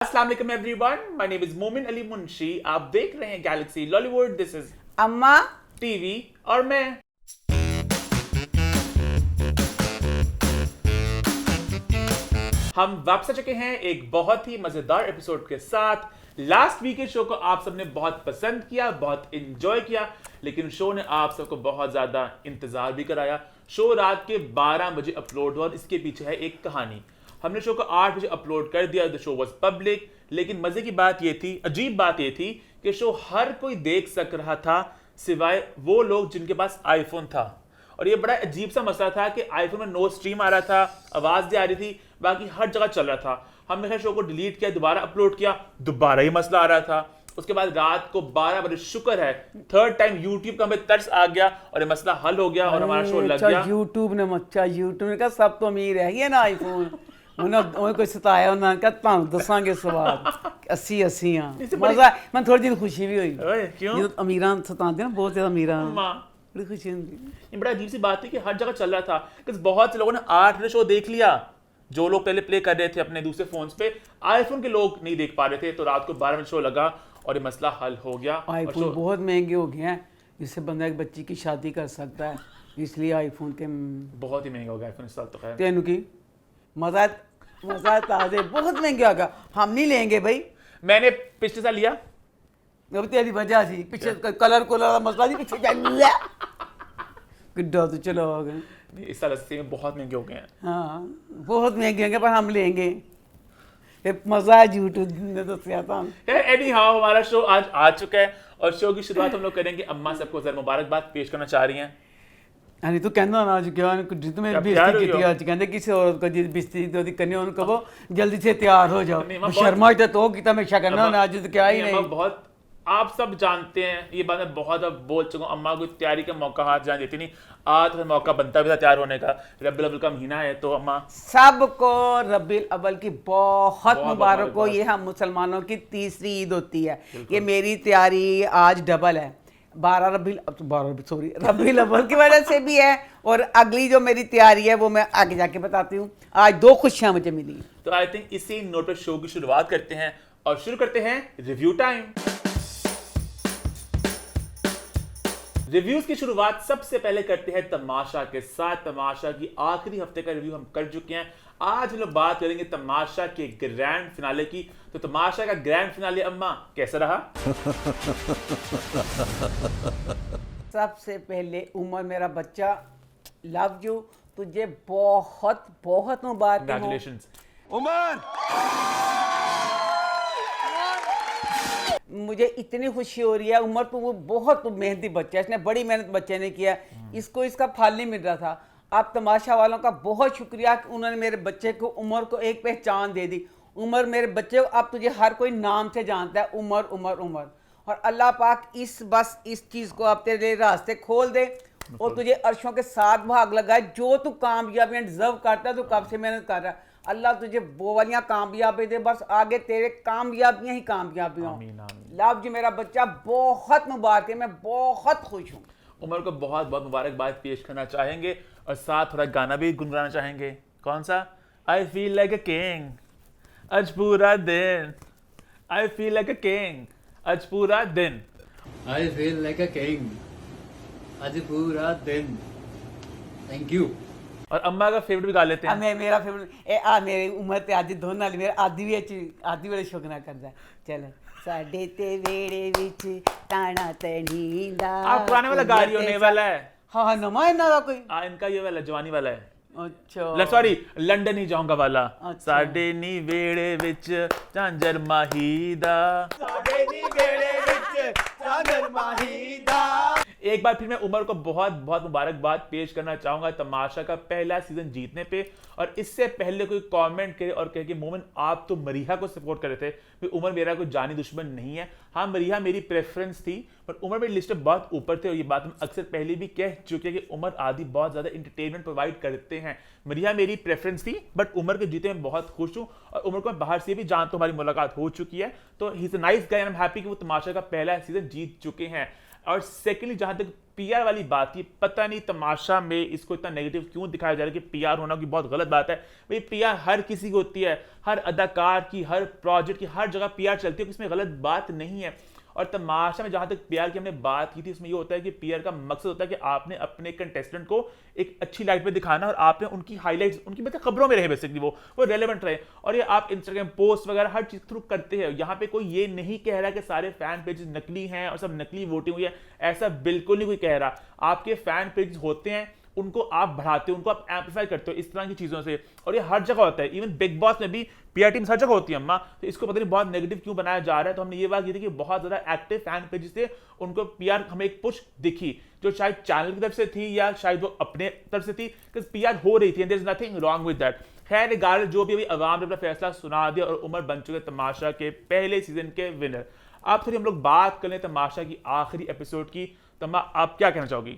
अस्सलाम वालेकुम everyone, my name is मोमिन अली मुंशी। आप देख रहे हैं गैलेक्सी लॉलीवुड। दिस इज अम्मा टीवी और मैं। हम वापस आ चुके हैं एक बहुत ही मजेदार एपिसोड के साथ। लास्ट वीक के शो को आप सबने बहुत पसंद किया, बहुत एंजॉय किया, लेकिन शो ने आप सबको बहुत ज्यादा इंतजार भी कराया। शो रात के 12 बजे अपलोड हुआ और इसके पीछे है एक कहानी। हमने शो को 8 बजे अपलोड कर दिया। द शो वाज पब्लिक, लेकिन मजे की बात ये थी, अजीब बात ये थी कि शो हर कोई देख सक रहा था सिवाय वो लोग जिनके पास आईफोन था। और ये बड़ा अजीब सा मसला था कि आईफोन में नो स्ट्रीम आ रहा था, आवाज भी आ रही थी, बाकी हर जगह चल रहा था। हमने खैर शो को डिलीट किया, दोबारा अपलोड किया, दोबारा ही मसला आ रहा था। उसके बाद रात को 12 बजे, शुक्र है थर्ड टाइम यूट्यूब का हमें तरस आ गया और ये मसला हल हो गया और हमारा शो लग गया। यूट्यूब ने कहा सब तो अमीर है ये ना आईफोन उन्हें कोई सताया उन्होंने कहा तुम दसांगे सवाल 80 मजा मैं थोड़ी दिन खुशी भी हुई। क्यों? जो अमीरान सताते ना, बहुत ज्यादा अमीरान, माँ, बड़ी खुशी होती। ये बड़ा अजीब सी बात है कि हर जगह चल रहा था कि बहुत से लोगों ने 8 बजे शो देख लिया। जो लोग पहले प्ले कर रहे थे अपने दूसरे फोन्स पे, आईफोन के लोग नहीं देख पा रहे थे, तो रात को 12 बजे शो लगा और ये मसला हल हो गया। आईफोन बहुत महंगे हो गए हैं, जिससे बंदा एक बच्ची की शादी कर सकता है, इसलिए आईफोन के बहुत ही महंगा हो गया आईफोन इस साल तो। खैर तेनू की मजा ताजे बहुत महंगे हो गया, हम नहीं लेंगे भाई। मैंने पिछले साल लिया। अब तेरी वजह सी पीछे कलर का मसला नहीं, पीछे जा किड्डा तो चलो हो गए। नहीं, इस साल अस्सी में बहुत महंगे हो गए हैं। हाँ बहुत महंगे होंगे पर हम लेंगे। ये मजा है यूट्यूब ने तो था। एनी हाउ, हमारा शो आज आ चुका है और शो की शुरुआत हम लोग करेंगे। अम्मा सबको जरा मुबारकबाद पेश करना चाह रही हैं। अरे तू कहना ना आज क्या तुम्हें बेइज्जती की थी आज, कहंदे किसी औरत को बेइज्जती तो करनी है, उनको वो जल्दी से तैयार हो जाओ। शर्मा तो की हमेशा करना ना, आज तो क्या ही नहीं। बहुत आप सब जानते हैं ये बात, मैं बहुत अब बोल चुका हूँ। अम्मा को तैयारी का मौका हाथ जान देती नहीं, आज तो मौका बनता भी था तैयार होने का। रब्बिल अव्वल का महीना है तो अम्मा सबको रब्बिल अव्वल की बहुत मुबारक हो। ये हम मुसलमानों की तीसरी ईद होती है। ये मेरी तैयारी आज डबल है, 12 रब्बिल अव्वल की वजह से भी है, और अगली जो मेरी तैयारी है वो मैं आगे जाके बताती हूँ। आज 2 खुशियां मुझे मिली। तो आई थिंक इसी नोट पर शो की शुरुआत करते हैं और शुरू करते हैं रिव्यू टाइम। रिव्यूज की शुरुआत सबसे पहले करते हैं तमाशा के साथ। तमाशा की आखिरी हफ्ते का रिव्यू हम कर चुके हैं। आज हम लोग बात करेंगे तमाशा के ग्रैंड फिनाले की। तो तमाशा का ग्रैंड फिनाले अम्मा कैसा रहा? सबसे पहले उमर मेरा बच्चा, लव यू, तुझे बहुत बहुत मुबारक। कंग्रेचुलेशंस उमर। मुझे इतनी खुशी हो रही है। उमर तो वो बहुत मेहनती बच्चा है, इसने बड़ी मेहनत बच्चे ने किया, इसको इसका फल नहीं मिल रहा था। अब तमाशा वालों का बहुत शुक्रिया कि उन्होंने मेरे बच्चे को, उमर को एक पहचान दे दी। उमर मेरे बच्चे को अब तुझे हर कोई नाम से जानता है, उमर उमर उमर। और अल्लाह पाक इस चीज़ को अब तेरे लिए रास्ते खोल दे और तुझे अर्शों के साथ भाग लगाए। जो तू कामयाबियां डिजर्व करता है, तू कब से मेहनत कर रहा है, अल्लाह तुझे वो वालियां कामयाबी दे, बस आगे तेरे कामयाबियां ही कामयाबियां। लव जी मेरा बच्चा बहुत मुबारक है, मैं बहुत खुश हूँ। उमर को बहुत बहुत मुबारकबाद पेश करना चाहेंगे और साथ थोड़ा गाना भी गुनगुनाना चाहेंगे। कौन सा? I feel like a king आज पूरा दिन, I feel like a king आज पूरा दिन, I feel like a king आज पूरा दिन। Thank you. और अम्मा का फेवरेट भी गा लेते हैं। मेरा फेवरेट मेरी उम्र ते आज दोनों मेरे आदि बड़े शौक ना करता। चलो साडे ते वेड़े विच ताना तणींदा। आप पुराने वाला गा रही होने वाला है। हाँ नमा है ना कोई। इनका ये वाला जवानी वाला है। अच्छा सॉरी, लंदन ही जाऊंगा वाला। अच्छा। साडे नी वेड़े विच झांझर माहीदा, साडे नी वेड़े विच झांझर माहीदा। एक बार फिर मैं उमर को बहुत बहुत मुबारकबाद पेश करना चाहूंगा तमाशा का पहला सीजन जीतने पे। और इससे पहले कोई कमेंट करे और कहे कि मोमिन आप तो मरीहा को सपोर्ट कर रहे थे, भी उमर मेरा कोई जानी दुश्मन नहीं है। हाँ, मरीहा मेरी प्रेफरेंस थी, पर उमर मेरी लिस्ट में बहुत ऊपर थे और ये बात हम अक्सर पहले भी कह चुके हैं कि उमर आदि बहुत ज्यादा इंटरटेनमेंट प्रोवाइड करते हैं। मरीहा मेरी प्रेफरेंस थी, बट उमर के जीते में बहुत खुश हूँ। और उमर को मैं बाहर से भी जानता हूँ, हमारी मुलाकात हो चुकी है, तो he is a nice guy. I am happy कि वो तमाशा का पहला सीजन जीत चुके हैं। और सेकेंडली जहां तक पीआर वाली बात थी, पता नहीं तमाशा में इसको इतना नेगेटिव क्यों दिखाया जा रहा है कि पीआर होना की बहुत गलत बात है। भाई पीआर हर किसी की होती है, हर अदाकार की, हर प्रोजेक्ट की, हर जगह पीआर चलती है, इसमें गलत बात नहीं है। और तमाशा में जहां तक पीआर की हमने बात की थी, उसमें ये होता है कि पीआर का मकसद होता है कि आपने अपने कंटेस्टेंट को एक अच्छी लाइट में दिखाना और आपने उनकी हाईलाइट्स, उनकी मतलब खबरों में रहे बेसिकली, वो रेलेवेंट रहे। और ये आप इंस्टाग्राम पोस्ट वगैरह हर चीज थ्रू करते हैं। यहाँ पे कोई ये नहीं कह रहा कि सारे फैन पेजेस नकली हैं और सब नकली वोटिंग हुई है, ऐसा बिल्कुल नहीं कोई कह रहा। आपके फैन पेजेस होते हैं, उनको आप बढ़ाते हो, उनको आप एम्पलीफाई करते हो इस तरह की चीजों से, और ये हर जगह होता है। इवन बिग बॉस में भी पीआर टीम हर जगह होती है अम्मा। तो इसको पता नहीं बहुत नेगेटिव क्यों बनाया जा रहा है। तो हमने ये बात की थी कि बहुत ज्यादा एक्टिव फैन पेजेस थे, उनको पीआर हमें एक पुश दिखी जो शायद चैनल की तरफ से थी या शायद वो अपने तरफ से थी, कि पीआर हो रही थी, and there is nothing wrong with that. खैर रिगार्ड जो भी अभी अवाम ने अपना फैसला सुना दिया और उमर बन चुके तमाशा के पहले सीजन के विनर। अब थोड़ी हम लोग बात कर लें तमाशा की आखिरी एपिसोड की। तमा आप क्या कहना चाहोगी?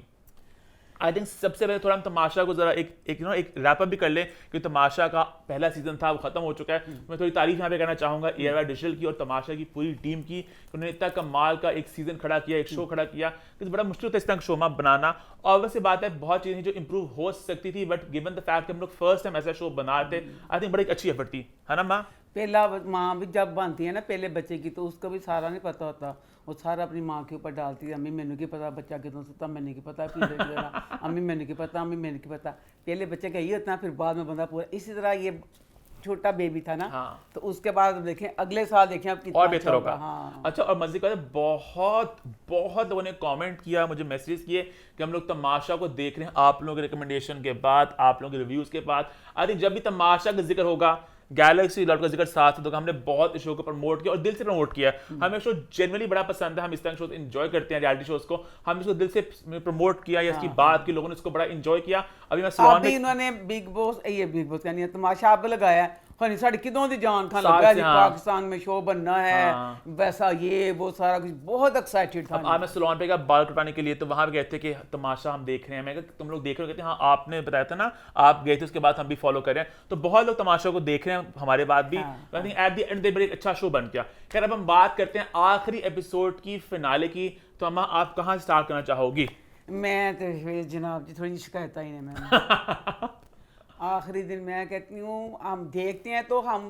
आई थिंक सबसे पहले थोड़ा हम तमाशा को जरा एक रैपअप भी कर लें, क्योंकि तमाशा का पहला सीजन था वो खत्म हो चुका है। मैं थोड़ी तारीफ यहाँ पे करना चाहूंगा ARY डिजिटल की और तमाशा की पूरी टीम की। उन्होंने इतना कमाल का एक सीजन खड़ा किया, एक शो खड़ा किया, क्योंकि बड़ा मुश्किल था इस तरह शो बनाना। और वैसे बात है बहुत चीजें जो इंप्रूव हो सकती थी, बट गिवन द फैक्ट हम लोग फर्स्ट टाइम ऐसा शो बना रहे थे, आई थिंक बड़ी अच्छी एफर्ट थी, है ना माँ? पहला माँ भी जब बनती है ना पहले बच्चे की, तो उसको भी सारा नहीं पता होता, वो सारा अपनी माँ के ऊपर डालती है। अम्मी मैंने की पता बच्चा कितना सोता, मैंने की पता अम्मी मैंने की पता, अम्मी मैंने की पता। पहले बच्चे का ये होता है, फिर बाद में बंदा पूरा। इसी तरह ये छोटा बेबी था ना, हाँ। तो उसके बाद देखें अगले साल देखें अब कितना और बेहतर होगा। हाँ। अच्छा, और मजे का बहुत बहुत लोगों ने कमेंट किया, मुझे मैसेज किए कि हम लोग तमाशा को देख रहे हैं आप लोगों के रिकमेंडेशन के बाद, आप लोगों के रिव्यूज के बाद। आई थिंक जब भी तमाशा का जिक्र होगा, गैलेक्सी लॉट का जिक्र साथ होगा, हमने बहुत इस शो को प्रमोट किया और दिल से प्रमोट किया। हमें शो जेन्युइनली बड़ा पसंद है, हम इस तरह शो एंजॉय करते हैं, रियलिटी शोज को। हम इसको दिल से प्रमोट किया या इसकी बात की, लोगों ने इसको बड़ा एंजॉय किया। अभी मैं सलोन में इन्होंने बिग बॉस यानी तमाशा आप लगाया है, हनी साड़ी कितों दी जान खान साथ लगा से, जी, हाँ। पाकिस्तान में शो बनना है, हाँ। वैसा ये वो सारा कुछ बहुत एक्साइटेड था। अब आज मैं सलोन पे गया बाल कटवाने के लिए, तो वहां पे कहते कि तमाशा हम देख रहे हैं। मैं कहा तुम लोग देख रहे हो? कहते हाँ आपने बताया था ना, आप गए थे, उसके बाद हम भी फॉलो कर रहे हैं। तो बहुत लोग तमाशा को देख रहे हैं हमारे बाद भी। I think at the and they बड़ा एक अच्छा शो बन गया। खैर अब हम बात करते हैं आखिरी एपिसोड की, फिनाले की। तो अम्मा आप कहाँ से स्टार्ट करना चाहोगी? मैं तो जनाब जी थोड़ी शिकायत ही नहीं मैंने आखिरी दिन मैं कहती हूँ हम देखते हैं तो हम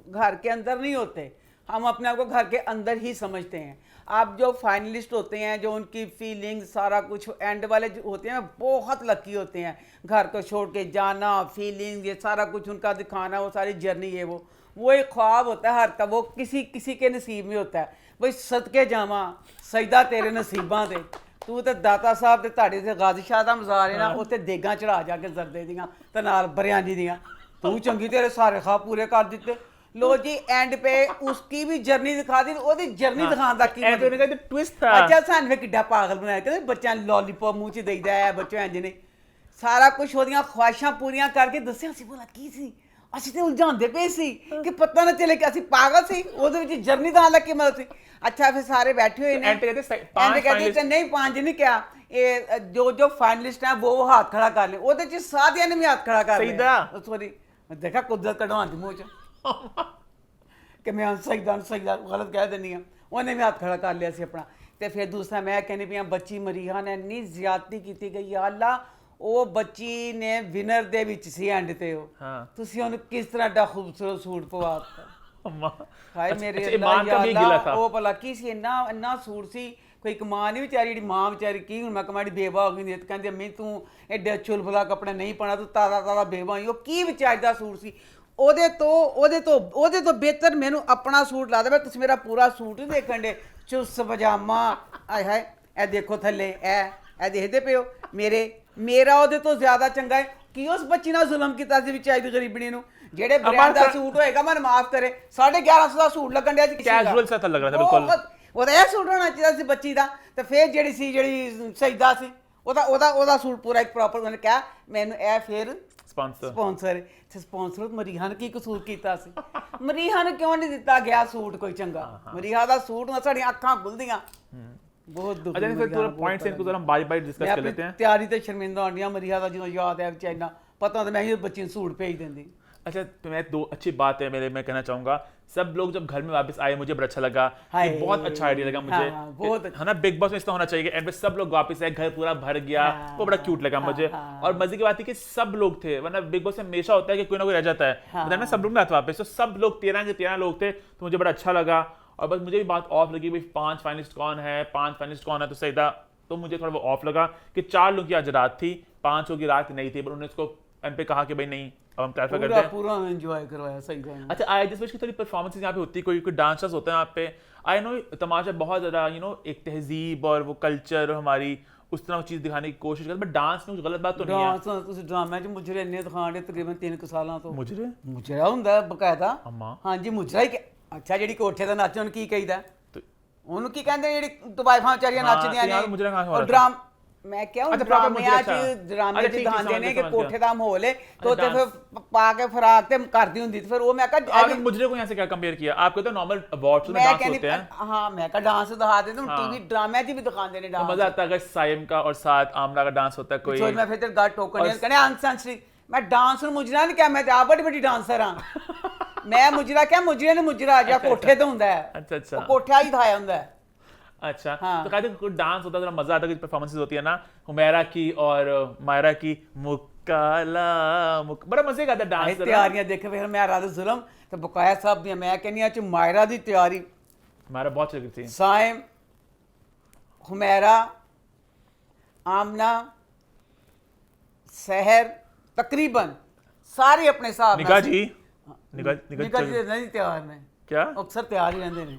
घर के अंदर नहीं होते, हम अपने आप को घर के अंदर ही समझते हैं। आप जो फाइनलिस्ट होते हैं, जो उनकी फीलिंग सारा कुछ एंड वाले जो होते हैं बहुत लकी होते हैं, घर को छोड़ के जाना, फीलिंग ये सारा कुछ उनका दिखाना, वो सारी जर्नी है, वो एक ख्वाब होता है हर का, वो किसी किसी के नसीब में होता है। भाई सदके जावा सजदा तेरे नसीबां दे, तू तो दाता साहब ते ਤੁਹਾਡੇ ਤੇ गाजी शाह ਦਾ ਮਜ਼ਾਰ ਹੈ ਨਾ, ਉੱਥੇ ਦੇਗਾ ਚੜਾ ਜਾ ਕੇ ਜ਼ਰਦੇ ਦੀਆਂ ਤੇ ਨਾਲ ਬਰਿਆਨੀ ਦੀਆਂ, ਤੂੰ ਚੰਗੀ तेरे सारे खा पूरे कर ਦਿੱਤੇ। लो जी एंड पे उसकी भी जर्नी दिखा दी, ओदी जर्नी दिखाने दा की मतलब ट्विस्ट था। अच्छा सान वे किड्डा पागल बनाया, कहते बच्चा लॉलीपॉप मुंह च देईदा है, बच्चे इंज ने सारा कुछ ओदियां ख्वाहिशां पूरीਆਂ करके दस्सिया सी, बोला की सी ਅਸੀਂ ਤੇ ਉਲਝਾਉਂਦੇ ਪਏ ਸੀ ਕਿ ਪਤਾ ਨਾ ਚੱਲੇ ਕਿ ਅਸੀਂ ਪਾਗਲ ਸੀ, ਉਹਦੇ ਵਿੱਚ ਜਰਨੀ ਦਾ ਹਾਲ ਕੀ ਮਤਲਬ ਸੀ। अच्छा फिर सारे बैठे हुए ने, एंड पे कहते नहीं पांच नहीं क्या, ये जो फाइनलिस्ट हैं वो हाथ खड़ा कर ले, ਉਹਦੇ ਚ ਸਾਰਿਆਂ ਨੇ ਵੀ हाथ खड़ा कर लिया। सॉरी देखा कुदरत कढवाती मुंह च कि मैं सजदा गलत कह देनी है, ਉਹਨੇ भी हाथ खड़ा कर लिया सी अपना। ਤੇ फिर दूसरा मैं कहनी भी बच्ची मरीहा ने ਇੰਨੀ ਜ਼ਿਆਦਤੀ ਕੀਤੀ ਗਈ, या अल्लाह ਉਹ ਬੱਚੀ ਨੇ ਵਿਨਰ ਦੇ ਵਿੱਚ ਸੀ ਐਂਡ ਤੇ, ਉਹ ਤੁਸੀਂ ਉਹਨੂੰ ਕਿਸ ਤਰ੍ਹਾਂ ਦਾ ਖੂਬਸੂਰਤ ਸੂਟ ਪਵਾਤਾ। ਹਾਏ ਮੇਰੇ ਅੱਲਾਹ, ਉਹ ਭਲਾ ਕੀ ਸੀ, ਇੰਨਾ ਸੂਟ ਸੀ, ਕੋਈ ਕਮਾਂ ਨਹੀਂ ਵਿਚਾਰੀ, ਜਿਹੜੀ ਮਾਂ ਵਿਚਾਰੀ ਕੀ ਹੁਣ ਮੈਂ ਕਮਾੜੀ ਬੇਵਾ ਹੋ ਗਈ, ਤੇ ਕਹਿੰਦੀ ਅੰਮੀ ਤੂੰ ਐਡੇ ਚੁਲਬੁਲਾ ਕੱਪੜੇ ਨਹੀਂ ਪਾਣਾ, ਤੂੰ ਤਾਜ਼ਾ ਬੇਵਾ ਹੀ। ਉਹ ਕੀ ਵਿਚਾਰੀ ਦਾ ਸੂਟ ਸੀ, ਉਹਦੇ ਤੋਂ ਬਿਹਤਰ ਮੈਨੂੰ ਆਪਣਾ ਸੂਟ ਲਾ ਦੇ। ਤੁਸੀਂ ਮੇਰਾ ਪੂਰਾ ਸੂਟ ਹੀ ਦੇਖਣ ਦੇ, ਚੁੱਸ ਪਜਾਮਾ, ਆਏ ਹਾਏ ਇਹ ਦੇਖੋ ਥੱਲੇ ਇਹ ਦੇਖਦੇ ਪਿਓ, ਮੇਰਾ ਉਹਦੇ ਤੋਂ ਜ਼ਿਆਦਾ ਚੰਗਾ ਹੈ। ਕੀ ਉਸ ਬੱਚੀ ਨਾਲ ਜ਼ੁਲਮ ਕੀਤਾ ਸੀ ਵਿਚਾਰੀ ਦੀ ਗਰੀਬਣੀ ਨੂੰ, ਜਿਹੜੇ ਬ੍ਰਾਂਡ ਦਾ ਸੂਟ ਹੋਏਗਾ ਮਨ ਮਾਫ ਕਰੇ 1150 ਦਾ ਸੂਟ ਲੱਗਣ ਡਿਆ ਸੀ, ਕੈਜੂਅਲ ਸਾ ਲੱਗ ਰਿਹਾ था बिल्कुल, ਉਹਦਾ ਇਹ ਸੂਟ ਹੋਣਾ ਚਾਹੀਦਾ ਸੀ ਬੱਚੀ ਦਾ। ਤੇ ਫਿਰ ਜਿਹੜੀ ਸਜਦਾ ਸੀ ਉਹਦਾ ਸੂਟ ਪੂਰਾ ਇੱਕ ਪ੍ਰੋਪਰ। ਉਹਨੇ ਕਿਹਾ ਮੈਨੂੰ ਇਹ ਫਿਰ ਸਪਾਂਸਰ ਮਰੀਹਾ ਨੇ ਕੀ ਕਸੂਰ ਕੀਤਾ ਸੀ, ਮਰੀਹਾ ਨੂੰ ਕਿਉਂ ਨਹੀਂ ਦਿੱਤਾ ਗਿਆ ਸੂਟ ਕੋਈ ਚੰਗਾ, ਮਰੀਹਾ ਦਾ ਸੂਟ ਨਾਲ ਸਾਡੀਆਂ ਅੱਖਾਂ ਖੁੱਲਦੀਆਂ। बहुत दुख। अच्छा फिर थोड़ा पॉइंट्स इनको जरा हम बारी बारी डिस्कस कर लेते हैं। तैयारी तो शर्मिंदा होनी मरीहा ਦਾ ਜਦੋਂ ਯਾਦ ਹੈ ਵਿਚਾਰੀ, ਪਤਾ ਤਾਂ ਮੈਂ ਹੀ ਬੱਚੀ ਨੂੰ ਸੂਟ ਭੇਜ ਦਿੰਦੀ। अच्छा तो मैं दो अच्छी बात है मेरे मैं कहना चाहूंगा सब लोग जब घर में वापस आए मुझे बड़ा अच्छा लगा हाय। ये बहुत अच्छा आइडिया लगा मुझे हाँ, बहुत अच्छा। है ना बिग बॉस में इतना होना चाहिए एंड पे सब लोग वापस आए घर पूरा भर गया हाँ, वो बड़ा क्यूट लगा मुझे हाँ। और मजे की बात है कि सब लोग थे वरना बिग बॉस में हमेशा होता है कि कोई ना कोई रह जाता है हाँ। पता है ना सब लोग ना आते वापस तो सब लोग 13 के 13 लोग थे तो मुझे बड़ा अच्छा लगा और बस मुझे भी बात ऑफ लगी भाई 5 फाइनलिस्ट कौन है 5 फाइनलिस्ट कौन है तो सईदा तो मुझे थोड़ा वो ऑफ लगा कि 4 लोग की आज रात थी 5 लोग की रात नहीं थी पर उन्होंने इसको एंड पे कहा कि भाई नहीं अब हम क्लैरिफाई करते पूरा हैं पूरा एंजॉय करवाया सही था। अच्छा आई जिस की थोड़ी परफॉर्मेंसेस यहाँ पे होती है कोई डांसर्स होते हैं यहाँ पे आई नो तमाशा बहुत ज़्यादा एक तहजीब और वो कल्चर और हमारी उस तरह चीज़ दिखाने की कोशिश करते बट डांस में कुछ गलत बात तो नहीं है डांस ਤੁਸੀਂ ਡਰਾਮਾ ਚ ਮੁਜਰੇ ਇੰਨੇ ਦਿਖਾਣ ਦੇ ਤਕਰੀਬਨ 3 ਸਾਲਾਂ ਤੋਂ मुझे ਮੁਜਰਾ ਹੁੰਦਾ ਬਕਾਇਦਾ अम्मा ਹਾਂਜੀ ਮੁਜਰਾ ਹੀ ਅੱਛਾ ਜਿਹੜੀ ਕੋਠੇ ਦਾ ਨੱਚ ਉਹਨੂੰ ਕੀ ਕਹੀਦਾ तो- ਉਹਨੂੰ ਕੀ ਕਹਿੰਦੇ ਜਿਹੜੀ ਦੁਬਾਈਫਾਂ ਵਿਚਾਰੀਆਂ ਹਾਂ, ਨੱਚਦੀਆਂ ਤੇ ਯਾਰ ਨੇ ਮੁਜਰਾ ਕਹਾਂ ਹੋ ਉਹ ਰਿਹਾ ਡਰਾਮ ਮੈਂ ਕਿਹਾ ਉਹ अच्छा, proper ਡਰਾਮਿਆਂ ਮੁਜਰਾ, ਚ अच्छा। ਡਰਾਮੇ अच्छा, ਚ ठीक, ਦਿਖਾਉਂਦੇ समझ ਨੇ गया, ਕਿ समझ ਕੋਠੇ ਦਾ ਮਾਹੌਲ ਹੈ ਤੇ ਉੱਥੇ डांस। ਫਿਰ ਪਾ ਕੇ ਫਰਾਕ ਤੇ ਕਰਦੀ ਹੁੰਦੀ ਤੇ ਫਿਰ ਉਹ ਮੈਂ ਕਿਹਾ आपने मुजरे को यहाँ से क्या कंपेयर किया आपको तो नॉर्मल अवार्ड्स में ਮੈਂ डांस ਕਹਿੰਦੀ होते हैं ਹਾਂ ਮੈਂ ਕਿਹਾ डांस ਦਿਖਾ ਦੇ ਤੂੰ हाँ। ਟੀਵੀ ਡਰਾਮਿਆਂ 'ਚ ਵੀ ਦਿਖਾਉਂਦੇ ਨੇ तो डांस मजा आता है अगर साइम का और साथ आमला का डांस होता है कोई ਸੋਚ ਮੈਂ ਫਿਰ ਤੇ ਗੱਲ ਟੋਕਣ और- ਨਹੀਂ ਕਹਿੰਦੇ ਅਨਸੈਂਸਰੀ ਮੈਂ ਡਾਂਸ ਨੂੰ ਮੁਜਰਾ ਨਹੀਂ ਕਿਹਾ ਮੈਂ ਤੇ ਆਪ ਬੜੀ ਵੱਡੀ ਡਾਂਸਰ ਹਾਂ ਮੈਂ ਮੁਜਰਾ ਕਿਹਾ ਮੁਜਰੇ ਨੇ ਮੁਜਰਾ ਜਾਂ ਕੋਠੇ ਤੇ ਹੁੰਦਾ ਹੈ अच्छा अच्छा ਉਹ ਕੋਠਾ ਹੀ ਥਾਇਆ ਹੁੰਦਾ है अच्छा हाँ। तो कहते हैं डांस होता है थोड़ा मजा आता है परफॉर्मेंसेस होती है ना हुमैरा की और मायरा की बड़ा मजे का आता है ਆਏ डांस ਤਿਆਰੀਆਂ ਦੇਖੇ ਫਿਰ ਮੈਂ ਰਾਤ ਜ਼ੁਲਮ ਤੇ ਬਕਾਇਆ ਸਾਹਿਬ ਦੀਆਂ ਮੈਂ ਕਹਿੰਦੀ ਆ ਚ ਮਾਇਰਾ ਦੀ ਤਿਆਰੀ हमारा बहुत अच्छी लगी थी ਸਾਇਮ ਹੁਮੈਰਾ ਆਮਨਾ सहर तकरीबन सारे अपने हिसाब निगाह जी निगाह निगाह जी नहीं तैयार ने क्या अक्सर तैयार ही रहंदे ने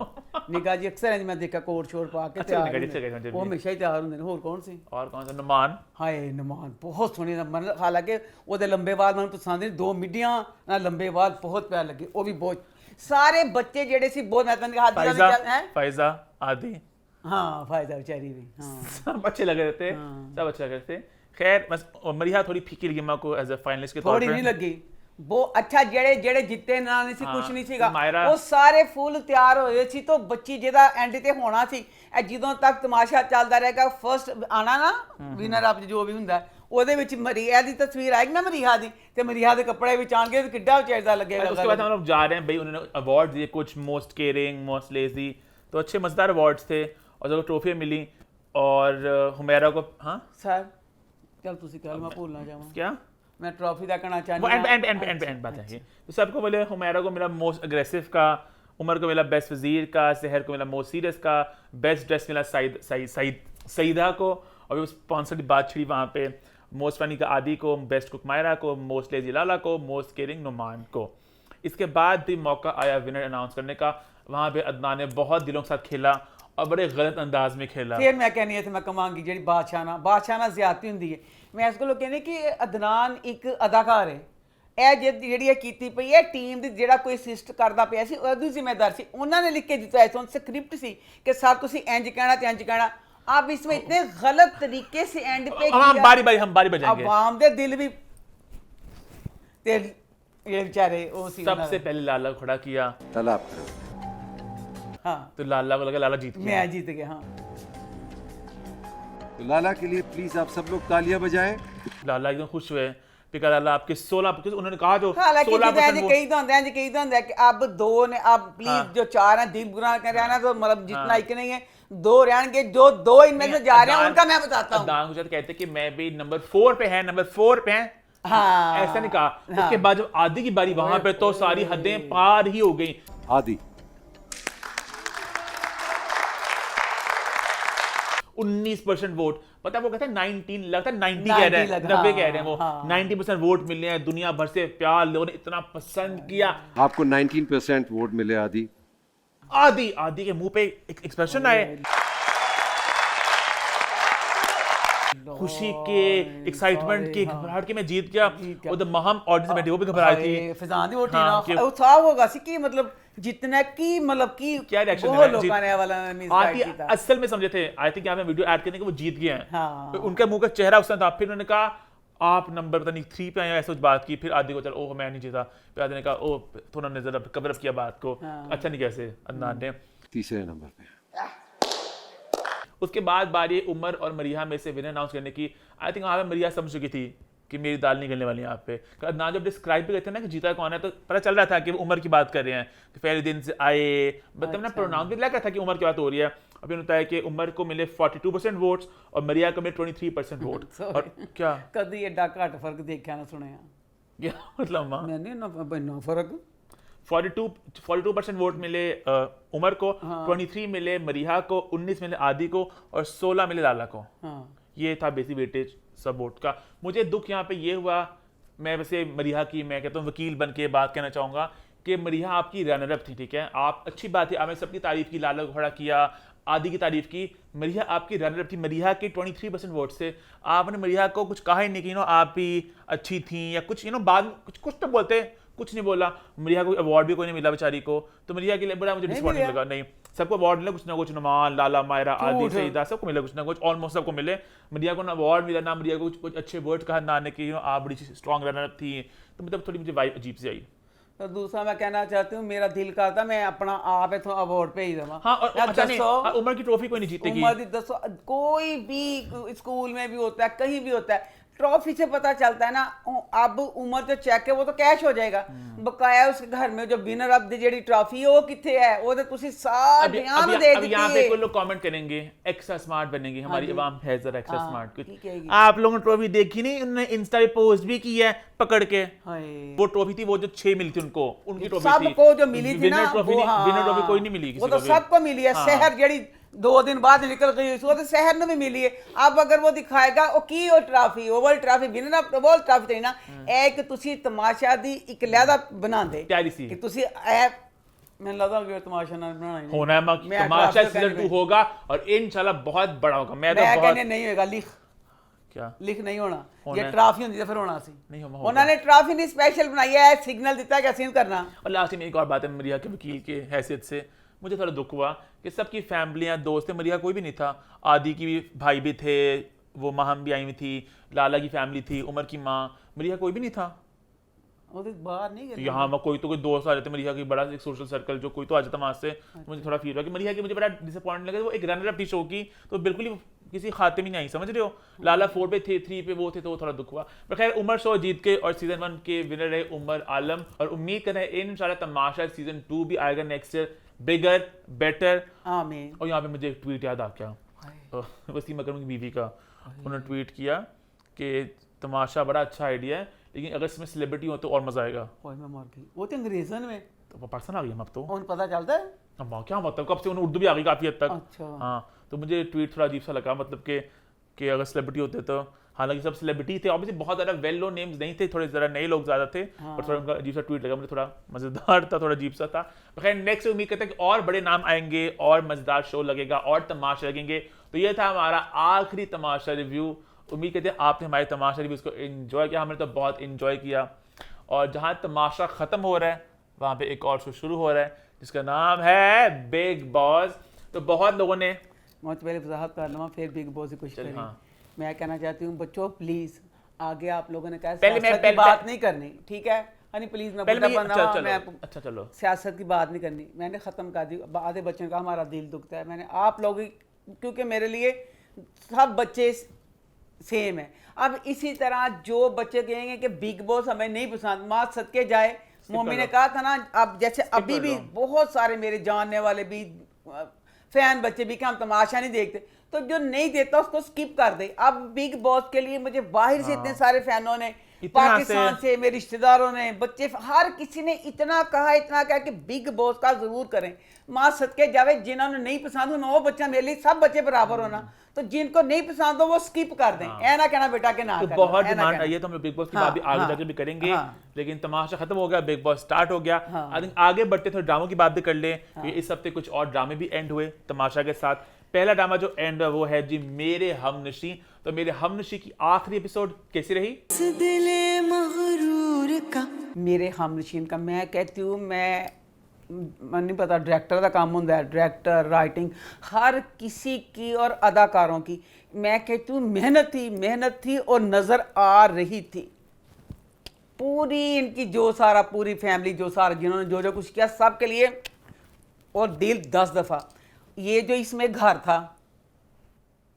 निगाह जी अक्सर इंज मैं देखा कोट छोड़ पा के अच्छा, तैयार निगाह जी रहंदे अच्छे गए थे वो हमेशा ही तैयार ਹੁੰਦੇ ਨੇ ਹੋਰ ਕੌਣ ਸੀ और कौन सा नुमान ਹਾਏ ਨਮਾਨ ਬਹੁਤ ਸੋਹਣੀ ਮਨ ਹਾਲਾਂਕਿ ਉਹਦੇ ਲੰਬੇ ਵਾਲ ਮੈਨੂੰ ਪਸੰਦ ਨਹੀਂ ਦੋ ਮਿੱਡੀਆਂ ਨਾਲ ਲੰਬੇ ਵਾਲ ਬਹੁਤ ਪਿਆਰ ਲੱਗੇ ਉਹ ਵੀ ਬਹੁਤ ਸਾਰੇ ਬੱਚੇ ਜਿਹੜੇ ਸੀ ਬਹੁਤ ਮੈਂ ਤੁਹਾਨੂੰ ਹੱਥ फाइजा ਹੈ फाइजा आदि हाँ फायदा बेचारी भी हाँ सब अच्छे लग रहे थे सब अच्छे लग रहे थे खैर बस मरिया थोड़ी फीकी लगी मेरे को एज अ फाइनलिस्ट के तौर थोड़ी पे नहीं लगी वो अच्छा ਜਿਹੜੇ ਜਿਹੜੇ ਜਿੱਤੇ ਨਾ ਨਹੀਂ ਸੀ ਕੁਝ ਨਹੀਂ ਸੀਗਾ ਮਾਇਰਾ- ਉਹ ਸਾਰੇ ਫੁੱਲ ਤਿਆਰ ਹੋਏ ਸੀ ਤਾਂ ਬੱਚੀ ਜਿਹਦਾ ਐਂਡ ਤੇ ਹੋਣਾ ਸੀ ਇਹ ਜਦੋਂ ਤੱਕ ਤਮਾਸ਼ਾ ਚੱਲਦਾ ਰਹੇਗਾ ਫਰਸਟ ਆਣਾ ਨਾ ਵਿਨਰ ਆਪ ਜੋ ਵੀ ਹੁੰਦਾ ਉਹਦੇ ਵਿੱਚ ਮਰੀਆ ਦੀ ਤਸਵੀਰ ਆਏਗੀ ਨਾ ਮਰੀਆ ਦੀ ਤੇ ਮਰੀਆ ਦੇ ਕੱਪੜੇ ਵਿੱਚ ਆਣਗੇ ਤੇ ਕਿੱਡਾ ਚੇੜਦਾ ਲੱਗੇਗਾ उसके बाद हम लोग जा रहे हैं भाई उन्होंने अवार्ड दिए कुछ मोस्ट केयरिंग मोस्ट लेजी तो अच्छे मजेदार अवार्ड्स थे और जब ट्रॉफी मिली और हुमैरा को हाँ सर चल ਤੁਸੀਂ ਕੱਲ ਮੈਂ ਭੁੱਲ ਨਾ ਜਾਵਾਂ क्या मैं ट्रॉफी ਦਾ कहना वो चाहती एंड बात है ये तो सबको मिले हुमैरा को मिला मोस्ट अग्रेसिव का उमर को मिला बेस्ट वजीर का सहर को मिला मोस्ट सीरियस का बेस्ट ड्रेस मिला सईदा को और भी स्पॉन्सर की बात छिड़ी वहाँ पे मोस्ट फनी का आदि को बेस्ट कुक मायरा को मोस्ट लेजी लाला को मोस्ट केयरिंग नुमान को इसके बाद भी मौका आया विनर अनाउंस करने का वहाँ पे अदनान ने बहुत दिलों के साथ खेला और बड़े गलत अंदाज में खेला ਫਿਰ ਮੈਂ ਕਹਿੰਨੀ ਇੱਥੇ ਮੈਂ ਕਵਾਂਗੀ ਜਿਹੜੀ ਬਾਦਸ਼ਾਹ ਨਾਲ ਜ਼ਿਆਦਤੀ ਹੁੰਦੀ ਹੈ ਮੈਂ ਇਸ ਕੋਲੋਂ ਕਹਿੰਦੀ ਕਿ ਅਦਨਾਨ ਇੱਕ ਅਦਾਕਾਰ ਹੈ ਇਹ ਜਿਹੜੀ ਇਹ ਕੀਤੀ ਪਈ ਹੈ ਟੀਮ ਦੀ ਜਿਹੜਾ ਕੋਈ ਅਸਿਸਟ ਕਰਦਾ ਪਿਆ ਸੀ ਉਹਦੀ ਜ਼ਿੰਮੇਦਾਰ ਸੀ ਉਹਨਾਂ ਨੇ ਲਿਖ ਕੇ ਦਿੱਤਾ ਹੈ ਤੋਂ ਸਕ੍ਰਿप्ट ਸੀ कि सर ਤੁਸੀਂ इंज कहना ਤੇ इंज कहना आप इसमें इतने गलत तरीके से एंड पे हम बारी बजाएंगे आवाम दे दिल भी ते ये बेचारे वो सी सबसे पहले लाला को खड़ा किया तालाब हाँ तो लाला को लगा लाला जीत गया मैं जीत गया हाँ तो लाला के लिए प्लीज आप सब लोग तालियां बजाएं। लाला एकदम खुश हुए पिका लाला आपके 16 उन्होंने कहा जो हालांकि 16% जितना कही तो होता है कही तो होता है कि अब दो ने अब प्लीज हाँ। जो चार हैं दिल बुरा कर रहना तो मतलब जितना एक नहीं है दो रहेंगे जो दो इनमें से जा रहे हैं उनका मैं बताता हूँ अदनान गुजरात कहते हैं कि मैं भी नंबर 4 पे है नंबर 4 पे है हाँ ऐसा नहीं कहा हाँ। उसके बाद जब आदि की बारी वहां पे तो सारी हदें पार ही हो गई आदि 19% वोट पता है वो कहता है 19 लगता है 90 90 कह रहे हैं लगा, 90 हाँ, कह रहे हैं वो हाँ। 90% वोट मिले हैं दुनिया भर से प्यार लोगों ने इतना पसंद किया आपको 19% वोट मिले आदि। आदि के मुंह पे एक एक्सप्रेशन आए खुशी के एक्साइटमेंट के घबराहट के मैं जीत गया वो तो महम ऑडियंस बैठे वो भी घबराई थी फिजान दी वोटी हाँ, ना कि- उत्साह होगा सी कि मतलब जितना की मतलब की क्या रिएक्शन बहुत लोगों ने वाला आदि असल में समझे थे आई थिंक यहाँ पे वीडियो ऐड करने के वो जीत गए हैं हाँ। तो उनका मुंह का चेहरा उस था फिर उन्होंने कहा आप नंबर पता नहीं 3 पे आए ऐसे कुछ बात की फिर आदि को चल ओह मैं नहीं जीता फिर आदि ने कहा ओह थोड़ा ने जरा कवर अप किया बात को अच्छा नहीं कैसे अदनान ने तीसरे नंबर पे उसके बाद बारी उमर और मरिया में से विनर अनाउंस करने की आई थिंक वहाँ पे मरिया समझ चुकी थी कि मेरी दाल नहीं गलने वाली यहाँ पे। ना जब डिस्क्राइब भी करते हैं ना कि जीता कौन है, तो पता चल रहा था कि वो उमर की बात कर रहे हैं कि पहले दिन से आए, मतलब ना प्रोनाउंस भी लगा था कि उमर की बात हो रही है। अभी होता है कि उमर को मिले 42% वोट्स और मरिया को मिले 23% वोट। और क्या कभी एडा घट फर्क देखा ना सुने क्या मतलब माँ, मैंने ना फर्क 42% वोट मिले उमर को, 23 मिले मरिया को, 19 मिले आदि को और 16 मिले लाला को। हाँ ये था बेसिक वेटेज सब वोट का। मुझे दुख यहाँ पे ये हुआ, मैं वैसे मरिया की मैं कहता हूँ वकील बन के बात कहना चाहूँगा कि मरिया आपकी रनर अप थी, ठीक है, आप अच्छी बात है, आपने सबकी तारीफ की, लाला को खड़ा किया, आदि की तारीफ की। मरिया आपकी रनर अप थी, मरिया के 23% वोट से आपने मरिया को कुछ कहा ही नहीं कि आप ही अच्छी थी या कुछ बाद कुछ तो बोलते, कुछ नहीं बोला। मरिया को अवार्ड भी कोई नहीं मिला बेचारी को, तो मरिया के लिए बड़ा मुझे डिसअपॉइंटिंग लगा। नहीं, सबको अवार्ड मिला कुछ ना कुछ, नुमान, लाला, मायरा, आदि, सईदा, सबको मिला कुछ ना कुछ, ऑलमोस्ट सबको मिले। मरिया को ना अवार्ड मिला, ना मरिया को कुछ अच्छे वर्ड कहा, ना ने कि आप बड़ी स्ट्रॉन्ग रनर थी, तो मतलब थोड़ी मुझे वाइब अजीब सी आई। तो दूसरा मैं कहना चाहती हूँ, मेरा दिल करता मैं अपना आप इथों अवार्ड भेज देवां। हाँ, और अच्छा नहीं, उमर की ट्रॉफी कोई नहीं जीतेगी। उमर दी दसो, कोई भी स्कूल में भी होता है, कहीं भी होता है, ट्रॉफी से पता चलता है ना। अब उम्र जो चेक है वो तो कैश हो जाएगा, बकाया उसके घर में जो winner of the JD trophy है वो किथे है, वो तो तुसी साथ ध्यान दे देती है। यहाँ पे कोई लोग कमेंट करेंगे एक्स्ट्रा स्मार्ट बनेंगे, हमारी आवाम है जरा एक्स्ट्रा स्मार्ट। कहेगी। आप लोगों ने ट्रॉफी देखी नहीं, उन्होंने इंस्टा पे पोस्ट भी की है पकड़ के। हाय वो ट्रॉफी थी, वो जो 6 मिली थी उनको, उनकी ट्रॉफी थी। सबको जो मिली थी ना, विनर ट्रॉफी कोई नहीं मिली किसी वो को तो भी। सबको मिली है। शहर जेडी 2 दिन बाद निकल गई, उसको तो शहर में भी मिली है। अब अगर वो दिखाएगा वो की वो trophy, Oval trophy, winner of Oval trophy नहीं ना, एक तुसी तमाशा दी एक लहदा बना दे प्यारी सी कि तुसी ऐप मैंने लगा कि तमाशा ना बनाना ही नहीं। होना है, तमाशा सीजन 2 होगा और इंशाल्लाह बहुत बड़ा होगा। मैं तो बहुत नहीं होगा, क्या लिख नहीं होना, होना ये है। ट्रॉफी होती है फिर होना सी नहीं होगा। उन्होंने ट्रॉफी नहीं स्पेशल बनाई है, सिग्नल दिता है कि सीन करना। और लास्ट में एक और बात है, मरिया के वकील के हैसियत से मुझे थोड़ा दुख हुआ कि सबकी फैमिलियां दोस्त थे, मरिया कोई भी नहीं था। आदि की भी भाई भी थे, वो महम भी आई हुई थी, लाला की फैमिली थी, उमर की माँ, मरिया कोई भी नहीं था। वो तो बाहर नहीं गए, यहाँ मैं कोई तो कोई दोस्त आ रहे थे मरिया की, बड़ा एक सोशल सर्कल जो कोई तो आ जाता वहां से। मुझे थोड़ा फील हुआ कि मरिया की मुझे बड़ा डिसअपॉइंट लगा। वो एक रनर अप थी शो की, तो बिल्कुल ही किसी खाते में नहीं आई, समझ रहे हो। लाला 4 पे थे, 3 पे वो थे, तो वो थोड़ा दुख हुआ। पर खैर उमर शो जीत के और सीजन 1 के विनर रहे उमर आलम, और उम्मीद कर रहे हैं इंशाल्लाह तमाशा सीजन 2 भी आएगा नेक्स्ट ईयर, बिगर बेटर। आमीन। और यहाँ पे मुझे एक ट्वीट याद आ गया वसीम अकरम की बीवी का। उन्होंने ट्वीट किया कि तमाशा बड़ा अच्छा आइडिया है, लेकिन अगर इसमें सेलिब्रिटी हो तो और मजा आएगा। ओए मैं मर गई, वो तो अंग्रेजन में तो वो पर्सन आ गई हम अब तो, उन्हें पता चलता है। अब क्या मतलब कब से उन्हें उर्दू भी आ गई काफी हद तक। अच्छा। हाँ, तो मुझे ट्वीट थोड़ा अजीब सा लगा, मतलब कि अगर सेलिब्रिटी होते तो, हालांकि सब सेलिब्रिटी थे ऑब्वियसली, बहुत ज़्यादा वेल नो नेम्स नहीं थे, थोड़े ज़रा नए लोग ज़्यादा थे। और थोड़ा उनका अजीब सा ट्वीट लगा मुझे, थोड़ा मज़ेदार था, थोड़ा अजीब सा था। खैर नेक्स्ट उम्मीद करते हैं कि और बड़े नाम आएंगे और मज़ेदार शो लगेगा और तमाशा लगेंगे। तो ये था हमारा आखिरी तमाशा रिव्यू। उम्मीद करते हैं आपने हमारे तमाशा रिव्यूज़ को एंजॉय किया, हमने तो बहुत एंजॉय किया। और जहाँ तमाशा ख़त्म हो रहा है वहाँ पे एक और शो शुरू हो रहा है जिसका नाम है बिग बॉस। तो बहुत लोगों ने, मैं पहले वजाहत कर लूँ फिर बिग बॉस से कुछ करें। हाँ। मैं कहना चाहती हूँ बच्चों प्लीज, आगे आप लोगों ने कहा पहले सियासत की बात नहीं करनी, ठीक है हनी प्लीज, मैं बुढ़ा बन रहा हूं, मैं अच्छा चलो सियासत की बात नहीं करनी, मैंने ख़त्म कर दी। आधे बच्चों का हमारा दिल दुखता है, मैंने आप लोग, क्योंकि मेरे लिए सब बच्चे सेम है। अब इसी तरह जो बच्चे कहेंगे कि बिग बॉस हमें नहीं पसंद, माँ सदके जाए, मम्मी ने कहा था ना, अब जैसे अभी भी बहुत सारे मेरे जानने वाले भी फैन बच्चे भी कि हम तमाशा नहीं देखते, तो जो नहीं देता उसको स्किप कर दे। अब बिग बॉस के लिए मुझे बाहर से इतने सारे फैनों ने, पाकिस्तान से मेरे रिश्तेदारों ने, बच्चे, हर किसी ने इतना कहा कि बिग बॉस का जरूर करें। माँ सदके जावे, जिन्होंने नहीं पसंद हो वो बच्चा मेरे लिए सब बच्चे बराबर होना, तो जिनको नहीं पसंद हो वो स्किप कर दें। ऐना कहना बेटा के ना, तो बहुत डिमांड आई है, तो हम लोग बिग बॉस की बात भी आगे जाके भी करेंगे। लेकिन तमाशा खत्म हो गया, बिग बॉस स्टार्ट हो गया। आगे बढ़ते थोड़े ड्रामों की बात भी कर ले। इस हफ्ते कुछ और ड्रामे भी एंड हुए तमाशा के साथ। पहला ड्रामा जो एंड हुआ वो है जी मेरे हमनशी। तो मेरे हमनशी की आखिरी एपिसोड कैसी रही? मेरे हमनशीन का मैं कहती हूँ, मैं नहीं पता, डायरेक्टर का काम होता है, डायरेक्टर, राइटिंग, हर किसी की और अदाकारों की, मैं कहती हूँ मेहनत थी और नज़र आ रही थी। पूरी इनकी जो सारा, पूरी फैमिली जो सारा, जिन्होंने जो कुछ किया सब के लिए, और दिल 10 दफ़ा। ये जो इसमें घर था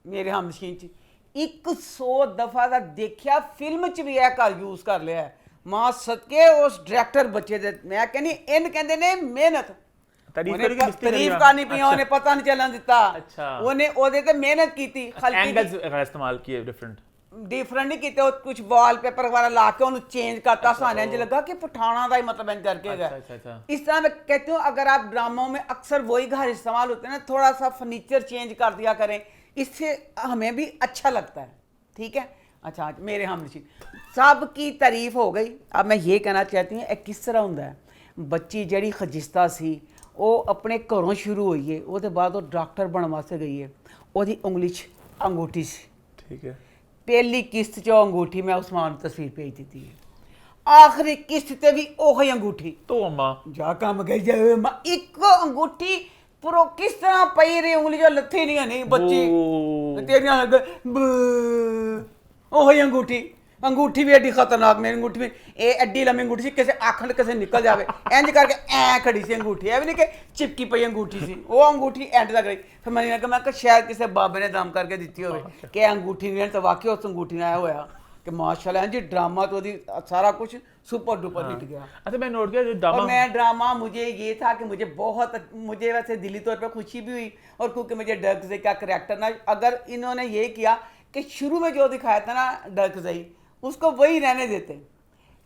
मेरे हमनशीन, 100 ਦਫਾ ਦਾ ਦੇਖਿਆ, ਫਿਲਮ ਚ ਵੀ ਇਹ ਘਰ ਯੂਜ਼ ਕਰ ਲਿਆ ਹੈ। ਮਾਂ ਸਦਕੇ ਉਸ ਡਾਇਰੈਕਟਰ ਬੱਚੇ ਦੇ, ਮੈਂ ਕਹਿੰਦੀ ਇਹਨ ਕਹਿੰਦੇ ਨੇ ਮਿਹਨਤ, ਤਾਰੀਫ ਉਹਨੇ ਕਰੀ ਕਿ ਮਿਸਤਰੀ ਤਾਰੀਫ ਕਰੀ ਕਰਨੀ ਪਈ, ਉਹਨੇ ਪਤਾ ਨਹੀਂ ਚੱਲਣ ਦਿੱਤਾ। ਅੱਛਾ। ਉਹਨੇ ਉਹਦੇ ਤੇ ਮਿਹਨਤ ਕੀਤੀ, ਹਲਕੀ एंगल्स वगैरह इस्तेमाल किए डिफरेंट। डिफरेंट नहीं किए, कुछ वॉलपेपर वगैरह ला के उन्हें चेंज करता, साने इंज लगा कि पठाना का ही मतलब इंज करके गया। अच्छा। इस तरह मैं कहती हूँ अगर आप ड्रामों में अक्सर वही घर इस्तेमाल होते हैं ना, थोड़ा सा फर्नीचर चेंज कर दिया करें, इससे हमें भी अच्छा लगता है। ठीक है। अच्छा मेरे हमनशीन सब की तारीफ हो गई। अब मैं ये कहना चाहती हूँ किस तरह होंगे बच्ची जड़ी खजिस्ता सी वो अपने घरों शुरू हुई है, वो बाद वो डॉक्टर बनने वास्ते गई है, वो उंगली च अंगूठी सी, ठीक है। पहली किस्त चो अंगूठी मैं उस्मान तस्वीर भेज दी है, आखिरी किस्त ते भी ओही अंगूठी। तो अम्मा जा काम गई जाए मां, एक अंगूठी पुरो किस तरह पई रही उंगली जो लथी नहीं बच्ची तेरियां ओही अंगूठी। अंगूठी भी एडी खतरनाक, मेरी अंगूठी में ये एडी लंबी अंगूठी सी, किसी आखंड किसी निकल जाए इंज करके ऐ खड़ी सी अंगूठी, है भी नहीं कि चिपकी पई अंगूठी सी, वो अंगूठी एंड तक रही। फिर मैंने कहा मैं शायद किसी बाबे ने दम करके दी हो कि अंगूठी नहीं, तो वाकई उस अंगूठी ने आया होया कि माशाल्लाह जी ड्रामा तो सारा कुछ सुपर डुपर हिट गया। अच्छा मैं नोट किया जो ड्रामा, और मैं ड्रामा मुझे ये था कि मुझे वैसे दिली तौर पे खुशी भी हुई, और क्योंकि मुझे डरकज़ई का करैक्टर ना, अगर इन्होंने ये किया कि शुरू में जो दिखाया था ना डरकज़ई उसको वही रहने देते,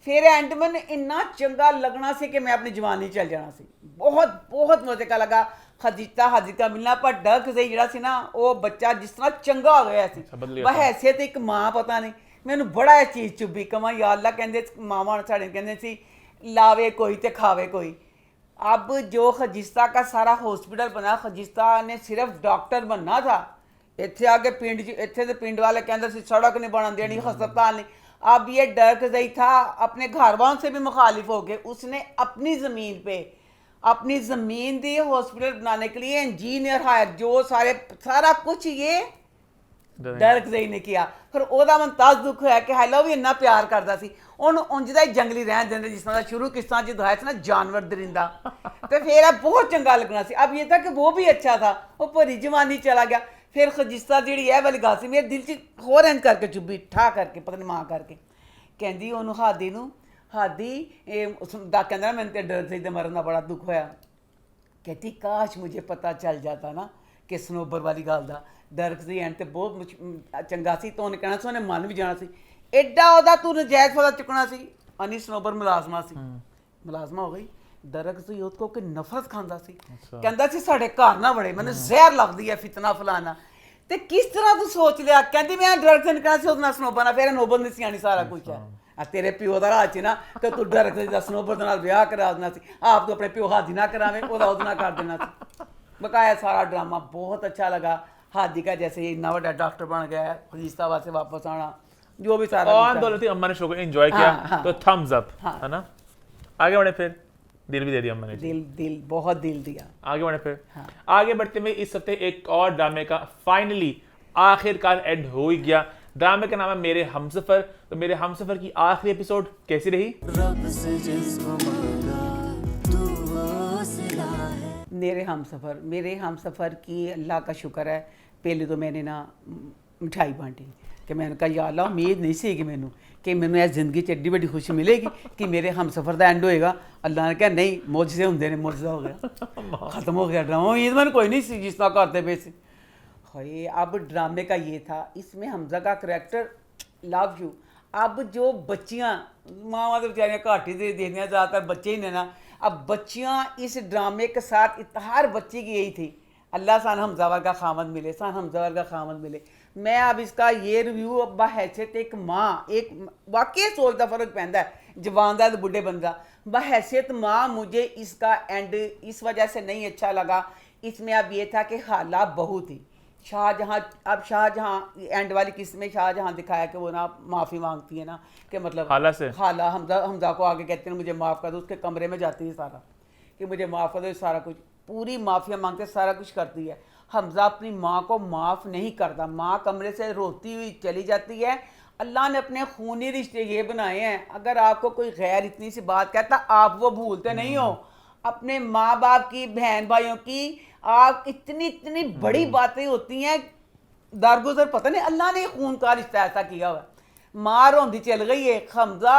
फिर एंड में इन्ना चंगा लगना से कि मैं अपनी जवानी चल जाना सी। बहुत बहुत मजे का लगा खजीता हाजी का मिलना, पर डरकज़ई जड़ा सी ना वो बच्चा जिस तरह चंगा हो गया सी, वह हैसियत एक माँ पता नहीं मैनू बड़ा ये चीज़ चुभी कमा या अल्लाह कहते मावा साढ़े कहते सी लावे कोई तो खावे कोई। अब जो खजिस्ता का सारा हॉस्पिटल बना, खजिस्ता ने सिर्फ डॉक्टर बनना था, इतने आगे पिंड इतने तो पिंड वाले कहते सी सड़क नहीं बना देनी, हस्पताल नहीं। अब ये डरकज़ई था अपने घर वालों से भी मुखालिफ हो गए, उसने अपनी ज़मीन पे अपनी ज़मीन दी हॉस्पिटल बनाने के लिए इंजीनियर हायर, जो सारा कुछ ये डरकज़ई ने किया। फिर ओदा मन तस दुख होया कि हालो भी इन्ना प्यार करता सी, ਉਹਨੂੰ ਉਂਝ ਦਾ ਹੀ ਜੰਗਲੀ ਰਹਿਣ ਦਿੰਦੇ ਜਿਸ ਤਰ੍ਹਾਂ शुरू किस्तां च दिखाया था ना जानवर दरिंदा, तो फिर बहुत चंगा लगना सी। अब ये था कि वो भी अच्छा था, वो भरी जवानी चला गया। फिर खजिस्ता जी है वाली गल सी मेरे दिल च होर इंज करके चुभी ठा करके पता नहीं मां करके कहती ओनू हादी नू हादी कहना मैंने तो डरकज़ई दे मरन का बड़ा दुख होया, कहती काश मुझे पता चल जाता ना कि सनोबर वाली गल का डरकज़ई एंड तो बहुत चंगा सी, तो उन्हें कहना सी उन्हें मन भी जाना सी एडा ओदा तू नजायज़ फायदा चुकना सी। अनी सनोबर मुलाजमा सी, मुलाजमा हो गई, डरकज़ई ਉਹਦੇ ਕੋ ਕਿ ਨਫ਼ਰਤ ਖਾਂਦਾ ਸੀ, ਕਹਿੰਦਾ ਸੀ ਸਾਡੇ ਘਰ ਨਾ ਬੜੇ ਮੈਨੂੰ ਜ਼ਹਿਰ ਲੱਗਦੀ ਹੈ ਫਿਤਨਾ ਫਲਾਣਾ। ਤੇ ਕਿਸ ਤਰ੍ਹਾਂ ਤੂੰ ਸੋਚ ਲਿਆ, ਕਹਿੰਦੀ ਮੈਂ ਡਰਕਜ਼ਈ ਨੂੰ ਕਹਿਣਾ ਸੀ ਉਹਦੇ ਨਾਲ ਸਨੋਬਰ ਨਾਲ, ਫਿਰ ਨੋਬਲ ਨਹੀਂ ਸਿਆਣੀ ਸਾਰਾ ਕੁਝ ਹੈ ਆ ਤੇਰੇ ਪਿਓ ਦਾ ਰਾਜ ਨਾ ਕਿ ਤੂੰ ਡਰਕਜ਼ਈ ਦਾ ਸਨੋਬਰ ਦੇ ਨਾਲ ਵਿਆਹ ਕਰਾ ਦੇਣਾ ਸੀ, ਆਪ ਤੂੰ ਆਪਣੇ ਪਿਓ ਹਾਦੀ ਨਾ ਕਰਾਵੇਂ ਉਹਦਾ ਉਹਦੇ ਨਾਲ ਕਰ ਦੇਣਾ ਸੀ। बकाया सारा ड्रामा बहुत अच्छा लगा। हादी का जैसे इतना बड़ा डॉक्टर बन गया है, फरिश्ताबाद से वापस आना, जो भी सारा और दौलती अम्मा ने शो को एंजॉय किया, तो थम्स अप है ना। आगे बढ़े फिर दिल भी दे दिया अम्मा ने, दिल बहुत दिल दिया। आगे बढ़े फिर आगे बढ़ते हुए इस हफ्ते एक और ड्रामे का फाइनली आखिरकार एंड हो ही गया। ड्रामे का नाम है मेरे हमसफर। तो मेरे हमसफर की आखिरी एपिसोड कैसी रही? मेरे हमसफ़र की अल्लाह का शुक्र है, पहले तो मैंने ना मिठाई बांटी कि मैंने कहा या अल्लाह उम्मीद नहीं सी कि मैनू इस जिंदगी च एड्डी बड़ी खुशी मिलेगी कि मेरे हमसफ़र का एंड होएगा। अल्लाह ने कहा नहीं, मुझसे होंदे ने, मुझसे हो गया, ख़त्म हो गया ड्रामा। उम्मीद मैंने कोई नहीं सी जिस तरह करते पे से। हाय अब ड्रामे का ये था, इसमें हमजा का करैक्टर लव यू। अब जो बच्चियाँ माँ तो बेचारियाँ घाट ही दे दियाँ, ज़्यादातर बच्चे ही ने ना। अब बच्चियाँ इस ड्रामे के साथ हर बच्ची की यही थी, अल्लाह सान हमजा वर्गा खामद मिले, सान हमजा वर्गा खामद मिले। मैं अब इसका ये रिव्यू अब बहैसियत एक माँ, एक वाकई सोच का फ़र्क पैंदा है जवान का तो बुढ़े बंदा। बहैसियत माँ मुझे इसका एंड इस वजह से नहीं अच्छा लगा। इसमें अब ये था कि हाला बहू थी शाहजहाँ। अब शाहजहाँ एंड वाली किस्त में शाहजहाँ दिखाया कि वो ना माफ़ी मांगती है ना, कि मतलब हाला से हाला हमजा को आगे कहते हैं मुझे माफ़ कर दो, उसके कमरे में जाती है सारा कि मुझे माफ़ कर दो, सारा कुछ पूरी माफ़िया मांगते सारा कुछ करती है। हमजा अपनी माँ को माफ़ नहीं करता, माँ कमरे से रोती हुई चली जाती है। अल्लाह ने अपने खूनी रिश्ते ये बनाए हैं, अगर आपको कोई गैर इतनी सी बात कहता आप वो भूलते नहीं हो। अपने माँ बाप की, बहन भाइयों की, आप इतनी इतनी बड़ी बातें होती हैं दरगुजर पता नहीं अल्लाह ने खून का रिश्ता ऐसा किया हुआ मार होंदी चल गई है हमजा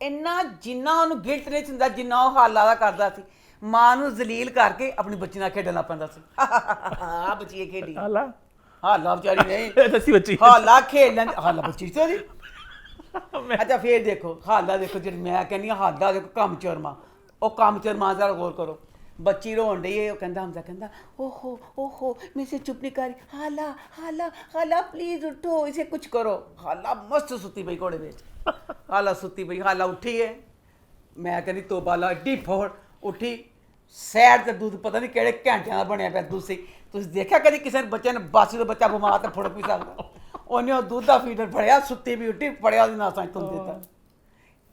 इन्ना जिन्ना ਉਹਨੂੰ ਗਿਲਟ ਨਹੀਂ ਹੁੰਦਾ ਜਿੰਨਾ ਉਹ ਹਾਲਾ ਦਾ ਕਰਦਾ ਸੀ ਮਾਂ ਨੂੰ ਜ਼ਲੀਲ ਕਰਕੇ ਆਪਣੀ ਬੱਚੀ ਨਾਲ ਖੇਡਣਾ ਪੈਂਦਾ ਸੀ ਆ ਬੱਚੀ ਖੇਡੀ ਹਾਲਾ ਹਾਲਾ ਵਿਚਾਰੀ ਨਹੀਂ ਦੱਸੀ ਬੱਚੀ ਹਾਲਾ ਖੇਡਣ ਹਾਲਾ ਬੱਚੀ ਸੀ ਉਹਦੀ ਅੱਛਾ ਫੇਰ ਦੇਖੋ ਹਾਲਾ ਦੇਖੋ ਜਿਹੜੀ ਮੈਂ ਕਹਿੰਦੀ ਹਾਂ ਹਾਲਾ ਦੇਖੋ ਕੰਮ ਚਰਮਾ ਉਹ ਕੰਮ ਚਰਮਾ ਜ਼ਰਾ ਗੌਰ ਕਰੋ ਬੱਚੀ ਰੋਣ ਡਈ ਹੈ ਉਹ ਕਹਿੰਦਾ ਹਮਜ਼ਾ ਕਹਿੰਦਾ ਓਹੋ ਓਹੋ ਮੇਰੇ ਸੇ ਚੁੱਪ ਨਹੀਂ ਕਰ ਹਾਲਾ ਹਾਲਾ ਹਾਲਾ ਪਲੀਜ਼ ਉਠੋ ਇਸੇ ਕੁਝ ਕਰੋ ਹਾਲਾ ਮਸਤ ਸੁੱਤੀ ਪਈ ਘੋੜੇ ਵਿੱਚ ਹਾਲਾ ਸੁੱਤੀ ਪਈ ਹਾਲਾ ਉੱਠੀ ਹੈ ਮੈਂ ਕਹਿੰਦੀ ਤੋਬਾ ਲਾ ਏਡੀ ਫੋੜ ਉੱਠੀ ਸੈਡ ਤੇ ਦੁੱਧ ਪਤਾ ਨਹੀਂ ਕਿਹੜੇ ਘੰਟਿਆਂ ਦਾ ਬਣਿਆ ਪਿਆ ਦੁੱਧ ਸੀ ਤੁਸੀਂ ਦੇਖਿਆ ਕਦੀ ਕਿਸੇ ਬੱਚੇ ਨੇ ਬਾਸੀ ਦਾ ਬੱਚਾ ਬਿਮਾਰ ਤੇ ਫੁੜ ਪੀ ਸਕਦਾ ਉਹਨੇ ਉਹ ਦੁੱਧ ਦਾ ਫੀਡਰ ਫੜਿਆ ਸੁੱਤੀ ਵੀ ਉੱਠੀ ਫੜਿਆ ਉਹਦੀ ਨਾਸਾਂ 'ਚ ਤੁੰਨ ਦਿੱਤਾ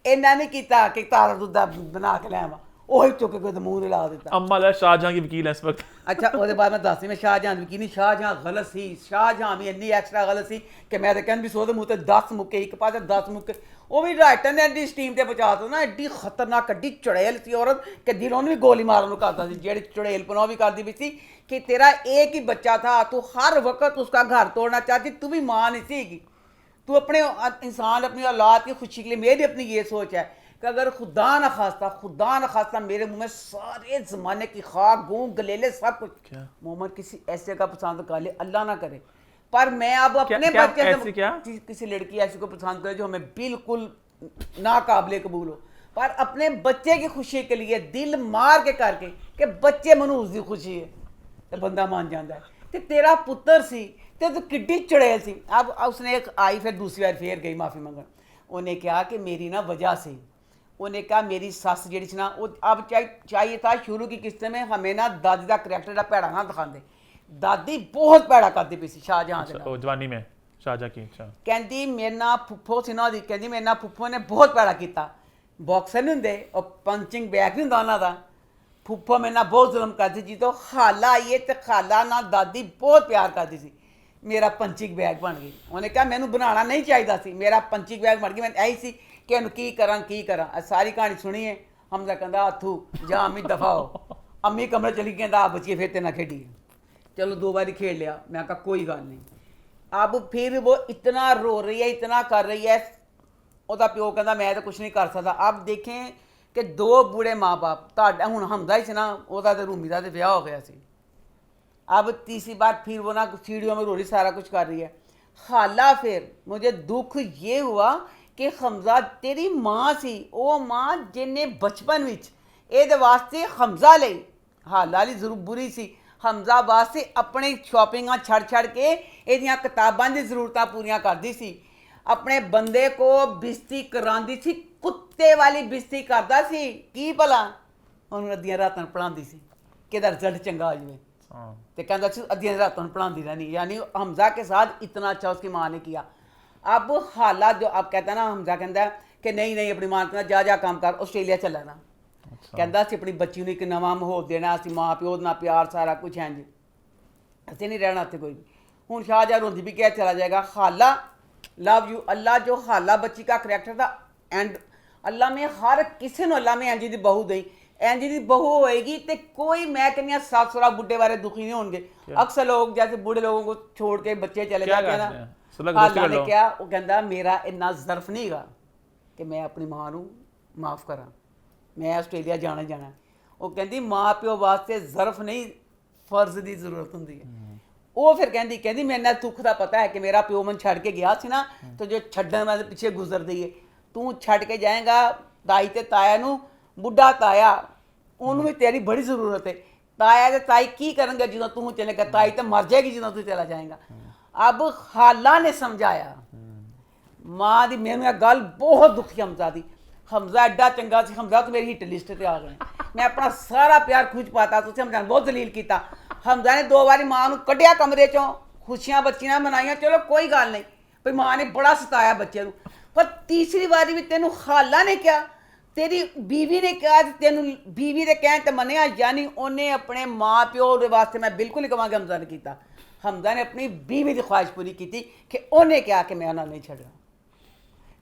ਇਹਨਾਂ ਨੇ ਕੀਤਾ ਕਿ ਤਾਰਾ ਦੁੱਧ ਦਾ ਬਣਾ ਕੇ ਲਿਆਵਾਂ ਉਹੀ ਚੁੱਕ ਕੇ ਉਹਦੇ ਮੂੰਹ 'ਤੇ ਲਾ ਦਿੱਤਾ ਅੰਮਾ ਦਾ ਸ਼ਾਹਜਹਾਂ ਦੀ ਵਕੀਲ ਹੈ ਇਸ ਵਕਤ ਅੱਛਾ ਉਹਦੇ ਬਾਅਦ ਮੈਂ ਦੱਸਦੀ ਮੈਂ ਸ਼ਾਹਜਹਾਂ ਦੀ ਵਕੀਲ ਨਹੀਂ ਸ਼ਾਹਜਹਾਂ ਗਲਤ ਸੀ ਸ਼ਾਹਜਹਾਂ ਵੀ ਇੰਨੀ ਐਕਸਟਰਾ ਗਲਤ ਸੀ ਕਿ ਮੈਂ ਤਾਂ ਕਹਿੰਦੀ ਸੀ ਉਹਦੇ ਮੂੰਹ 'ਤੇ 10 ਮੁੱਕੇ ਇੱਕ ਪਾਸੇ 10 ਮੁੱਕੇ ਉਹ ਵੀ ਰਾਈਟਰ ਨੇ ਐਡੀ ਸਟੀਮ ਤੇ ਪਹੁੰਚਾ ਤਾ ਨਾ ਐਡੀ ਖਤਰਨਾਕ ਐਡੀ ਚੁੜੈਲ ਸੀ ਔਰਤ ਕਿ ਦਿਲ ਉਹਨੂੰ ਵੀ ਗੋਲੀ ਮਾਰਨ ਨੂੰ ਕਰਦਾ ਸੀ ਜਿਹੜੀ ਚੁੜੈਲ ਪਨ ਉਹ ਵੀ ਕਰਦੀ ਵੀ ਸੀ कि तेरा एक ही बच्चा था तू हर वक्त उसका घर तोड़ना चाहती तू भी माँ नहीं सीगी तू अपने इंसान अपनी औलाद की खुशी के लिए मेरी अपनी ये सोच है कि अगर खुदा न खास्ता मेरे मुंह में सारे ज़माने की खाक गूं गलेले सब कुछ मोहम्मद किसी ऐसे का पसंद कर ले अल्लाह ना करे पर मैं अब अपने बच्चे से किसी लड़की ऐसी को पसंद करे जो हमें बिल्कुल नाकाबिले कबूल हो पर अपने बच्चे की खुशी के लिए दिल मार के करके कि बच्चे मनूस की खुशी है तो बंदा मान जाता है तो तेरा पुत्र सी तो किड्डी चुड़ैल सी अब उसने एक आई फिर दूसरी बार फिर गई माफ़ी मंगन उन्हें कहा कि मेरी ना वजह से उन्हें कहा मेरी सस जी ना वो अब चाहिए था शुरू की किस्त में हमें ना दादी का करैक्टर भैड़ा ना दिखाते दादी बहुत भैड़ा करती पी सी शाहजहां जवानी में शाहजहां की कहती मेरे ना फुफ्फो सी ना कहती मेरे ना फुफ्फो ने बहुत भैड़ा किया बॉक्सर नहीं होंगे और पंचिंग बैग नहीं होंगे उन्हों का फुफ्फो मेरे ना बहुत जुल्म करती जी तो खाला आइए तो खाला ना दादी बहुत प्यार करती सी मेरा पंचिंग बैग बन गई उन्हें कहा मैनू बनाना नहीं चाहिए सी मेरा पंचिंग बैग बन गई मैं यही सी कि उन्हें की करा सारी कहानी सुनी है हमजा कहता हथू जा अम्मी दफा हो अम्मी कमरे चली कहता आ बचिए फिर तेना खेडी चलो 2 बारी खेल लिया मैं कहा कोई गल नहीं अब फिर वो इतना रो रही है इतना कर रही है ਉਹਦਾ ਪਿਓ ਕਹਿੰਦਾ ਮੈਂ ਤਾਂ ਕੁਝ ਨਹੀਂ ਕਰ ਸਕਦਾ अब देखें कि 2 बूढ़े माँ बाप ਤੁਹਾਡਾ ਹੁਣ ਹਮਜ਼ਾ ਹੀ ਸੀ ਨਾ ਉਹਦਾ ਤੇ ਰੂਮੀ ਦਾ ਤੇ ਵਿਆਹ ਹੋ ਗਿਆ ਸੀ अब तीसरी बार फिर वो ना सीढ़ियों में रो रही सारा कुछ कर रही है हाला फिर मुझे दुख ये हुआ कि हमजा तेरी माँ सी वो माँ जिन्हें बचपन विच ਇਹਦੇ ਵਾਸਤੇ ਹਮਜ਼ਾ ਲਈ ਹਾਲਾ ਲਈ ਜ਼ਰੂਰ ਬੁਰੀ ਸੀ ਹਮਜ਼ਾ ਵਾਸਤੇ ਆਪਣੇ ਸ਼ਾਪਿੰਗਾਂ ਛੱਡ ਕੇ ਇਹਦੀਆਂ ਕਿਤਾਬਾਂ ਦੀ ਜ਼ਰੂਰਤਾਂ ਪੂਰੀਆਂ ਕਰਦੀ ਸੀ ਆਪਣੇ ਬੰਦੇ ਕੋ ਬਿਸਤੀ ਕਰਾਂਦੀ ਸੀ ਕੁੱਤੇ ਵਾਲੀ ਬਿਸਤੀ ਕਰਦਾ ਸੀ ਕੀ ਭਲਾ ਉਹਨੂੰ ਅੱਧੀਆਂ ਰਾਤਾਂ ਪੜਾਉਂਦੀ ਸੀ ਕਿ ਇਹਦਾ ਰਿਜ਼ਲਟ ਚੰਗਾ ਆ ਜਾਵੇ तो कहता अद्धियां रातों पढ़ाती रहनी यानी हमजा के साथ इतना अच्छा उसकी माँ ने किया अब हालात जो अब कहता ना हमजा कहता कि नहीं अपनी माँ कहना जा काम कर आस्ट्रेलिया चला ना कहता असं अपनी बच्ची को एक नवा माहौल देना असं माँ प्यो ना प्यार सारा कुछ है जी असं नहीं रहना इतने कोई भी हूँ शाहजहां रोंदी भी क्या चला जाएगा हाला लव यू अल्लाह जो हाला बच्ची का करैक्टर था एंड अल्लाह में हर किसी को अल्लाह में इंजी की बहू दी इंज की बहू होएगी तो कोई मैं कहनी सास ससुरा बुढ़े बारे दुखी नहीं होंगे अक्सर लोग जैसे बूढ़े लोगों को छोड़ के बच्चे चले जाते हैं ना अल्लाह ने क्या वो कहता मेरा इन्ना ज़र्फ नहीं गा कि मैं अपनी माँ को माफ़ करा मैं आस्ट्रेलिया जाना वो कहती माँ प्यो वास्ते ज़र्फ नहीं फर्ज की जरूरत होंगी है वो फिर कहती मेरे दुख का पता है कि मेरा प्यो मन छड़ के गया सी ना तो जो छड्डन मैं पिछे गुजर दी है तू छड़ के जाएगा ताई ते ताया नू बुढ़ा ताया उन्होंने भी तेरी बड़ी ज़रूरत है ताया ते ताई की करेंगे जो तू चलेगा ताई तो मर जाएगी जो तू चला जाएगा अब हाला ने समझाया माँ की मेरी गल बहुत दुखी हमजा दी हमजा एडा चंगा सी हमजा तो मेरी हिट लिस्ट से आ गए मैं अपना सारा प्यार खुज पाता तो हमजा ने बहुत दलील किया हमजा ने 2 बारी माँ को कढ़िया कमरे चों खुशियां बच्चियां मनाइया चलो कोई गल नहीं भाई माँ ने बड़ा सताया बच्चे को पर तीसरी बारी भी तेनू हाला ने क्या तेरी बीवी ने कहा तेन बीवी के कहने तो मनिया यानी उन्हें अपने माँ प्यो के वास्ते मैं बिल्कुल ही कहांगा हमजा ने किया हमजा ने अपनी बीवी की ख्वाहिश पूरी की कि उन्हें क्या कि मैं उन्होंने नहीं छड़ना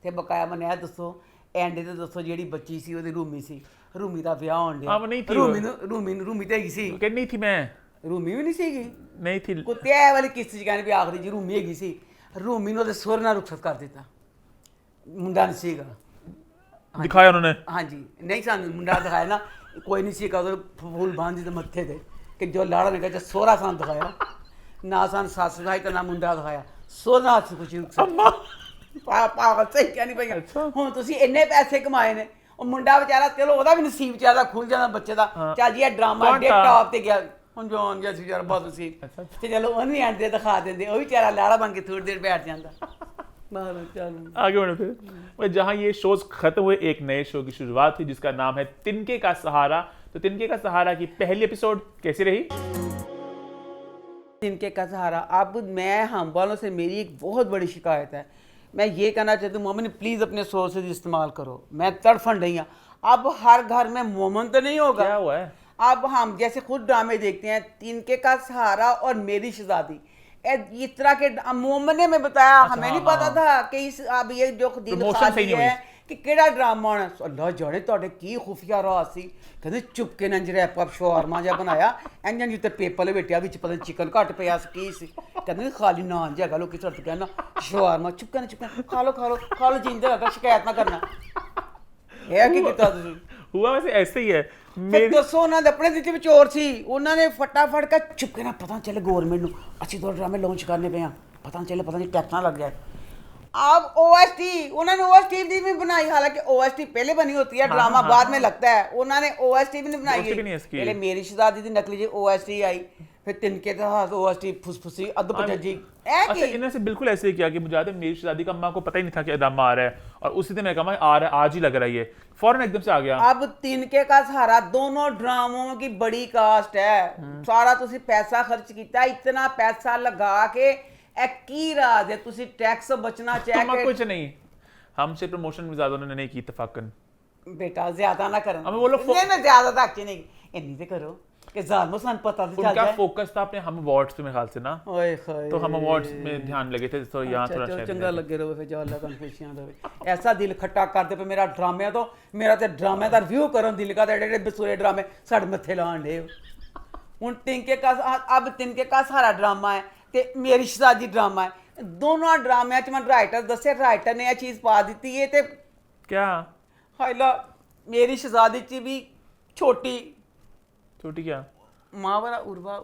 तो बकाया मनिया दसो एंड तो दसो जी बच्ची सी रूमी सी रूमी का विआह होने रूमी तो हैगी सी नहीं थी मैं ਰੂਮੀ ਵੀ ਨਹੀਂ ਸੀਗੀ नहीं थी ਕੁੱਤੇ ਐ ਵਾਲੀ ਕਿਸ ਚੀਜ਼ ਵੀ ਆਖਰੀ ਜੀ ਰੂਮੀ ਹੈਗੀ ਸੀ ਰੂਮੀ ਨੂੰ ਉਹਦੇ ਸੁਰ ਨਾਲ ਰੁਖਸਤ ਕਰ ਦਿੱਤਾ ਮੁੰਡਾ ਨਹੀਂ ਸੀਗਾ दिखाया उन्होंने ਹਾਂਜੀ ਨਹੀਂ ਸਾਨੂੰ ਮੁੰਡਾ ਦਿਖਾਇਆ ਨਾ ਕੋਈ ਨਹੀਂ ਸੀਗਾ ਉਹ ਫੂਲ ਬੰਨ ਦਿੱਤੇ ਮੱਥੇ ਤੇ ਕਿ ਜੋ ਲਾੜਾ ਨੇ ਕਿਹਾ ਸੋਹਰਾ ਸਾਨੂੰ ਦਿਖਾਇਆ ਨਾ ਸਾਨੂੰ ਸੱਸ ਦਿਖਾਈ ਤੇ ਨਾ ਮੁੰਡਾ ਦਿਖਾਇਆ ਸੋਹਰਾ ਸੀ ਕੁਛ अम्मा ਪਾਗਲ ਸਹੀ ਕਹਿੰਦੀ ਪਈ ਹੁਣ ਤੁਸੀਂ ਇੰਨੇ ਪੈਸੇ ਕਮਾਏ ਨੇ ਉਹ ਮੁੰਡਾ ਵਿਚਾਰਾ ਚਲੋ ਉਹਦਾ ਵੀ ਨਸੀਬ ਵਿਚਾਰਾ ਖੁੱਲ ਜਾਂਦਾ ਬੱਚੇ ਦਾ ਚੱਲ ਜੀ ਇਹ ਡਰਾਮਾ ਕੌਣ ਡੇ ਥਾ? ਟਾਪ ਤੇ ਗਿਆ ਹੁਣ ਜੋਨ ਗਿਆ ਸੀ ਯਾਰ ਬਹੁਤ ਸੀ ਤੇ ਚਲੋ ਉਹਨੂੰ ਐਂਡ ਤੇ ਦਿਖਾ ਦਿੰਦੇ ਉਹ ਵੀ ਵਿਚਾਰਾ ਲਾੜਾ ਬਣ ਕੇ ਥੋੜੀ ਦੇਰ ਬੈਠ ਜਾਂਦਾ ਬਾਹਰ ਚੱਲ आगे बढ़े फिर भाई जहाँ ये शोज खत्म हुए एक नए शो की शुरुआत हुई जिसका नाम है तिनके का सहारा। तो तिनके का सहारा की पहली एपिसोड कैसी रही? तिनके का सहारा अब मैं हम वालों से मेरी एक बहुत बड़ी शिकायत है मैं ये कहना चाहती हूँ मोमिन प्लीज़ अपने सोर्सेज इस्तेमाल करो मैं तड़फन रही हूँ अब हर घर में मोमन तो नहीं होगा क्या हुआ है? अब हम जैसे खुद ड्रामे देखते हैं तिनके का सहारा और मेरी शहजादी इस तरह के मोमन ने में बताया हमें नहीं पता था कि इस अब ये जो दिल Promotion खाली सही नहीं है कि केड़ा ड्रामा होना अल्लाह जाने ਤੁਹਾਡੇ ਕੀ ਖੁਫੀਆ ਰਾਜ਼ ਸੀ ਕਹਿੰਦੇ ਚੁਪਕੇ ਨਾਲ ਜਿਹੜਾ ਪਪ ਸ਼ਵਾਰਮਾ ਜਿਹਾ ਬਣਾਇਆ ਇੰਜਨ ਜਿੱਤੇ ਪੇਪਰ ਲਵੇਟਿਆ ਵਿੱਚ ਪਤਾ ਚਿਕਨ ਘੱਟ ਪਿਆ ਸੀ ਕੀ ਸੀ ਕਹਿੰਦੇ ਖਾਲੀ ਨਾਨ ਜਗਾ ਲੋਕੀ ਸੜਤ ਕਹਿੰਦਾ ਸ਼ਵਾਰਮਾ ਚੁਪਕੇ ਖਾ ਲੋ ਜਿੰਦੇ ਹੈਗਾ ਸ਼ਿਕਾਇਤ ਨਾ ਕਰਨਾ ਇਹ ਕੀ ਕੀਤਾ ਤੁਸੀਂ हुआ वैसे ऐसे ही है ਫਿਰ ਦੱਸੋ ਉਹਨਾਂ ਦੇ ਆਪਣੇ ਦਿੱਤੇ ਵਿੱਚ ਹੋਰ ਸੀ ਉਹਨਾਂ ਨੇ ਫਟਾਫਟ ਕਾ ਚੁਪਕੇ ਨਾਲ ਪਤਾ ਚੱਲੇ ਗਵਰਨਮੈਂਟ ਨੂੰ ਅਸੀਂ ਦੋ ਡਰਾਮੇ ਲਾਂਚ ਕਰਨੇ ਪਏ ਆ ਪਤਾ ਨਹੀਂ ਟੈਕਸ ਨਾ ਲੱਗ ਜਾਏ अब OST उन्होंने OST भी नहीं बनाई हालांकि OST पहले बनी होती है ड्रामा बाद में लगता है उन्होंने OST भी नहीं बनाई पहले मेरी शहजादी दी नकली जी OST आई फिर तिनके का OST फुसफुसी अद्दपटजी अच्छा इन्होंने से बिल्कुल ऐसे ही किया कि मुझे याद है मेरी शहजादी का अम्मा को पता ही नहीं था कि ड्रामा आ रहा है और उसी दिन मैं कहा आ रहा है आज ही लग रहा है ये फौरन एकदम से आ गया। अब तिनके का सहारा दोनों ड्रामों की बड़ी कास्ट है सारा तुसी पैसा खर्च किया इतना पैसा लगा के की राज है तुसी टैक्स बचना चाहिए कुछ नहीं हमसे प्रमोशन में ज्यादा उन्होंने नहीं की इत्तेफाकन बेटा ज्यादा ना करो हमें बोलो नहीं ज्यादा तक नहीं इन्नी से करो कि जालमो सन पता तो चल उनका जाए फोकस था अपने हम अवार्ड्स पे मेरे ख्याल से ना ओए होए तो हम अवार्ड्स में ध्यान लगे थे तो यहाँ थोड़ा शायद चंगा लगे रहो फिर जो अल्लाह को खुशियां देवे ऐसा दिल खट्टा कर दे पे मेरा ड्रामे तो मेरा ते ड्रामे दा रिव्यू करन दिल का एडे बसुरे ड्रामे साडे मथे लाण दे हुन तिनके का अब तिनके का सारा ड्रामा है ते मेरी शहजादी ड्रामा है दोनों ड्रामे च मैं राइटर दसे राइटर ने यह चीज पा दी है ते क्या हाइला मेरी शहजादी च भी छोटी छोटी क्या मावरा उर्वा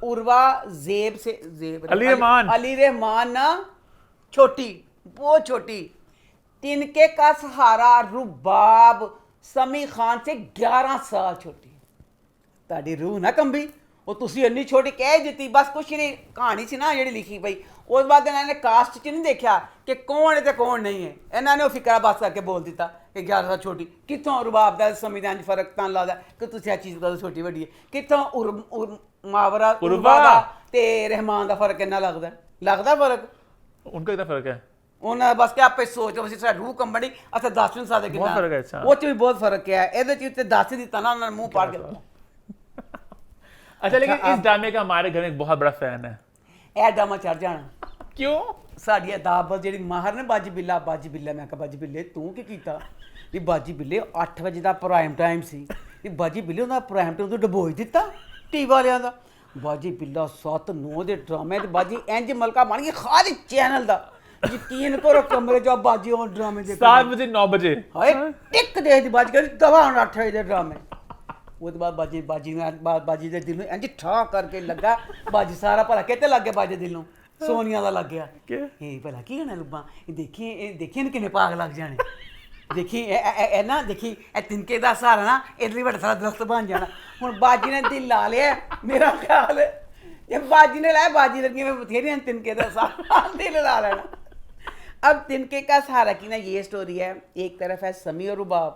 उर्वा जेब से अली रहमान ना छोटी बहुत छोटी तिनके का सहारा रुबाब समी खान से 11 साल छोटी ताड़ी रूह ना कंबी ਉਹ ਤੁਸੀਂ ਇੰਨੀ ਛੋਟੀ ਕਹਿ ਦਿੱਤੀ ਬਸ ਕੁਛ ਨਹੀਂ ਕਹਾਣੀ ਸੀ ਨਾ ਜਿਹੜੀ ਲਿਖੀ ਪਈ ਉਸ ਬਾਅਦ ਇਹਨਾਂ ਨੇ ਕਾਸਟ 'ਚ ਨਹੀਂ ਦੇਖਿਆ ਕਿ ਕੌਣ ਹੈ ਤੇ ਕੌਣ ਨਹੀਂ ਹੈ ਇਹਨਾਂ ਨੇ ਉਹ ਫਿਕਰਾ ਬਸ ਕਰਕੇ ਬੋਲ ਦਿੱਤਾ ਕਿ 11 ਸਾਲ ਛੋਟੀ ਕਿੱਥੋਂ ਰੁਬਾਬ ਦਾ ਸੰਵਿਧਾਨ 'ਚ ਫਰਕ ਤਾਂ ਲੱਗਦਾ ਕਿ ਤੁਸੀਂ ਇਹ ਚੀਜ਼ ਕਰ ਛੋਟੀ ਵੱਡੀ ਹੈ ਕਿੱਥੋਂ ਮਾਵਰਾ ਉਰਵਾ ਦਾ ਤੇ ਰਹਿਮਾਨ ਦਾ ਫਰਕ ਇੰਨਾ ਲੱਗਦਾ ਫਰਕ उनका कितना फर्क है ਉਹਨਾਂ ਬਸ ਕਿ ਆਪੇ ਸੋਚੋ ਅਸੀਂ ਸਾਡੀ ਰੂਹ ਕੰਬਣੀ ਅਸਾਂ ਦੱਸ ਨਹੀਂ ਸਕਦੇ ਬਹੁਤ ਫਰਕ ਹੈ ਉਹ 'ਚ ਵੀ ਬਹੁਤ ਫਰਕ ਹੈ ਇਹਦੇ 'ਚ ਤੇ ਦੱਸ ਦਿੱਤਾ ਨਾ ਉਹਨਾਂ ਨੇ ਮੂੰਹ ਪਾੜ ਕੇ अच्छा लेकिन इस ड्रामे का हमारे घर में एक बहुत बड़ा फैन है ਇਹ ਡਰਾਮਾ ਚੜ ਜਾਣਾ क्यों ਸਾਡੀ ਅਦਾਬਤ ਜਿਹੜੀ ਮਾਹਰ ਨੇ ਬਾਜੀ ਬਿੱਲਾ ਮੈਂ ਕਿਹਾ ਬਾਜੀ ਬਿੱਲੇ ਤੂੰ ਕੀ ਕੀਤਾ ਵੀ ਬਾਜੀ ਬਿੱਲੇ 8 ਵਜੇ ਦਾ ਪ੍ਰਾਈਮ ਟਾਈਮ ਸੀ ਵੀ ਬਾਜੀ ਬਿੱਲੇ ਉਹਦਾ ਪ੍ਰਾਈਮ ਟਾਈਮ ਤੋਂ ਡਬੋਈ ਦਿੱਤਾ ਟੀਵੀ ਵਾਲਿਆਂ ਦਾ ਬਾਜੀ ਬਿੱਲਾ 7-9 ਦੇ ਡਰਾਮੇ ਤੇ ਬਾਜੀ ਇੰਜ ਮਲਕਾ ਬਣ ਗਈ ਖਾਲੀ ਚੈਨਲ ਦਾ ਯਕੀਨ ਕਰੋ ਕਮਰੇ ਚ ਬਾਜੀ ਉਹ ਡਰਾਮੇ ਦੇ 7 बजे 9 बजे ਹਾਏ ਟਿਕ ਦੇ ਦੀ ਬਾਜੀ ਕਹਿੰਦੀ ਦਵਾ ਹੁਣ 8 ਵਜੇ ਦੇ ਡਰਾਮੇ ਉਹਦੇ ਬਾਅਦ ਬਾਜੀ ਦੇ ਦਿਲ ਨੂੰ ਇੰਜ ਠਾ ਕਰਕੇ ਲੱਗਾ ਬਾਜੀ ਸਾਰਾ ਭਲਾ ਕਿਤੇ ਲੱਗ ਗਿਆ ਬਾਜੀ ਦਿਲ ਨੂੰ ਸੋਨੀਆ ਦਾ ਲੱਗ ਗਿਆ ਇਹ ਭਲਾ ਕੀ ਹੋਣਾ ਲੁੱਬਾ ਇਹ ਦੇਖੀ ਕਿੰਨੇ ਪਾਗ ਲੱਗ ਜਾਣੇ ਦੇਖੀ ਇਹ ਨਾ ਦੇਖੀ ਇਹ ਤਿਨਕੇ ਦਾ ਸਹਾਰਾ ਨਾ ਇਡਲੀ ਵੱਡਾ ਸਾਰਾ ਦਰਖਤ ਬਣ ਜਾਣਾ ਹੁਣ ਬਾਜੀ ਨੇ ਦਿਲ ਲਾ ਲਿਆ ਮੇਰਾ ਖਿਆਲ ਇਹ ਬਾਜੀ ਨੇ ਲਾਇਆ ਬਾਜੀ ਲੱਗੀ ਮੈਂ ਬਥੇਰੀਆਂ ਤਿਨਕੇ ਦਾ ਸਹਾਰਾ ਦਿਲ ਲਾ ਲੈਣਾ अब तिनके का सहारा की ना ये स्टोरी है एक तरफ है समी और रुबाब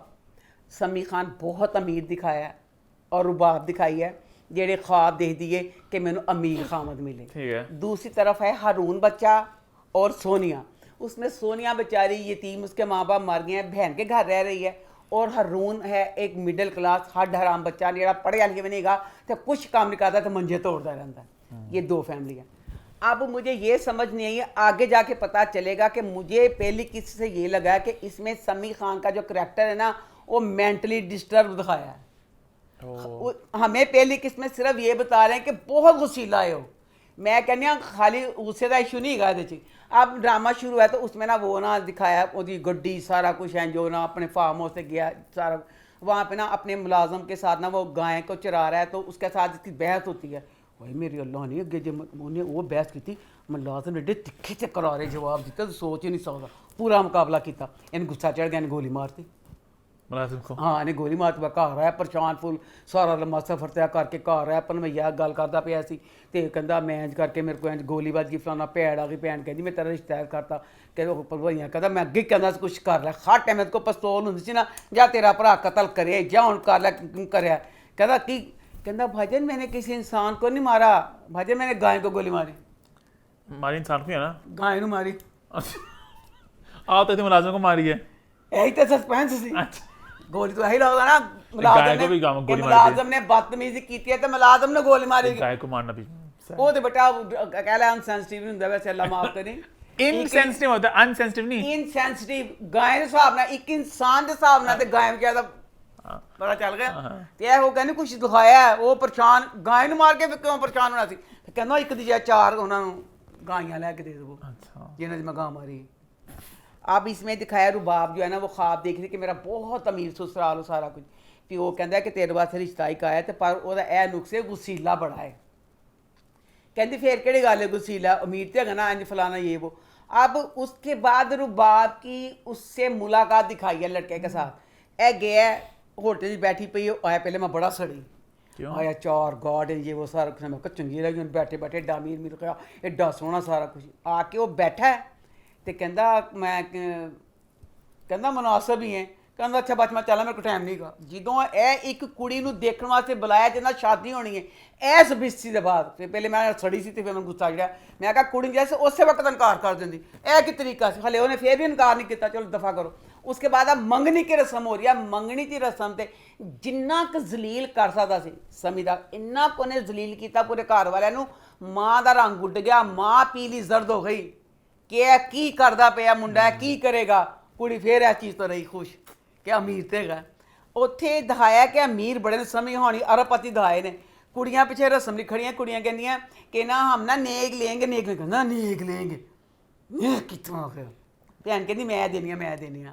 समी खान बहुत अमीर दिखाया है और रुबाब दिखाई है जेड़े ख्वाब देख दिए कि मैंने अमीर खामद मिले ठीक है दूसरी तरफ है हारून बच्चा और सोनिया उसमें सोनिया बेचारी यतीम उसके माँ बाप मर गए हैं बहन के घर रह रही है और हारून है एक मिडिल क्लास हड हराम बच्चा जेड़ा पढ़े लिखे भी नहीं गा तो कुछ काम नहीं करता तो मंजे तोड़ता रहता है ये दो फैमिली है अब मुझे ये समझ नहीं आई है आगे जाके पता चलेगा कि मुझे पहली किसी से ये लगा कि इसमें समी खान का जो करैक्टर है ना वो मेंटली डिस्टर्ब दिखाया है हमें पहली किस्त में सिर्फ ये बता रहे हैं कि बहुत गुस्सीला है हो। मैं कहनी खाली गुस्से का इशू नहीं है। अब ड्रामा शुरू है तो उसमें ना वो ना दिखाया उसकी गड्डी सारा कुछ है जो ना अपने फार्म हाउस से गया सारा, वहाँ पे ना अपने मुलाजम के साथ ना वो गाय को चरा रहा है तो उसके साथ इसकी बहस होती है। भाई मेरी अल्लाह नहीं अगे जब उन्हें वो बहस की थी मुलाजम ने एडे तिखे से करारे जवाब दिता तो सोच ही नहीं सकता। पूरा मुकाबला किया, इन गुस्सा चढ़ गया, इन गोली मारती। मुलाजिम को हाँ इन्हें गोली मारती हुआ घर आया परेशान फुल सारा लम्मा सफर तय करके घर आया भनवैया गल करता पिया सी ते कहंदा मैं इंज करके मेरे को इंज गोली ਵੱਜ गई फलाना भैड़ आ गई भैन कहती मैं तेरा रिश्ता करता कहते भनवैया कहता मैं अगे कहंदा कुछ कर लै हर टाइम को पिस्तौल हुंदी सी ना जा तेरा भरा कतल करे जा हुण कर लै करया कहता की कहंदा भाईजान मैंने किसी इंसान को नहीं मारा भाईजान मैंने गाय को गोली मारी। मारी इंसान को है ना, गाय ਨੂੰ मारी। आप तो मुलाजिम को मारी है। यही तो सस्पेंस सी। अच्छा गोली तो यही लगता ना गाय को भी गोली मारी थी। मुलाजिम ने बदतमीजी की है तो मुलाजिम ने गोली मारी। गाय को मारना भी वो तो बेटा कह ले अनसेंसिटिव नहीं ਹੁੰਦਾ वैसे अल्लाह माफ करे। इनसेंसिटिव होता है, अनसेंसिटिव नहीं। इनसेंसिटिव गाय ਦੇ ਹਿਸਾਬ ਨਾਲ ਇੱਕ ਇਨਸਾਨ ਦੇ ਹਿਸਾਬ ਨਾਲ ਤੇ ਗਾय ਨੂੰ ਕਿਹਾ ਪਤਾ ਚੱਲ ਗਿਆ ਤੇ ਇਹ ਉਹ ਕਹਿੰਦੇ ਕੁਝ ਦਿਖਾਇਆ ਉਹ ਪਰੇਸ਼ਾਨ ਗਾय ਨੂੰ ਮਾਰ ਕੇ ਫਿਰ ਕਿਉਂ ਪਰੇਸ਼ਾਨ ਹੋਣਾ ਸੀ ਕਹਿੰਦਾ ਇੱਕ ਦੀ ਜਾਂ ਚਾਰ ਉਹਨਾਂ ਨੂੰ ਗਾਈਆਂ ਲੈ ਕੇ ਦੇ ਦੇਵੋ ਜਿਨ੍ਹਾਂ ਦੀ ਮੈਂ ਗਾਂ ਮਾਰੀ। अब इसमें दिखाया रुबाब जो है ना वो ख्वाब देख रही कि मेरा बहुत अमीर ससुराल हो सारा कुछ फिर वो कहता है कि तेरे वास्ते रिश्ता ही आया तो पर वो नुक्स है गुस्सीला बड़ा है। कहती फिर केड़ी गल है गुस्सीला अमीर तो है ना इंज फलाना ये वो। अब उसके बाद रुबाब की उससे मुलाकात दिखाई है लड़के के साथ। ए गया होटल बैठी पई आया पहले मैं बड़ा सड़ी आया चार गार्ड ये वो सारा कुछ मैं चंगी लगी बैठे बैठे एडा अमीर मिल गया एडा सोहना सारा कुछ आके वो बैठा है तो कहता मैं कहता मुनासिब ही है कहता अच्छा बच मैं चला मेरे को टाइम नहीं गा जो एक कुड़ी नूं देखने वास्ते बुलाया जिन्ना शादी होनी है इस बिस्ती के बाद फिर पहले मैं सड़ी सी तो फिर मैं गुस्सा चढ़िया मैं कहा कुड़ी जैसे उस वक्त इनकार कर देंदी यह कि तरीका से हले उन्हें फिर भी इनकार नहीं किया चलो दफा करो। उसके बाद अब मंगनी की रस्म हो रही है मंगनी की रस्म से जिन्ना क जलील कर सकता सी समझदा इन्ना को ने जलील किया पूरे घर वालों माँ का रंग उड गया माँ पीली जर्द हो गई कि की करदा पिया मुंडा की करेगा कुड़ी फिर इस चीज़ तो रही खुश कि अमीर तो है उत्थे दिखाया कि अमीर बड़े ने समझ होनी अरबपति दिखाए ने कुड़ियाँ पिछे रस्म नहीं खड़ियाँ कुड़ियाँ कहदियाँ कि ना हम ना नेक लेंगे ना नेक लेंगे नेक कितना फिर भैन कहती मैं देनी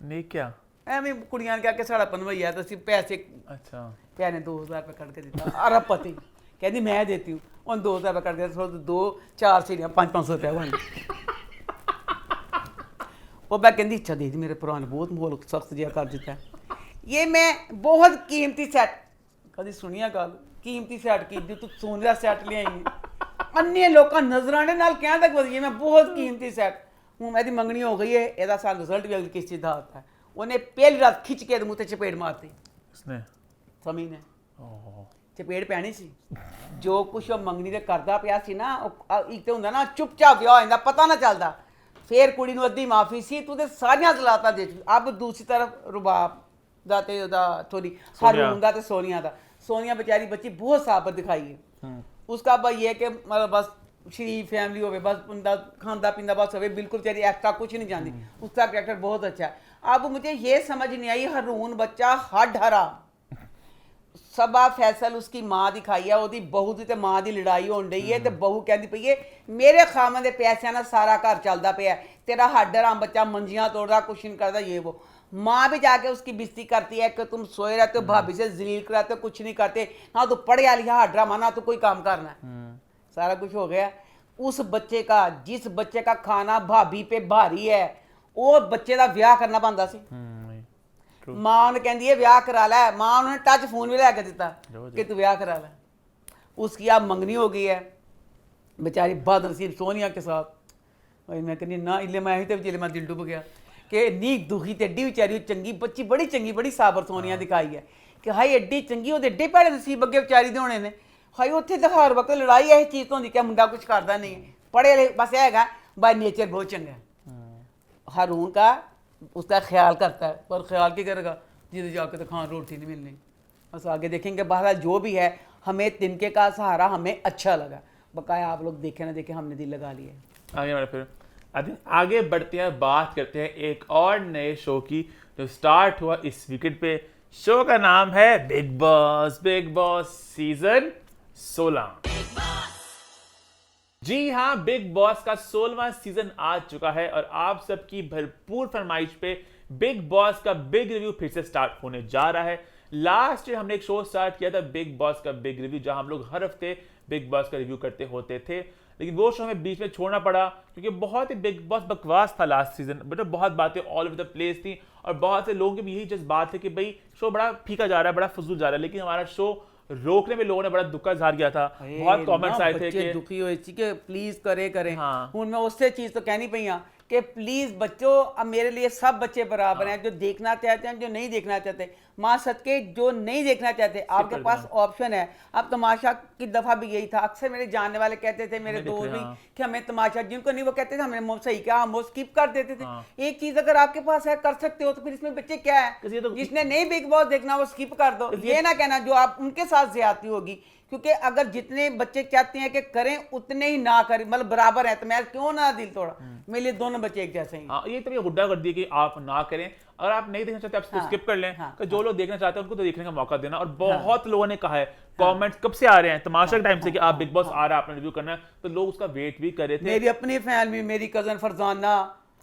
नेक क्या एवं कुड़ियाँ क्या कि साड़ा भनवैया तो असं पैसे अच्छा भैन ने 2000 रुपये कट के दिता अरबपति कहती मैं देती हूँ उन 2000 रुपये कट के दो चार सीढ़ियाँ 500 रुपया बन वो मैं कहती अच्छा दे दी मेरे पुराने बहुत मोल सख्त जिहा कर दिता है। ये मैं बहुत कीमती सैट कभी सुनिया गल कीमती सैट की तू सोने का सैट ले आई अन्य लोग नजराने नाल क्या तक वधिए मैं बहुत कीमती सैट हूँ मैं मंगनी हो गई है यदा साल रिजल्ट भी अगली किस चीज़ का आता है उन्हें पहली रात खिंच के मुँह से चपेट मारती इसने समी ने चपेट पैनी सी जो कुछ वो मंगनी दे करदा पिया सी ना एक तो हुंदा ना चुपचाप विआह हो जांदा पता ना चलदा फिर कुड़ी नूं अद्धी माफी सी तू ते सारियां जलाता दे अब दूसरी तरफ रुबाब दा ते ओदा थोड़ी हारून दा ते सोनिया बेचारी बच्ची बहुत साबर दिखाई है उसका भाई ये कि मतलब बस शरीफ फैमिली हो बस बंदा खांदा पींदा बस हो बिल्कुल तेरी एक्स्ट्रा कुछ नहीं जानती उसका कैरेक्टर बहुत अच्छा है। अब मुझे ये समझ नहीं आई हारून बच्चा हड हरा सबा फैसल उसकी माँ दिखाई है वो बहू की तो माँ की लड़ाई होन रही है तो बहू कहती पई है मेरे खामन के पैसों ना सारा घर चलता पाया तेरा हड हराम बच्चा मंजियाँ तोड़ता कुछ नहीं करता ये वो। माँ भी जाके उसकी बेइज्जती करती है कि तुम सोए रहते हो भाभी से जलील कराते हो कुछ नहीं करते ना तो पढ़िया लिखा हड हरामा ना तो कोई काम करना है सारा कुछ हो गया। उस बच्चे का जिस बच्चे का खाना भाभी पे भारी है वो बच्चे का ब्याह करना बनता सी माँ ने कहती है ब्याह करा लै माँ उन्होंने टच फोन भी लैके दिता कि तू ब्याह करा लै उसकी अब मंगनी हो गई है बेचारी बदनसीब सोनिया के साथ भाई मैं कहनी ना इले मैं ही तो जिले मैं दिल डुब गया कि इन्नी दुखी तो एड्डी बेचारी चंगी बच्ची बड़ी चंगी बड़ी साबर सोनिया दिखाई है कि हाई एड्डी चंगी वो एड्डे भैड़े नसीब अगे बेचारी दे होने ने हाई उत्थे तो हर वक्त लड़ाई यही चीज़ तो होंगी क्या मुंडा कुछ करता नहीं पढ़े बस है बाय नेचर बहुत चंगा हारून का उसका ख्याल करता है पर ख्याल क्या करेगा जिधर जाके तो खान रोटी नहीं मिलनी बस आगे देखेंगे बहरहाल जो भी है हमें तिनके का सहारा हमें अच्छा लगा बकाया आप लोग देखे ना देखे हमने दिल लगा लिया। आगे बढ़े फिर आगे बढ़ते हैं बात करते हैं एक और नए शो की जो स्टार्ट हुआ इस वीकेंड पे शो का नाम है बिग बॉस सीजन 16। जी हाँ, बिग बॉस का 16वां सीजन आ चुका है और आप सबकी भरपूर फरमाइश पे बिग बॉस का बिग रिव्यू फिर से स्टार्ट होने जा रहा है। लास्ट ईयर हमने एक शो स्टार्ट किया था बिग बॉस का बिग रिव्यू, जहां हम लोग हर हफ्ते बिग बॉस का रिव्यू करते होते थे, लेकिन वो शो हमें बीच में छोड़ना पड़ा क्योंकि बहुत ही बिग बॉस बकवास था लास्ट सीजन। मतलब बहुत बातें ऑल ओवर द प्लेस थी और बहुत से लोगों की भी यही जस्ट बात है कि भाई शो बड़ा फीका जा रहा है, बड़ा फजूल जा रहा है। लेकिन हमारा शो रोकने में लोगों ने बड़ा दुख का इजहार किया था। बहुत कमेंट्स आए थे कि दुखी हुए कि प्लीज करें। हाँ। उनमें उससे चीज तो कहनी पई कि प्लीज बच्चों, अब मेरे लिए सब बच्चे बराबर हैं, जो देखना चाहते हैं, जो नहीं देखना चाहते। माँ सदके जो नहीं देखना चाहते, आपके पास ऑप्शन है। अब तमाशा की दफा भी यही था। अक्सर मेरे जानने वाले कहते थे, मेरे दोस्त भी, कि हमें तमाशा, जिनको नहीं वो कहते थे हमें सही क्या, हम वो स्किप कर देते थे। एक चीज अगर आपके पास है, कर सकते हो, तो फिर इसमें बच्चे क्या है? जिसने नहीं बिग बॉस देखना वो स्किप कर दो। ये ना कहना जो आप उनके साथ ज्यादती होगी, क्योंकि अगर जितने बच्चे चाहते हैं कि करें उतने ही ना करें, मतलब बराबर है, तो मैं क्यों ना दिल तोड़ा। मेरे लिए दोनों बच्चे एक जैसे ही। हाँ, ये तो गुड्डा कर दिया कि आप ना करें, अगर आप नहीं देखना चाहते आप इसको स्किप कर लें। तो जो लोग देखना चाहते हैं उनको तो देखने का मौका देना। और बहुत लोगों ने कहा है, कमेंट्स कब से आ रहे हैं तमाशा के टाइम से, कि आप बिग बॉस आ रहा है, आपने रिव्यू करना है, तो लोग उसका वेट भी कर रहे थे। मेरी अपनी फैमिली, मेरी कजन फरजाना,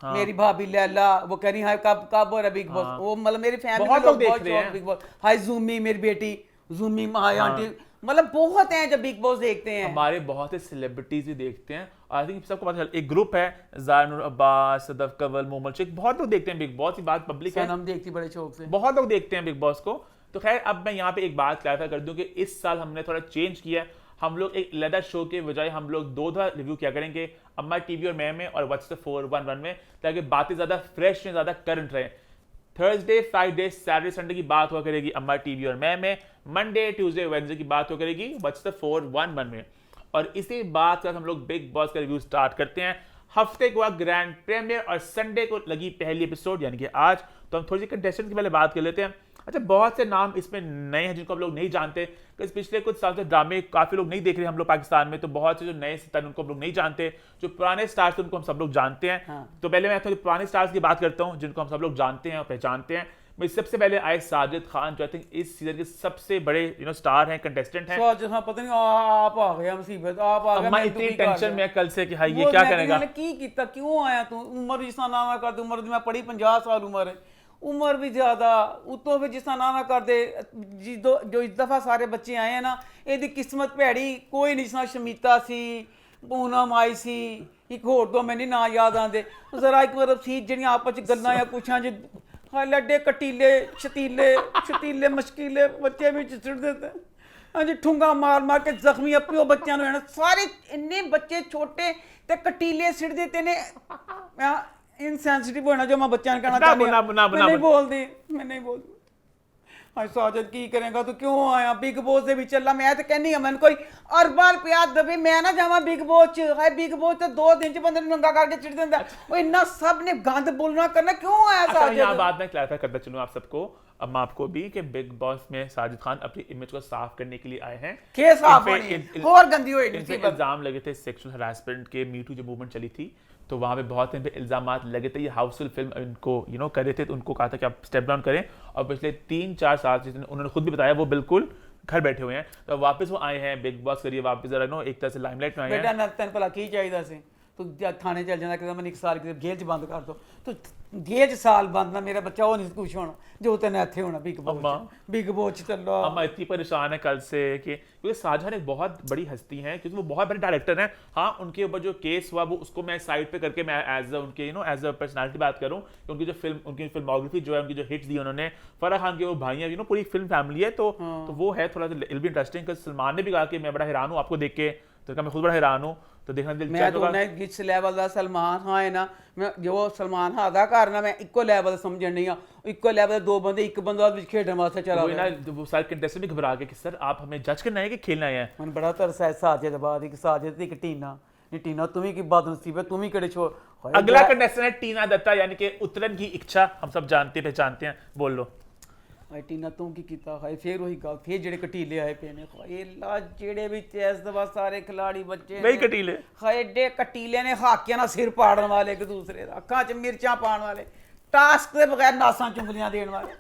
मेरी भाभी लैला, वो कह रही है कब हो रहा बिग बॉस। वो मतलब मेरी फैमिली बहुत लोग देख रहे हैं बिग बॉस। हाय जूमी, मेरी बेटी जूमी, माया आंटी, मतलब बहुत हैं जो बिग बॉस देखते हैं। हमारे बहुत से सेलिब्रिटीज भी देखते हैं। आई थिंक सबको पता चल, एक ग्रुप है ज़ानुर अब्बास, सदफ कंवल, मोमल शेख, बहुत लोग देखते हैं बिग बॉस। ये बात पब्लिक है, हम देखती बड़े शौक से, बहुत लोग देखते हैं बिग बॉस को। तो खैर, अब मैं यहाँ पे एक बात क्लैरिफाई कर दूं कि इस साल हमने थोड़ा चेंज किया है। हम लोग एक लेदर शो के बजाय हम लोग दो रिव्यू किया करेंगे, अम्मा टीवी और मैं में, और व्हाट्स द 411 में, ताकि बातें ज्यादा फ्रेश में, ज्यादा करंट रहे। थर्सडे, फ्राइडे, सैटरडे, संडे की बात हुआ करेगी अम्मा टीवी और मैं में। मंडे, ट्यूसडे, वेडनेसडे की बात हुआ करेगी व्हाट्स द 411 में। और इसी बात का हम लोग बिग बॉस का रिव्यू स्टार्ट करते हैं। हफ्ते को ग्रैंड प्रीमियर और संडे को लगी पहली एपिसोड, यानी कि आज। तो हम थोड़ी सी कंटेस्टेंट की पहले बात कर लेते हैं। अच्छा, बहुत से नाम इसमें नए हैं जिनको हम लोग नहीं जानते, क्योंकि पिछले कुछ साल से ड्रामे काफी लोग नहीं देख रहे हम लोग पाकिस्तान में, तो बहुत से जो नए सितारे उनको हम लोग नहीं जानते। जो पुराने स्टार्स उनको हम सब लोग जानते हैं। तो पहले मैं थोड़ी पुराने स्टार्स की बात करता हूँ जिनको हम सब लोग जानते हैं और पहचानते हैं। मैं सबसे पहले आए साजिद खान, जो आई थिंक इस सीजन के सबसे बड़े स्टार हैं, कंटेस्टेंट हैं। साजिद खान, पता नहीं आप आ गए मुसीबत, आप आ गए। मैं इतनी टेंशन में कल से कि हां ये क्या करेगा, की कितना क्यों आया तू? उम्र जिस ना ना कर दे, उम्र मैं पढ़ी 50 साल उम्र है, उम्र भी ज्यादा उतो भी जिस ना कर दे। जो इस दफा सारे बच्चे आए हैं ना, ਇਹਦੀ किस्मत भैड़ी, कोई नहीं। जिस शमीता सी, पूनम आई सी, एक होर दो मैंने ना याद आंदे जरा, एक मतलब सी ਜਿਹੜੀਆਂ आपस ਚ ਗੱਲਾਂ ਜਾਂ ਪੁੱਛਾਂ ਜੇ लड्डे कटीले छतीले मशकीले बच्चे भी चिड़ देते। हाँ जी, ठुंगा मार मार के जख्मी अपने बच्चों ने, सारे इन्ने बच्चे छोटे ते कटीले सिड़ देते ने। इनसेंसिटिव होना जो मैं बच्चों ने कहना चाहती हूं। मैं नहीं बोलती। हाँ साजिद, की करेगा तू? क्यों आया बिग बॉस से भी चला? मैं तो कहनी मैं कोई अरबां रुपया दबे, मैं ना जावा बिग बॉस च। हाय बिग बॉस तो 2 दिन च बंदे नंगा करके चिड़ देंदा। वो इन्ना सब ने गंद बोलना करना क्यों आया साजिद? यहाँ बात मैं क्लैरिफाई करता चलूं आप सबको, अब आपको भी, कि बिग बॉस में साजिद खान अपनी इमेज को साफ करने के लिए आए हैं। के साफ और गंदी हुई इल्जाम लगे थे सेक्सुअल हरासमेंट के। मी टू जो मूवमेंट चली थी, तो वहां पे बहुत इन पे इल्जाम लगे थे। ये हाउसफुल फिल्म इनको कर रहे थे, तो उनको कहा था कि आप स्टेप डाउन करें। और पिछले 3-4 साल से उन्होंने खुद भी बताया वो बिल्कुल घर बैठे हुए हैं। तो वापस वो आए हैं बिग बॉस करिए, वापस जरा एक तरह से लाइमलाइट में आए हैं। बेटा ना तेन भला की चाहिए सी, तू थाने चल जाना कि मैंने 1 साल जेल च बंद कर दो। तो जेल च साल बंद ना, मेरा बच्चा वो नहीं खुश होना जो तेन इत्थे होना बिग बॉस चलो। अम्मा इतनी परेशान है कल से कि क्योंकि शाहजहां एक बहुत बड़ी हस्ती है, क्योंकि वो बहुत बड़े डायरेक्टर हैं। हाँ, उनके ऊपर जो केस हुआ वो उसको मैं साइड पे करके मैं एज उनके एज अ पर्सनालिटी बात करूं, कि उनकी जो उनकी फिल्मोग्राफी जो है, उनकी जो हिट्स दी उन्होंने, फराह खान के वो भाई हैं, पूरी फिल्म फैमिली है। तो वो है थोड़ा सा इल भी इंटरेस्टिंग। सलमान ने भी कहा कि मैं बड़ा हैरान हूँ आपको देख के, तो मैं खुद बड़ा हैरान हूँ। तो देखना मैं तो जिस लेवल का सलमान हाँ है ना, मैं जो सलमान हाँ अदाकार ना, मैं इक्को लेवल समझण नहीं, इक्को लेवल 2 बंदे, एक बंदा खेडने वास्ते चला गया ना। वो सारे कंटेस्टेंट भी घबरा गए कि सर आप हमें जज करना है कि खेलना है। मैंने बड़ा तरस है साजिद बाद, एक साजिद एक टीना तुम्हें की बदनसीब है, तुम ही कड़े छोड़। अगला कंटेस्टेंट है टीना दत्ता, यानी कि उत्तरन की इच्छा, हम सब जानते पहचानते हैं। बोल लो टीना तू की कीता? हाय फिर वही गल, फिर जेड़े कटीले आए पे ने, हाय ला जेड़े भी इस दफा सारे खिलाड़ी बच्चे वही कटीले, हाय एडे कटीले ने, हाकियां ना सिर पाड़न वाले, एक दूसरे दा अखां च मिर्चां पाण वाले, टास्क के बगैर नासां चुंगलियां देण वाले।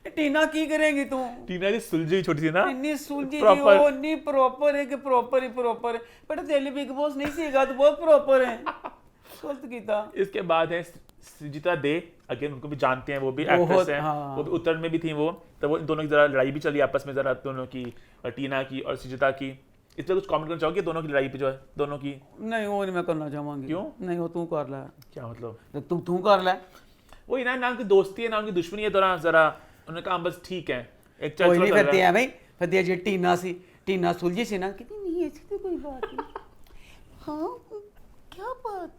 टीना की करेंगी तू टीना जी सुलझी छोटी सी ना इतनी सुलझी Proper. जी इतनी प्रॉपर है कि प्रॉपर ही प्रॉपर है बेटा तेरे बिग बॉस नहीं सीखा तो बहुत प्रॉपर है गलत कीता इसके बाद है सृजिता दे, अगेन उनको भी जानते हैं, वो भी बहुत, एक्ट्रेस हैं, हाँ। वो भी उत्तरायण में भी थी वो, तो वो इन दोनों की जरा लड़ाई भी चली आपस में जरा दोनों की, टीना की और सृजिता की। इस पर कुछ कमेंट करना चाहोगे दोनों की लड़ाई पे जो है दोनों की? नहीं वो नहीं मैं करना चाहूंगी क्यों? नहीं वो तू कर ले क्या मतलब? तो तू कर ले वही ना उनकी दोस्ती है ना उनकी दुश्मनी है, थोड़ा जरा उन्होंने कहा बस ठीक है एक चल कोई नहीं चल फिर रहा दिया है। भाई फिर दिया जी टीना सुलझी सी ना कितनी नहीं ऐसी तो कोई बात नहीं हाँ क्या बात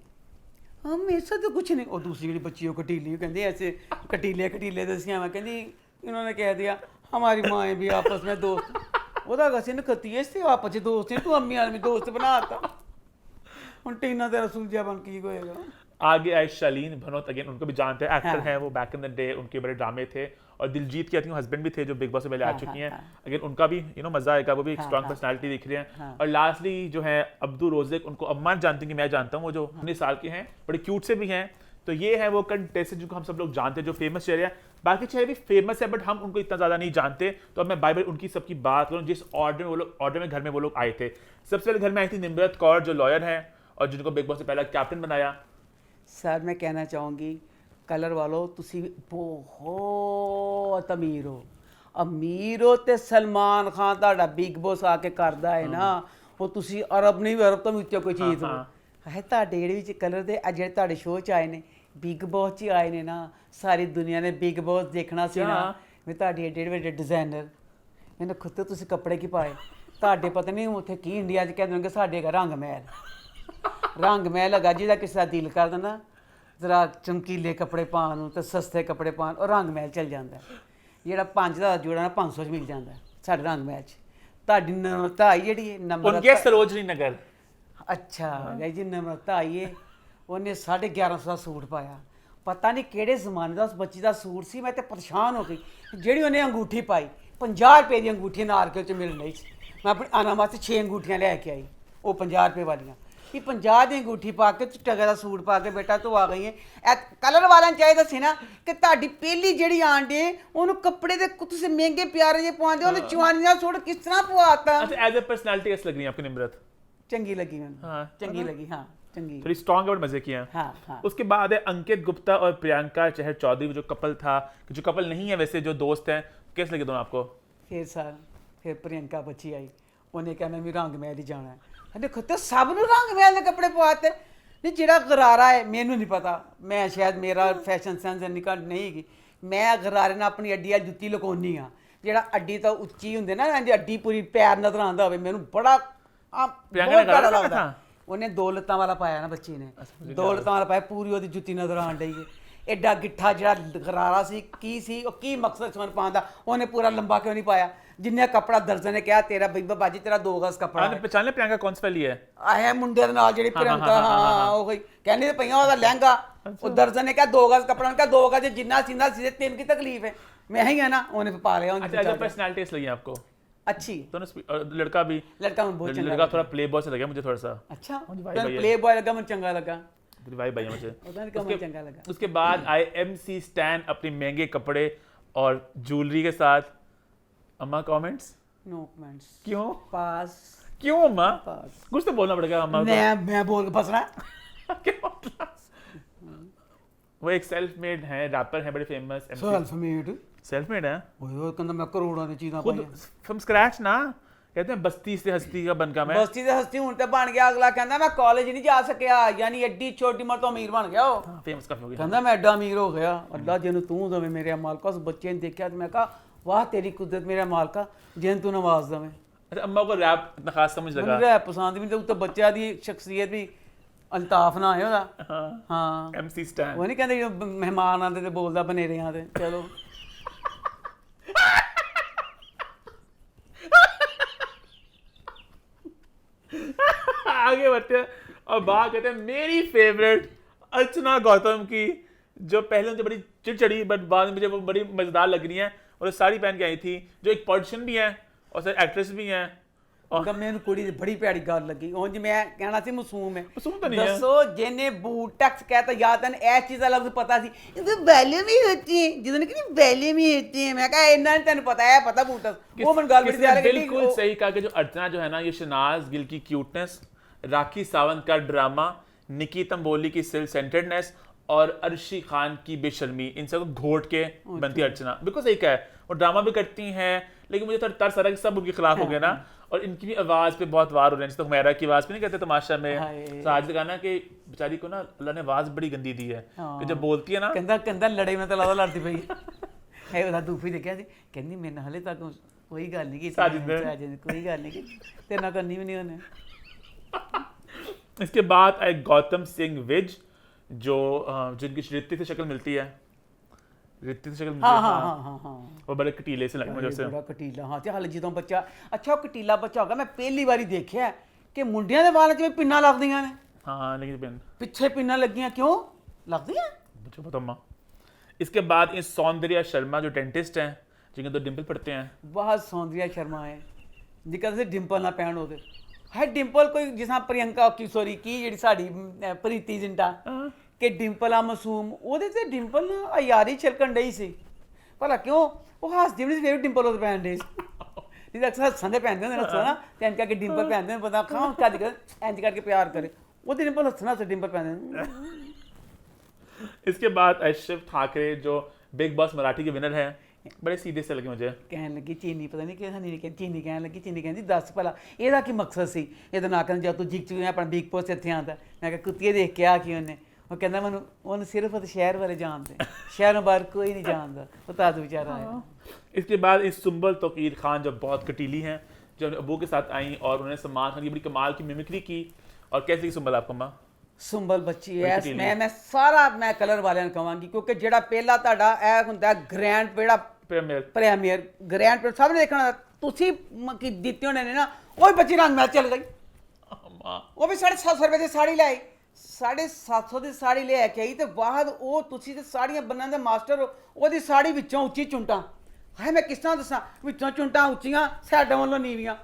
हाँ मेरे साथ तो कुछ नहीं और दूसरी ਜਿਹੜੀ बच्ची हो कटीली कहती ऐसे कटीले दसिया मैं कहती इन्होंने कह दिया हमारी माएँ भी आपस में दोस्त ਉਹਦਾ ਕਸੇ ਨੇ ਖਤੀਏ ਸੀ ਆਪਸ ਚ ਦੋਸਤ ਤੂੰ ਅੰਮੀ ਵਾਲੇ ਵੀ ਦੋਸਤ बनाता ਹੁਣ टीना तेरा सुलझा बन की होएगा आगे आए शालीन भनोत, अगेन उनको भी जानते हैं, एक्टर हाँ। हैं वो, बैक इन द डे उनके बड़े ड्रामे थे, और दिलजीत के हस्बैंड भी थे जो बिग बॉस से पहले आ हाँ, चुकी हाँ, हैं, अगेन उनका भी मजा आएगा, वो भी एक हाँ, स्ट्रॉन्ग हाँ। पर्सनालिटी दिख रही है। हाँ। और लास्टली जो है अब्दुल रोज़िक, उनको अम्मा जानती हैं कि मैं जानता हूँ, वो जो 19 साल के हैं, बड़े क्यूट से भी हैं, तो ये है वो कंटेस्टेंट जिनको हम सब लोग जानते हैं, जो फेमस चेहरे हैं। बाकी चेहरे भी फेमस है बट हम उनको इतना ज़्यादा नहीं जानते, तो अब मैं बार बार उनकी सबकी बात करूँ जिस ऑर्डर में वो लोग ऑर्डर में घर में वो लोग आए थे। सबसे पहले घर में आई थी निम्रत कौर जो लॉयर हैं और जिनको बिग बॉस से पहला कैप्टन बनाया। सर मैं कहना चाहूँगी कलर वालों तुसी बहुत अमीर हो ते सलमान खान ਤੁਹਾਡਾ ਬਿਗ ਬੌਸ ਆ ਕੇ ਕਰਦਾ ਹੈ ਨਾ ਉਹ ਤੁਸੀਂ ਅਰਬ ਨਹੀਂ ਅਰਬ ਤੋਂ ਵੀ ਉੱਚਾ ਕੋਈ ਚੀਜ਼ ਹੋ ਹੈ ਤੁਹਾਡੇ ਜਿਹੜੇ ਵਿੱਚ ਕਲਰ ਦੇ ਅੱਜ ਜਿਹੜੇ ਤੁਹਾਡੇ ਸ਼ੋਅ 'ਚ ਆਏ ਨੇ ਬਿਗ ਬੌਸ 'ਚ ਆਏ ਨੇ ਨਾ ਸਾਰੀ ਦੁਨੀਆ ਨੇ ਬਿਗ ਬੌਸ ਦੇਖਣਾ ਸੀ ਨਾ ਵੀ ਤੁਹਾਡੇ ਏਡੇ ਵੱਡੇ ਡਿਜ਼ਾਈਨਰ ਮੈਨੂੰ ਖੁਦ ਤੋਂ ਤੁਸੀਂ ਕੱਪੜੇ ਕੀ ਪਾਏ ਤੁਹਾਡੇ ਪਤਾ ਨਹੀਂ ਉੱਥੇ ਕੀ ਇੰਡੀਆ 'ਚ ਕਹਿੰਦੇ ਹੋਣਗੇ ਸਾਡੇ ਘਰ ਰੰਗ ਮਹਿਲ ਹੈਗਾ ਜਿਹਦਾ ਕਿਸੇ ਦਾ ਦਿਲ ਕਰਦਾ ਨਾ ਜ਼ਰਾ ਚਮਕੀਲੇ ਕੱਪੜੇ ਪਾਉਣ ਨੂੰ ਤੇ ਸਸਤੇ ਕੱਪੜੇ ਪਾਉਣ ਉਹ ਰੰਗ ਮਹਿਲ ਚਲ ਜਾਂਦਾ ਜਿਹੜਾ 5 ਦਾ ਜੋੜਾ ਨਾ 500 ਚ ਮਿਲ ਜਾਂਦਾ ਸਾਡੇ ਰੰਗ ਮਹਿਲ 'ਚ ਤੁਹਾਡੀ ਨਮਰਤਾ ਆਈ ਜਿਹੜੀ उनके सरोजनी नगर। ਅੱਛਾ ਗਈ ਜੀ ਨਮਰਤਾ ਆਈ ਹੈ ਉਹਨੇ 1150 ਦਾ ਸੂਟ ਪਾਇਆ ਪਤਾ ਨਹੀਂ ਕਿਹੜੇ ਜ਼ਮਾਨੇ ਦਾ ਉਸ ਬੱਚੀ ਦਾ ਸੂਟ ਸੀ ਮੈਂ ਤੇ ਪਰੇਸ਼ਾਨ ਹੋ ਗਈ ਜਿਹੜੀ ਉਹਨੇ ਅੰਗੂਠੀ ਪਾਈ 50 ਰੁਪਏ ਦੀ ਅੰਗੂਠੀ ਨਾਰਕਲ ਚ ਮਿਲ ਰਹੀ ਸੀ ਮੈਂ ਆਪਣੀ ਆਨਾ ਵਾਸਤੇ 6 ਅੰਗੂਠੀਆਂ ਲੈ ਕੇ ਆਈ ਉਹ 50 ਰੁਪਏ ਵਾਲੀਆਂ ਕਿ 50 ਦੀ ਅੰਗੂਠੀ ਪਾ ਕੇ ਟਗਾ ਦਾ ਸੂਟ ਪਾ ਕੇ ਬੇਟਾ ਤੂੰ ਆ ਗਈ ਹੈ ਕਲਰ ਵਾਲਿਆਂ ਚਾਹੀਦਾ ਸੀ ਨਾ ਕਿ ਤੁਹਾਡੀ ਪਹਿਲੀ ਜਿਹੜੀ ਆਂਡੇ ਉਹਨੂੰ ਕੱਪੜੇ ਦੇ ਤੁਸੀਂ ਮਹਿੰਗੇ ਪਿਆਰੇ ਜਿਹੇ ਪਵਾਉਂਦੇ ਉਹਨੂੰ ਚਵਾਨੀਆਂ ਸੂਟ ਕਿਸ ਤਰ੍ਹਾਂ ਪਵਾਤਾ अच्छा एज ए पर्सनालिटी कैसे लग रही है आपको निम्रत? ਚੰਗੀ ਲੱਗੀ ਮੈਨੂੰ हाँ, ਚੰਗੀ ਲੱਗੀ ਹਾਂ ਚੰਗੀ थोड़ी स्ट्रॉन्ग है बट मजे की हैं। हाँ, हाँ। उसके बाद है अंकित गुप्ता और प्रियंका चहर चौधरी, जो कपल था, जो कपल नहीं है वैसे, जो दोस्त हैं, कैसे लगे दोनों आपको? ਫਿਰ ਪ੍ਰਿयंका ਬੱਚੀ ਆਈ ਉਹਨੇ ਕਿਹਾ ਮੈਂ ਵੀ ਰੰਗ ਮਹਿਲ ਹੀ ਜਾਣਾ ਹੈ ਦੇਖੋ ਤੇ ਸਭ ਨੂੰ ਰੰਗ ਮਹਿਲ ਦੇ ਕੱਪੜੇ ਪਵਾਤੇ ਨਹੀਂ ਜਿਹੜਾ ਗਰਾਰਾ ਹੈ ਮੈਨੂੰ ਨਹੀਂ ਪਤਾ ਮੈਂ ਸ਼ਾਇਦ ਮੇਰਾ ਫੈਸ਼ਨ ਸੈਂਸ ਨਿਕਲ ਨਹੀਂ ਹੈਗੀ ਮੈਂ ਗਰਾਰੇ ਨਾਲ ਆਪਣੀ ਅੱਡੀ ਆ ਜੁੱਤੀ ਲੁਕਾਉਣੀ ਆ ਜਿਹੜਾ ਅੱਡੀ ਤਾਂ ਉੱਚੀ ਹੁੰਦੇ ਨਾ ਇਹਦੀ ਅੱਡੀ ਪੂਰੀ ਪੈਰ ਨਜ਼ਰ ਆਉਂਦਾ ਹੋਵੇ ਮੈਨੂੰ ਬੜਾ ਪ੍ਰਿयंका ਨੇ ਗਰਾਰਾ ਲੱਗਦਾ ਪਾਇਆ? ਉਹਨੇ 2 ਲੱਤਾਂ ਵਾਲਾ ਪਾਇਆ ਨਾ ਬੱਚੀ ਨੇ 2 ਲੱਤਾਂ ਵਾਲਾ ਪਾਇਆ ਪੂਰੀ ਉਹਦੀ ਜੁੱਤੀ ਨਜ਼ਰ ਆਉਣ ਡਈ ਹੈ ਐਡਾ ਗਿੱਠਾ ਜਿਹੜਾ ਗਰਾਰਾ ਸੀ ਕੀ ਸੀ ਉਹ ਕੀ ਮਕਸਦ ਸੀ ਪਾਉਣ ਦਾ ਉਹਨੇ ਪੂਰਾ ਲੰਬਾ ਕਿਉਂ ਨਹੀਂ ਪਾਇਆ ਜਿੰਨੇ ਕੱਪੜਾ ਦਰਜਨ ਨੇ ਕਿਹਾ ਤੇਰਾ ਬੀਬਾ ਬਾਜੀ ਤੇਰਾ 2 ਗਜ਼ ਕੱਪੜਾ आपने पहचान लिया प्रियंका कौन सी वाली है? ਆਇਆ ਮੁੰਡੇ ਦੇ ਨਾਲ ਜਿਹੜੀ ਪ੍ਰਿयंका ਹਾਂ ਉਹ ਗਈ ਕਹਿੰਦੀ ਤੇ ਪਈਆਂ ਉਹਦਾ ਲਹਿੰਗਾ ਉਹ ਦਰਜਨ ਨੇ ਕਿਹਾ 2 ਗਜ਼ ਕੱਪੜਾ ਉਹਨੇ ਕਿਹਾ 2 ਗਜ਼ ਜਿੰਨਾ ਸਿੰਦਾ ਸੀ ਤੈਨੂੰ ਕੀ ਤਕਲੀਫ ਹੈ मैं ही है ना उन्हें पा लिया अच्छा एज ए पर्सनालिटी कैसे लगी आपको? अच्छी दोनों और लड़का भी? लड़का मुझे बहुत चंगा लड़का थोड़ा प्ले बॉय से लगा मुझे थोड़ा सा। अच्छा मुझे vibe आई है। प्ले बॉय लगा मुझे चंगा लगा वाइब आई है मुझे। पता नहीं कब चंगा लगा उसके बाद आए MC स्टैन अपने महंगे कपड़े और ज्वेलरी के साथ। अम्मा कमेंट्स? नो कमेंट्स क्यों? पास क्यों अम्मा? पास कुछ तो बोलना पड़ेगा अम्मा को। मैं बोल के फंस रहा क्या मतलब? वो एक सेल्फ मेड है, रैपर है, बड़े famous. Self made self made है ओए ओए कहंदा मैं करोड़ां दी चीज़ां खुद पाईयां फ्रॉम स्क्रैच ना, कहते हैं बस्ती से हस्ती का बनका मैं। बस्ती ते हस्ती हुण ते बन गया अगला कहंदा मैं कॉलेज नहीं जा सकिया यानी एडी छोटी उम्र तो अमीर बन गया वो फेमस काफी हो गया। कहंदा मैं एडा अमीर हो गया अल्लाह जिन्नू तू दवे मेरे मालका उस बच्चे ने देखा तो मैं कहा वाह तेरी कुदरत मेरे मालका जिन तू नवाज दवे अच्छा अम्मा को रैप इतना खास समझ लगा? ਮੈਨੂੰ ਰੈਪ ਪਸੰਦ ਵੀ ਤੇ ਉੱਤੇ ਬੱਚਿਆਂ ਦੀ ਸ਼ਖਸੀਅਤ ਵੀ ਅਲਤਾਫ ਨਾ ਹੈ ਉਹਦਾ हाँ ਹਾਂ MC स्टैन। ਉਹ ਨਹੀਂ ਕਹਿੰਦੇ ਜਦੋਂ ਮਹਿਮਾਨ ਆਉਂਦੇ ਤੇ ਬੋਲਦਾ ਬਨੇਰਿਆਂ ਤੇ ਚਲੋ आगे बढ़ते हैं और बात कहते हैं मेरी फेवरेट अर्चना गौतम की, जो पहले मुझे बड़ी चिड़चिड़ी बट बाद में मुझे वो बड़ी मजेदार लग रही है, और साड़ी पहन के आई थी, जो एक पॉलिटिशियन भी है और सर एक्ट्रेस भी हैं, उनका मैंने कुड़ी दी बड़ी प्यारी गल लगी उंज मैं कहना सी मासूम है मासूम तो नहीं है। दसो जिन्हें बूटक्स कहता या तन ए चीज का लफ्ज पता सी इनके बैले में ही होती है जिन्होंने कि बैले में ही होती है मैं कहा इन्ना तेन पता है पता बूटक्स वो मन गल बड़ी किसने प्यारी बिल्कुल सही कहा कि जो अर्चना जो है ना ये शनाज गिल की क्यूटनेस, राखी सावंत का ड्रामा, निकी तंबोली की सेल्फ सेंटर्डनेस और अर्शी खान की बेशर्मी, इन सबको घोट के बनती है अर्चना। बिल्कुल सही कहा है, वो ड्रामा भी करती हैं लेकिन मुझे थोड़ा तरस आ रहा है कि सब उनके खिलाफ हो गए ना, और इनकी भी आवाज पे बहुत वार हो रहे हैं। जैसे हुमैरा की आवाज पे नहीं कहते तमाशा में साजिद का ना कि बेचारी को ना अल्लाह ने आवाज बड़ी गंदी दी है कि जब बोलती है ना कहंदा कहंदा लड़ाई में तो लादा लड़ती पई है ਉਹਦਾ ਦੂਫੀ ਦੇਖਿਆ ਸੀ ਕਹਿੰਦੀ ਮੈਨੂੰ ਹਲੇ ਤੱਕ ਕੋਈ ਗੱਲ ਨਹੀਂ ਕੀਤੀ साजिद ने। ਸਾਜਿਦ ਕੋਈ ਗੱਲ ਨਹੀਂ ਕੀਤੀ ਤੇਰੇ ਨਾਲ ਕਰਨੀ ਵੀ ਨਹੀਂ ਉਹਨੇ इसके बाद आए गौतम सिंह विज जो जिनकी ऋतिक से शक्ल मिलती है, ऋतिक से शक्ल मिलती हाँ है, हाँ हाँ। हाँ हाँ हाँ वो बड़े कटीले से लगे मुझे उससे। ਬੜਾ ਕਟੀਲਾ ਹਾਂ ਤੇ ਹਾਲੇ ਜਦੋਂ ਬੱਚਾ ਅੱਛਾ ਉਹ ਕਟੀਲਾ ਬੱਚਾ ਹੋਗਾ ਮੈਂ ਪਹਿਲੀ ਵਾਰੀ ਦੇਖਿਆ ਕਿ ਮੁੰਡਿਆਂ ਦੇ ਵਾਲਾਂ 'ਚ ਵੀ ਪਿੰਨਾਂ ਲੱਗਦੀਆਂ ਨੇ हाँ लेकिन बेन ਪਿੱਛੇ ਪਿੰਨਾਂ ਲੱਗੀਆਂ ਕਿਉਂ ਲੱਗਦੀਆਂ मुझे पता अम्मा। इसके बाद ये सौंदर्या शर्मा जो डेंटिस्ट हैं जिनके दो डिम्पल पड़ते हैं, बहुत सौंदर्या शर्मा है जिक्र से डिंपल ना पैण ਉਹਦੇ ਹੈ ਡਿੰਪਲ ਕੋਈ ਜਿਸਾਂ ਪ੍ਰਿਯੰਕਾ ਕੀ ਸੋਰੀ ਕੀ ਜਿਹੜੀ ਸਾਡੀ ਪ੍ਰੀਤੀ ਜਿੰਟਾ ਕਿ ਡਿੰਪਲ ਆ ਮਾਸੂਮ ਉਹਦੇ ਤੇ ਡਿੰਪਲ ਨਾ ਯਾਰੀ ਛਲਕਣ ਡਈ ਸੀ ਭਲਾ ਕਿਉਂ ਉਹ ਹੱਸਦੀ ਵੀ ਨਹੀਂ ਫੇਰ ਡਿੰਪਲ ਉਹਦੇ ਪੈਣ ਡਈ ਨਹੀਂ ਤਾਂ ਅਕਸਰ ਹੱਸਣ ਦੇ ਪੈਂਦੇ ਹੁੰਦੇ ਨਾ ਤੇ ਇੰਜ ਕਰਕੇ ਡਿੰਪਲ ਪੈਂਦੇ ਨੇ ਬੰਦਾ ਖਾਂ ਕੱਜ ਕਰ ਇੰਜ ਕਰਕੇ ਪਿਆਰ ਕਰੇ ਉਹਦੇ ਡਿੰਪਲ ਹੱਸਣਾ ਤੇ ਡਿੰਪਲ ਪੈਂਦੇ इसके बाद शिव ठाकरे जो बिग बॉस मराठी के विनर हैं, बड़े सीधे से लगे मुझे। ਕਹਿਣ ਲੱਗੀ ਚੀਨੀ ਪਤਾ ਨਹੀਂ ਕਿਹਦਾ ਨਹੀਂ ਕਿ ਚੀਨੀ ਕਹਿਣ ਲੱਗੀ ਚੀਨੀ ਕਹਿੰਦੀ ਦੱਸ ਭਲਾ ਇਹਦਾ ਕੀ ਮਕਸਦ ਸੀ ਇਹਦਾ ਨਾ ਕਰਨ ਜਦ ਤੂੰ ਜਿੱਕ ਚੁੱਕਿਆ ਆਪਣਾ ਬਿਗ ਬੌਸ ਇੱਥੇ ਆਂਦਾ ਮੈਂ ਕਿਹਾ ਕੁੱਤੀਏ ਦੇਖ ਕੇ ਆ ਕੀ ਉਹਨੇ ਉਹ ਕਹਿੰਦਾ ਮੈਨੂੰ ਉਹਨੂੰ ਸਿਰਫ ਉਹ ਸ਼ਹਿਰ ਵਾਲੇ ਜਾਣਦੇ ਸ਼ਹਿਰੋਂ ਬਾਹਰ ਕੋਈ ਨਹੀਂ ਜਾਣਦਾ ਉਹ ਤਾਂ ਵਿਚਾਰਾ ਆਇਆ इसके बाद इस सुंबल तोकीर खान जो बहुत कटीली हैं, जो अपने अबू के साथ आई और उन्होंने सलमान खान की बड़ी कमाल की मिमिक्री की। और कैसी की सुंबल आपको माँ? ਸੁੰਬਲ ਬੱਚੀ ਬੜੀ ਐ ਕਟੀਲੀ। ਮੈਂ ਸਾਰਾ ਮੈਂ ਕਲਰ ਵਾਲਿਆਂ ਨੂੰ ਕਹਾਂਗੀ ਕਿਉਂਕਿ ਜਿਹੜਾ ਪਹਿਲਾ ਤੁਹਾਡਾ ਇਹ ਹੁੰਦਾ ਗ੍ਰੈਂਡ ਜਿਹੜਾ प्रीमियर ਪ੍ਰੀਮੀਅਰ ਗ੍ਰੈਂਡ ਪਰ ਸਭ ਨੇ ਦੇਖਣਾ ਤੁਸੀਂ ਕੀ ਦਿੱਤੇ ਹੋਣੇ ਨੇ ਨਾ ਉਹ ਬੱਚੀ ਰੰਗ ਮੈਚ ਚੱਲ ਗਈ माँ ਉਹ ਵੀ 750 ਰੁਪਏ ਦੀ ਸਾੜੀ ਲੈ ਆਈ 750 ਦੀ ਸਾੜੀ ਲੈ ਕੇ ਆਈ ਤੇ ਬਾਅਦ ਉਹ ਤੁਸੀਂ ਤੇ ਸਾੜੀਆਂ ਬੰਨਣ ਦੇ ਮਾਸਟਰ ਹੋ, ਉਹਦੀ ਸਾੜੀ ਵਿੱਚੋਂ ਉੱਚੀ ਚੁੰਟਾਂ ਹਾਏ ਮੈਂ ਕਿਸ ਤਰ੍ਹਾਂ ਦੱਸਾਂ ਵਿੱਚੋਂ ਚੁੰਟਾਂ ਉੱਚੀਆਂ ਸਾਡਾ ਵੱਲੋਂ ਨੀਵੀਆਂ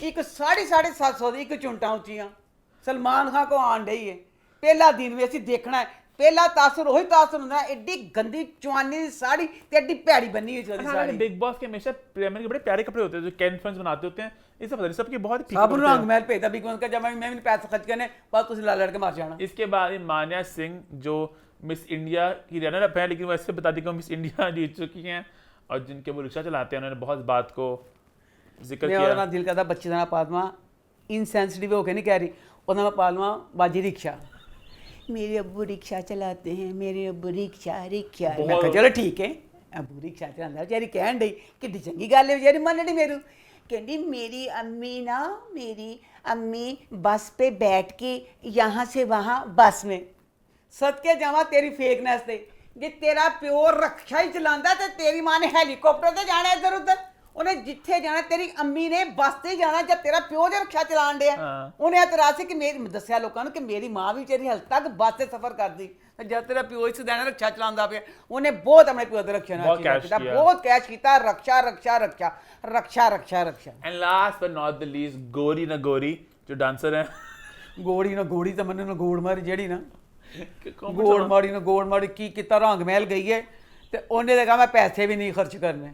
ਇੱਕ ਸਾੜੀ 750 ਦੀ ਇੱਕ ਚੁੰਟਾਂ ਉੱਚੀਆਂ ਸਲਮਾਨ ਖਾਨ ਕੋ ਆਣ ਡਈ ਏ ਪਹਿਲਾ ਦਿਨ ਵੀ ਅਸੀਂ ਦੇਖਣਾ ਹੈ ਪਹਿਲਾ ਤਾਸਰ ਉਹੀ ਤਾਸਰ ਹੁੰਦਾ ਹੈ, ਐਡੀ ਗੰਦੀ ਚਵਾਨੀ ਦੀ साड़ी ਤੇ ਐਡੀ ਭੈੜੀ ਬੰਨੀ ਹੋਈ ਉਹਦੀ ਸਾੜੀ बिग बॉस के हमेशा प्रीमियर के बड़े प्यारे कपड़े होते हैं जो कैन फ्रेंड्स बनाते होते हैं, ये सब पता नहीं सबके बहुत ही फीके ਸਭ ਨੂੰ होते हैं। ਰੰग ਮਹਿਲ ਭੇਜਦਾ ਬਿਗ ਬॉस का जब मैं भी पैसे खर्च करने बस ਤੁਸੀਂ लड़ के मार जाना इसके बाद ये मान्या सिंह जो मिस इंडिया की रनर अप है, लेकिन वो ऐसे बता दी कि वो मिस इंडिया जीत चुकी हैं और जिनके वो रिक्शा चलाते हैं उन्होंने बहुत इस बात को जिक्र मैं ਉਹਦਾ किया। ਨਾਲ ਦਿਲ ਕਰਦਾ ਬੱਚੇ ਦਾ ਨਾਂ ਪਾ ਦੇਵਾਂ इनसेंसिटिव हो के नहीं कह रही ਉਹਦਾ ਮੈਂ ਪਾ ਲਵਾਂ ਬਾਜੀ ਰਿਕਸ਼ਾ मेरे अब्बू रिक्शा चलाते हैं मेरे अब्बू रिक्शा रिक्शा मैं कहा चलो ठीक है अब्बू रिक्शा चलाता बेचारी कहन डई कि चंगी गल है बेचारी मन डी मेरू कहती मेरी अम्मी बस पे बैठ के यहाँ से वहाँ बस में सदके जावा तेरी फेकनेस ते जे तेरा प्यो रक्षा ही चलांदा ते तेरी मां ने हेलीकॉप्टर ते जाना इधर उधर ਉਹਨੇ ਜਿੱਥੇ ਜਾਣਾ ਤੇਰੀ ਅੰਮੀ ਨੇ ਬੱਸ ਤੇ ਜਾਣਾ ਜਾਂ ਤੇਰਾ ਪਿਓ ਜੇ ਰਕਸ਼ਾ ਚਲਾਣ ਡਿਆ ਉਹਨੇ ਇਤਰਾਜ਼ ਸੀ ਕਿ ਮੇਰੀ ਦੱਸਿਆ ਲੋਕਾਂ ਨੂੰ ਕਿ ਮੇਰੀ ਮਾਂ ਵੀ ਵਿਚਾਰੀ ਹਾਲੇ ਤੱਕ ਬੱਸ ਤੇ ਸਫ਼ਰ ਕਰਦੀ ਤੇ ਜਦ ਤੇਰਾ ਪਿਓ ਇਸ ਦੇਣਾ ਰਕਸ਼ਾ ਚਲਾਉਂਦਾ ਪਿਆ ਉਹਨੇ ਬਹੁਤ ਆਪਣੇ ਪਿਓ ਦੇ ਰਕਸ਼ਾ ਨਾਲ ਕੀਤਾ ਬਹੁਤ ਕੈਸ਼ ਕੀਤਾ Raksha Raksha Raksha Raksha Raksha Raksha and last but not the least गोरी ना गोरी जो डांसर हैं ਗੋੜੀ ਨਾ ਗੋੜੀ ਤਾਂ ਮੈਨੂੰ ਨਾ ਗੋੜ ਮਾਰੀ ਜਿਹੜੀ ਨਾ ਗੋੜ ਮਾਰੀ ਕੀ ਕੀਤਾ ਰੰਗ ਮਹਿਲ ਗਈ ਹੈ ਤੇ ਉਹਨੇ ਤਾਂ ਕਹਾ ਮੈਂ ਪੈਸੇ ਵੀ ਨਹੀਂ ਖਰਚ ਕਰਨੇ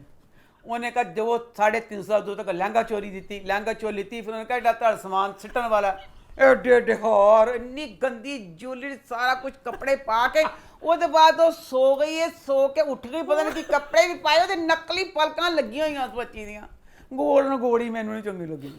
ਉਹਨੇ ਕਹਾ ਜੋ 350 दूर तक लहंगा चोरी दी लहंगा चोरी लीती फिर उन्होंने कहा तेरा सामान सिटन वाला एडे एडे हार इन्नी गंदी ज्वेलरी सारा कुछ कपड़े पा के ਉਹਦੇ ਬਾਅਦ ਉਹ ਸੋ ਗਈ ਹੈ ਸੋ ਕੇ ਉੱਠ ਗਈ ਪਤਾ नहीं कि कपड़े भी पाए ਉਹਦੇ नकली पलकां लगी हुई उस बच्ची दियां गोड़ न गोड़ी मैनू नहीं चंगी लगी।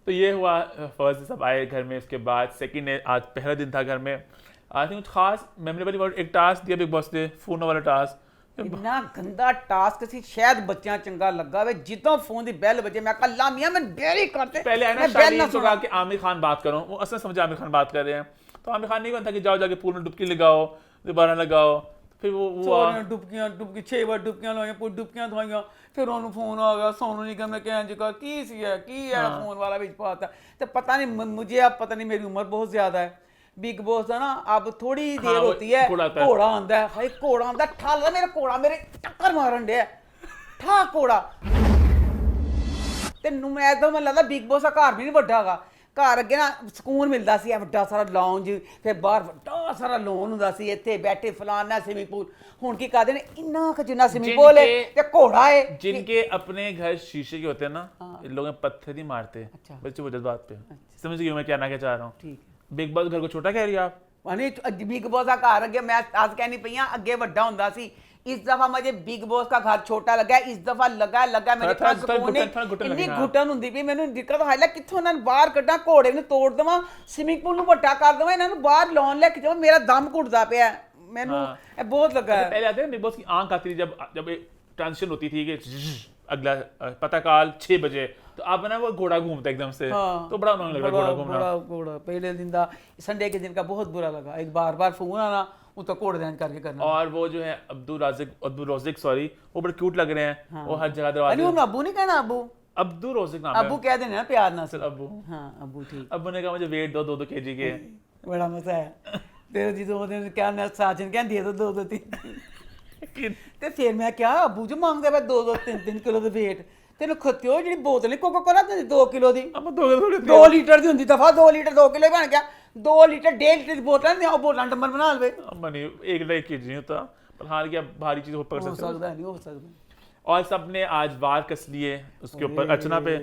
तो ये हुआ फर्स्ट सब आए घर में। उसके बाद सेकंड आज पहला दिन था घर में, आई थिंक कुछ खास मेमोरेबल एक टास्क दिया बिग बॉस ने, फोन वाला टास्क। ਇੰਨਾ ਗੰਦਾ टास्क ਸੀ ਸ਼ਾयਦ ਬੱਚਿਆਂ ਚੰਗਾ ਲੱਗਾ ਵੇ ਜਦੋਂ ਫੋਨ ਦੀ ਬੈਲ ਵੱਜੇ मैं कहा लामिया मैं देरी करते पहले है ना शालीन को कहा कि आमिर खान बात करो, वो असल समझे आमिर खान बात कर रहे हैं तो आमिर खान नहीं बनता कि जाओ जाके पूल में डुबकी लगाओ दोबारा लगाओ, फिर वो ਡੁਬਕੀਆਂ 6 ਵਾਰ ਡੁਬਕੀਆਂ ਲਾਈਆਂ ਪੂਰੀ ਡੁਬਕੀਆਂ ਦਵਾਈਆਂ ਫਿਰ ਉਹਨੂੰ ਫੋਨ ਆ ਗਿਆ ਸੋਨੂ ਨਿਗਮ ਨੇ ਕਿਹਾ ਜੀ ਕੀ ਸੀ ਹੈ ਕੀ ਹੈ ਫੋਨ ਵਾਲਾ ਵਿੱਚ ਪਾਤਾ ਤੇ पता नहीं मुझे अब पता नहीं मेरी उम्र बहुत ज़्यादा है बिग बॉस है ना अब थोड़ी देर होती है घोड़ा आंदा है हाय घोड़ा आंदा ठा मेरा घोड़ा मेरे टक्कर मारन दे ठा घोड़ा ਤੈਨੂੰ ਮੈਂ ਤਾਂ ਮੈਨੂੰ ਲੱਗਦਾ ਬਿਗ ਬੌਸ ਦਾ ਘਰ ਵੀ ਨਹੀਂ ਵੱਡਾ ਹੈਗਾ। ਘਰ ਅੱਗੇ ਨਾ ਸਕੂਨ ਮਿਲਦਾ ਸੀ, ਇਹ ਵੱਡਾ ਸਾਰਾ ਲਾਉਂਜ, ਫਿਰ ਬਾਹਰ ਵੱਡਾ ਸਾਰਾ ਲੋਨ ਹੁੰਦਾ ਸੀ, ਇੱਥੇ ਬੈਠੇ ਫਲਾਨਾ स्विमिंग पूल। ਹੁਣ ਕੀ ਕਰਦੇ ਨੇ ਇੰਨਾ ਕੁ ਜਿੰਨਾ स्विमिंग पूल है ਤੇ घोड़ा है। जिनके अपने घर शीशे के होते हैं ना, इन लोगों में पत्थर नहीं मारते। अच्छा। बच्चे वो बात पे समझ गई मैं क्या ना क्या चाह रहा हूँ। ठीक है। बिग बॉस घर को छोटा कह रही है आप? बिग बॉस का घर अगे मैं आज कहनी पई हां अगे ਵੱਡਾ ਹੁੰਦਾ ਸੀ। इस दफा मुझे बिग बॉस का घर छोटा लगा, इस दफा लगा मेरे थोड़ा सुकून घुटन इतनी लगी, घुटन ਹੁੰਦੀ ਵੀ ਮੈਨੂੰ ਦਿੱਕਤ ਹਾਈ ਲਾ ਕਿੱਥੋਂ ਇਹਨਾਂ ਨੂੰ ਬਾਹਰ ਕੱਢਾਂ, ਘੋੜੇ ਨੂੰ ਤੋੜ ਦੇਵਾਂ, स्विमिंग पूल ਨੂੰ ਵੱਡਾ ਕਰ ਦੇਵਾਂ, ਇਹਨਾਂ ਨੂੰ ਬਾਹਰ ਲਾਉਣ ਲੈ ਕੇ ਜਾਵਾਂ, ਮੇਰਾ ਦਮ ਘੁੱਟਦਾ ਪਿਆ ਮੈਨੂੰ। ਇਹ ਬਹੁਤ ਲੱਗਾ है। पहले आते हैं बिग बॉस की आंख आती थी जब ट्रांजिशन होती थी कि अगला पताकाल 6 बजे, तो आप ना वो घोड़ा घूमता एकदम से, तो बड़ा उन्होंने लग रहा घोड़ा घूमना। घोड़ा पहले दिन का संडे के दिन का बहुत बुरा लगा, एक बार फोन आना वो तो घोड़े दैन करके करना। और वो जो है अब्दुल रोजिक सॉरी, वो बड़े क्यूट लग रहे हैं। वो हर जगह दरवाजे। नहीं अब्बू नहीं कहना, अब्दुल रोजिक नाम है। अब्बू कह देना ना प्यार ना से। अब्बू। हाँ अब्बू ठीक। अब्बू ने कहा मुझे वेट दो 2 kg के। बड़ा मजा है तेरे जी दो दिन क्या ना साजन कह दिए तो 2 3 ਤੇ ਫਿਰ ਮੈਂ ਕਿਹਾ ਅੱਬੂ ਜੀ ਮੰਗਦੇ ਵੇ 2 3 ਕਿਲੋ ਦੇ weight ਤੈਨੂੰ ਖੱਤਿਓ ਜਿਹੜੀ ਬੋਤਲ ਨਹੀਂ ਕੋਕਾ ਕੋਲਾ ਤੇ 2 ਕਿਲੋ ਦੀ अब 2 किलो 2 ਲੀਟਰ ਦੀ ਹੁੰਦੀ ਦਫਾ 2 ਲੀਟਰ 2 ਕਿਲੋ ਬਣ ਗਿਆ 2 ਲੀਟਰ 1.5 ਲੀਟਰ ਦੀ ਬੋਤਲ ਨੇ ਉਹ ਬੋਤਲਾਂ ਨੰਬਰ ਬਣਾ ਲਵੇ। अब नहीं 1.5 kg नहीं होता, पर हाल क्या भारी चीज हो पकड़ हो सकते हो। सकता है नहीं हो सकता। और सबने आज वार कस लिए उसके ऊपर अर्चना पे।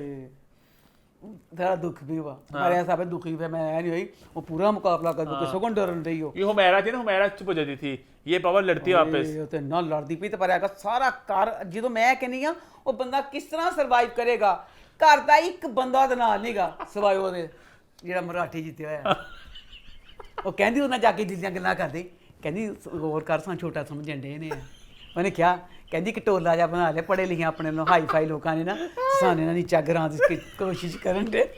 थोड़ा दुख भी हुआ हमारे यहाँ सब दुखी हुए, मैं नहीं हुई वो पूरा मुकाबला कर दूँ किसी को डर रही हो। ये हुमैरा थी ना, हुमैरा चुप हो जाती थी, ये पावर लड़ती है वापस। ਇਹ ਤੇ ਨਾ ਲੜਦੀ ਪਈ ਤੇ ਪਰ ਹੈਗਾ ਸਾਰਾ ਘਰ ਜਦੋਂ ਮੈਂ ਕਹਿੰਦੀ ਆ ਉਹ ਬੰਦਾ ਕਿਸ ਤਰ੍ਹਾਂ ਸਰਵਾਈਵ ਕਰੇਗਾ, ਘਰ ਦਾ ਇੱਕ ਬੰਦਾ ਦੇ ਨਾਲ ਨਹੀਂਗਾ ਸਵਾਈ ਉਹਦੇ ਜਿਹੜਾ ਮਰਾਠੀ ਜਿੱਤਿਆ ਹੋਇਆ। ਉਹ ਕਹਿੰਦੀ ਉਹਨਾਂ ਜਾ ਕੇ ਦਿਲ ਦੀਆਂ ਗੱਲਾਂ ਕਰਦੀ, ਕਹਿੰਦੀ ਹੋਰ ਕਰ ਸਾਂ ਛੋਟਾ ਸਮਝਣ ਡੇ ਨੇ। ਉਹਨੇ ਕਿਹਾ ਕਹਿੰਦੀ ਕਿ ਟੋਲਾ ਜਿਹਾ ਬਣਾ ਲਿਆ ਪੜ੍ਹੇ ਲਿਖੇ ਆਪਣੇ ਨੂੰ ਹਾਈ ਫਾਈ ਲੋਕਾਂ ਨੇ ਨਾ ਸਾਨੇ ਨਾਲ ਨੀਚਾ ਗਰਾਂ ਦੀ ਕੋਸ਼ਿਸ਼ ਕਰਨ ਦੇ।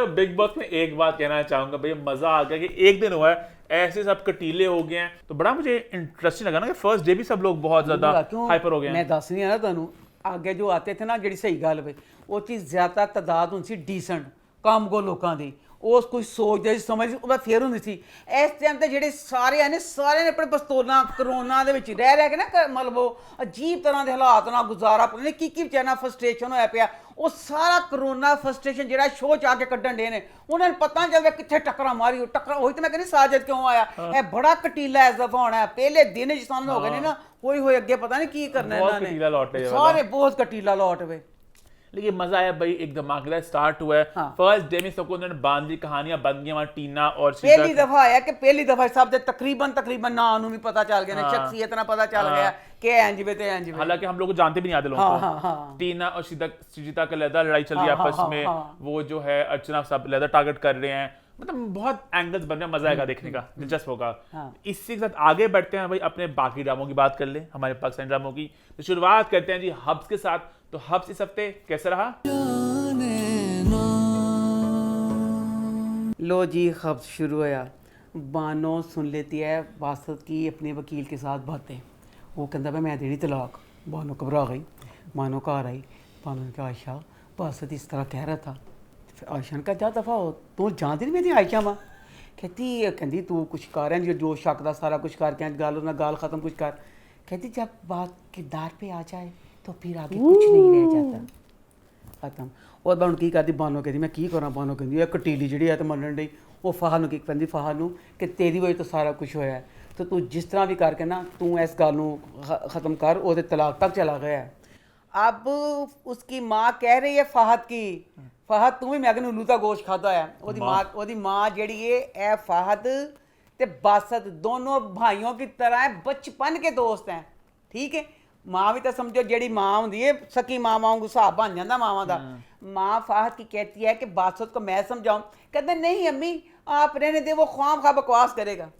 बिग बॉस में एक बात कहना चाहूंगा भैया, मजा आ गया कि एक दिन हुआ है ऐसे सब कटीले हो गए हैं, तो बड़ा मुझे इंटरेस्टिंग लगा ना कि फर्स्ट डे भी सब लोग बहुत ज्यादा हाइपर हो गए मैं हैं। दस नहीं आ ना ਤੁਹਾਨੂੰ ਅੱਗੇ ਜੋ ਆਤੇ थे ना ਜਿਹੜੀ ਸਹੀ ਗੱਲ ਵੇ ਉਹ ਚੀਜ਼ ਜ਼ਿਆਦਾ ਤਦਾਦ ਹੁੰਦੀ ਸੀ ਡੀਸੈਂਟ ਕਾਮਗੋ ਲੋਕਾਂ ਦੀ, ਉਸ ਕੋਈ ਸੋਚਦੇ ਸੀ ਸਮਝ ਉਹਦਾ ਫੇਰ ਹੁੰਦੀ ਸੀ। ਇਸ ਟਾਈਮ ਤੇ ਜਿਹੜੇ ਸਾਰੇ ਨੇ ਆਪਣੇ ਪਸਤੌਲਾਂ ਕਰੋਨਾ ਦੇ ਵਿੱਚ ਰਹਿ ਕੇ ਨਾ ਮਤਲਬ ਉਹ ਅਜੀਬ ਤਰ੍ਹਾਂ ਦੇ ਹਾਲਾਤ ਨਾਲ ਗੁਜ਼ਾਰਾ ਪਤਾ ਨਹੀਂ ਕੀ ਵਿਚਾਰਾ ਫਰਸਟ੍ਰੇਸ਼ਨ ਹੋਇਆ ਪਿਆ। ਉਹ ਸਾਰਾ ਕਰੋਨਾ ਫਰਸਟ੍ਰੇਸ਼ਨ ਜਿਹੜਾ ਸ਼ੋਅ ਚ ਆ ਕੇ ਕੱਢਣ ਦੇ ਨੇ, ਉਹਨਾਂ ਨੂੰ ਪਤਾ ਨਹੀਂ ਚੱਲਦਾ ਕਿੱਥੇ ਟੱਕਰਾਂ ਮਾਰੀ ਟੱਕਰਾਂ। ਉਹੀ ਤਾਂ ਮੈਂ ਕਹਿੰਦੀ ਸਾਜਦ ਕਿਉਂ ਆਇਆ, ਇਹ ਬੜਾ ਕਟੀਲਾ ਇਸ ਦਫਾ ਹੋਣਾ। ਪਹਿਲੇ ਦਿਨ ਜਿਸ ਸਾਹਮਣੇ ਹੋ ਗਏ ਨੇ ਨਾ ਹੋਏ ਅੱਗੇ ਪਤਾ ਨਹੀਂ ਕੀ ਕਰਨਾ ਇਹਨਾਂ ਨੇ, ਸਾਰੇ ਬਹੁਤ ਕਟੀਲਾ ਲੌਟ ਵੇ। लेकिन मजा आया भाई, एक धमाकेदार स्टार्ट हुआ है। फर्स्ट डे में सबको उन्होंने बांध दी, कहानियां बन गई हमारी टीना और पहली दफा आया कि पहली दफा सब दे तकरीबन ना नु भी पता चल गया, शख्सियत ना पता चल गया कि इंज वे ते इंज वे। हालांकि हम लोग जानते भी नहीं आते लोगों को। टीना और श्रीजिता का लहदा लड़ाई चल रही है आपस में, वो जो है अर्चना सब लहदा टारगेट कर रहे हैं, मतलब बहुत एंगल्स बन रहे हैं, मजा आएगा देखने का, दिलचस्प होगा। इसी के साथ आगे बढ़ते हैं भाई, अपने बाकी ड्रामों की बात कर ले, हमारे पाकिस्तानी ड्रामों की। तो शुरुआत करते हैं जी हब्स के साथ। तो हब्स इस हफ्ते कैसा रहा? लो जी हब्स शुरू होया। बानो सुन लेती है बासत की अपने वकील के साथ बातें। वो कहता भाई मैं देनी तलाक। बानो घबरा गई, बानो घर आई, बानो ने कहा आयशा बासत इस तरह कह रहा था। आयशा ने कहा जा दफा हो, तू जानती नहीं मेरी आयशा माँ। कहती तू कुछ कर रहा जो शक का सारा कुछ करके गाल गाल ख़त्म कुछ कर। कहती जब बात किरदार पे आ जाए तो फिर आगे कुछ नहीं रह जाता, खत्म। और बानो की करती, बानो कहती मैं की करा, बानो कहती कटीली जी है तो मनन डई। वो फाहर की कहती फाहर नूं कि तेरी वजह तो सारा कुछ होया है, तो तू जिस तरह भी करके ना तू इस गल नूं ख़त्म कर। वो तलाक तक चला गया है। अब उसकी माँ कह रही है फाहद की, फाहद तू भी मैं कहूँ उल्लू का गोश्त खाता है। ओदी माँ जड़ी है ए फाहद ते बासत दोनों भाइयों की तरह है, बचपन के दोस्त हैं, ठीक है। माँ भी तो समझो जड़ी माँ होंगी है सकी माँ वांगू हिसाब बन जाता मावां दा। माँ फाहद की कहती है कि बासत को मैं समझाऊँ, कहते नहीं अम्मी आप रहने दे, वो ख्वाम खा बकवास करेगा।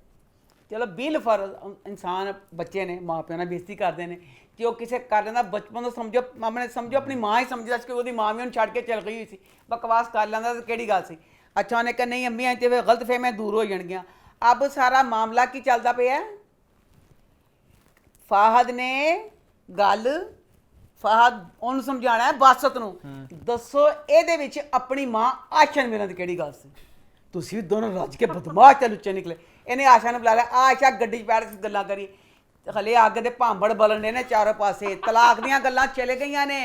चलो बिल फर्ज इंसान बच्चे ने माँ प्यो ने बेइज्जती करते हैं, जो किसी कर लेंदा बचपन तो समझो अपने समझो अपनी माँ ही समझदा कि वो माँ भी उन्हें छड़ के चल गई हुई सी, बकवास कर लेंदा तो केड़ी गल सी। अच्छा उन्हें कहा नहीं अम्मी अं तो गलत फहमियां दूर हो जाएगियां। अब सारा मामला की चलता पिया, फाहद ने गल फाहद उन्होंने समझाना है बासत नूं, दसो ਇਹਦੇ ਵਿੱਚ अपनी मां आशा ਨੂੰ मिलन ਦੀ ਕਿਹੜੀ ਗੱਲ ਸੀ। ਤੁਸੀਂ दोनों रज के बदमाश ਤੇ ਲੁੱਚੇ ਨਿਕਲੇ। ਇਹਨੇ ਆਸ਼ਾ ਨੂੰ ਬੁਲਾ ਲਿਆ, ਆਸ਼ਾ ਗੱਡੀ 'ਚ ਬੈਠ ਕੇ ਗੱਲਾਂ ਕਰੀ, ਹਲੇ ਅੱਗ ਦੇ ਭਾਂਬੜ ਬਲਣ ਨੇ ਚਾਰੋਂ ਪਾਸੇ, ਤਲਾਕ ਦੀਆਂ ਗੱਲਾਂ ਚਲੇ ਗਈਆਂ ਨੇ।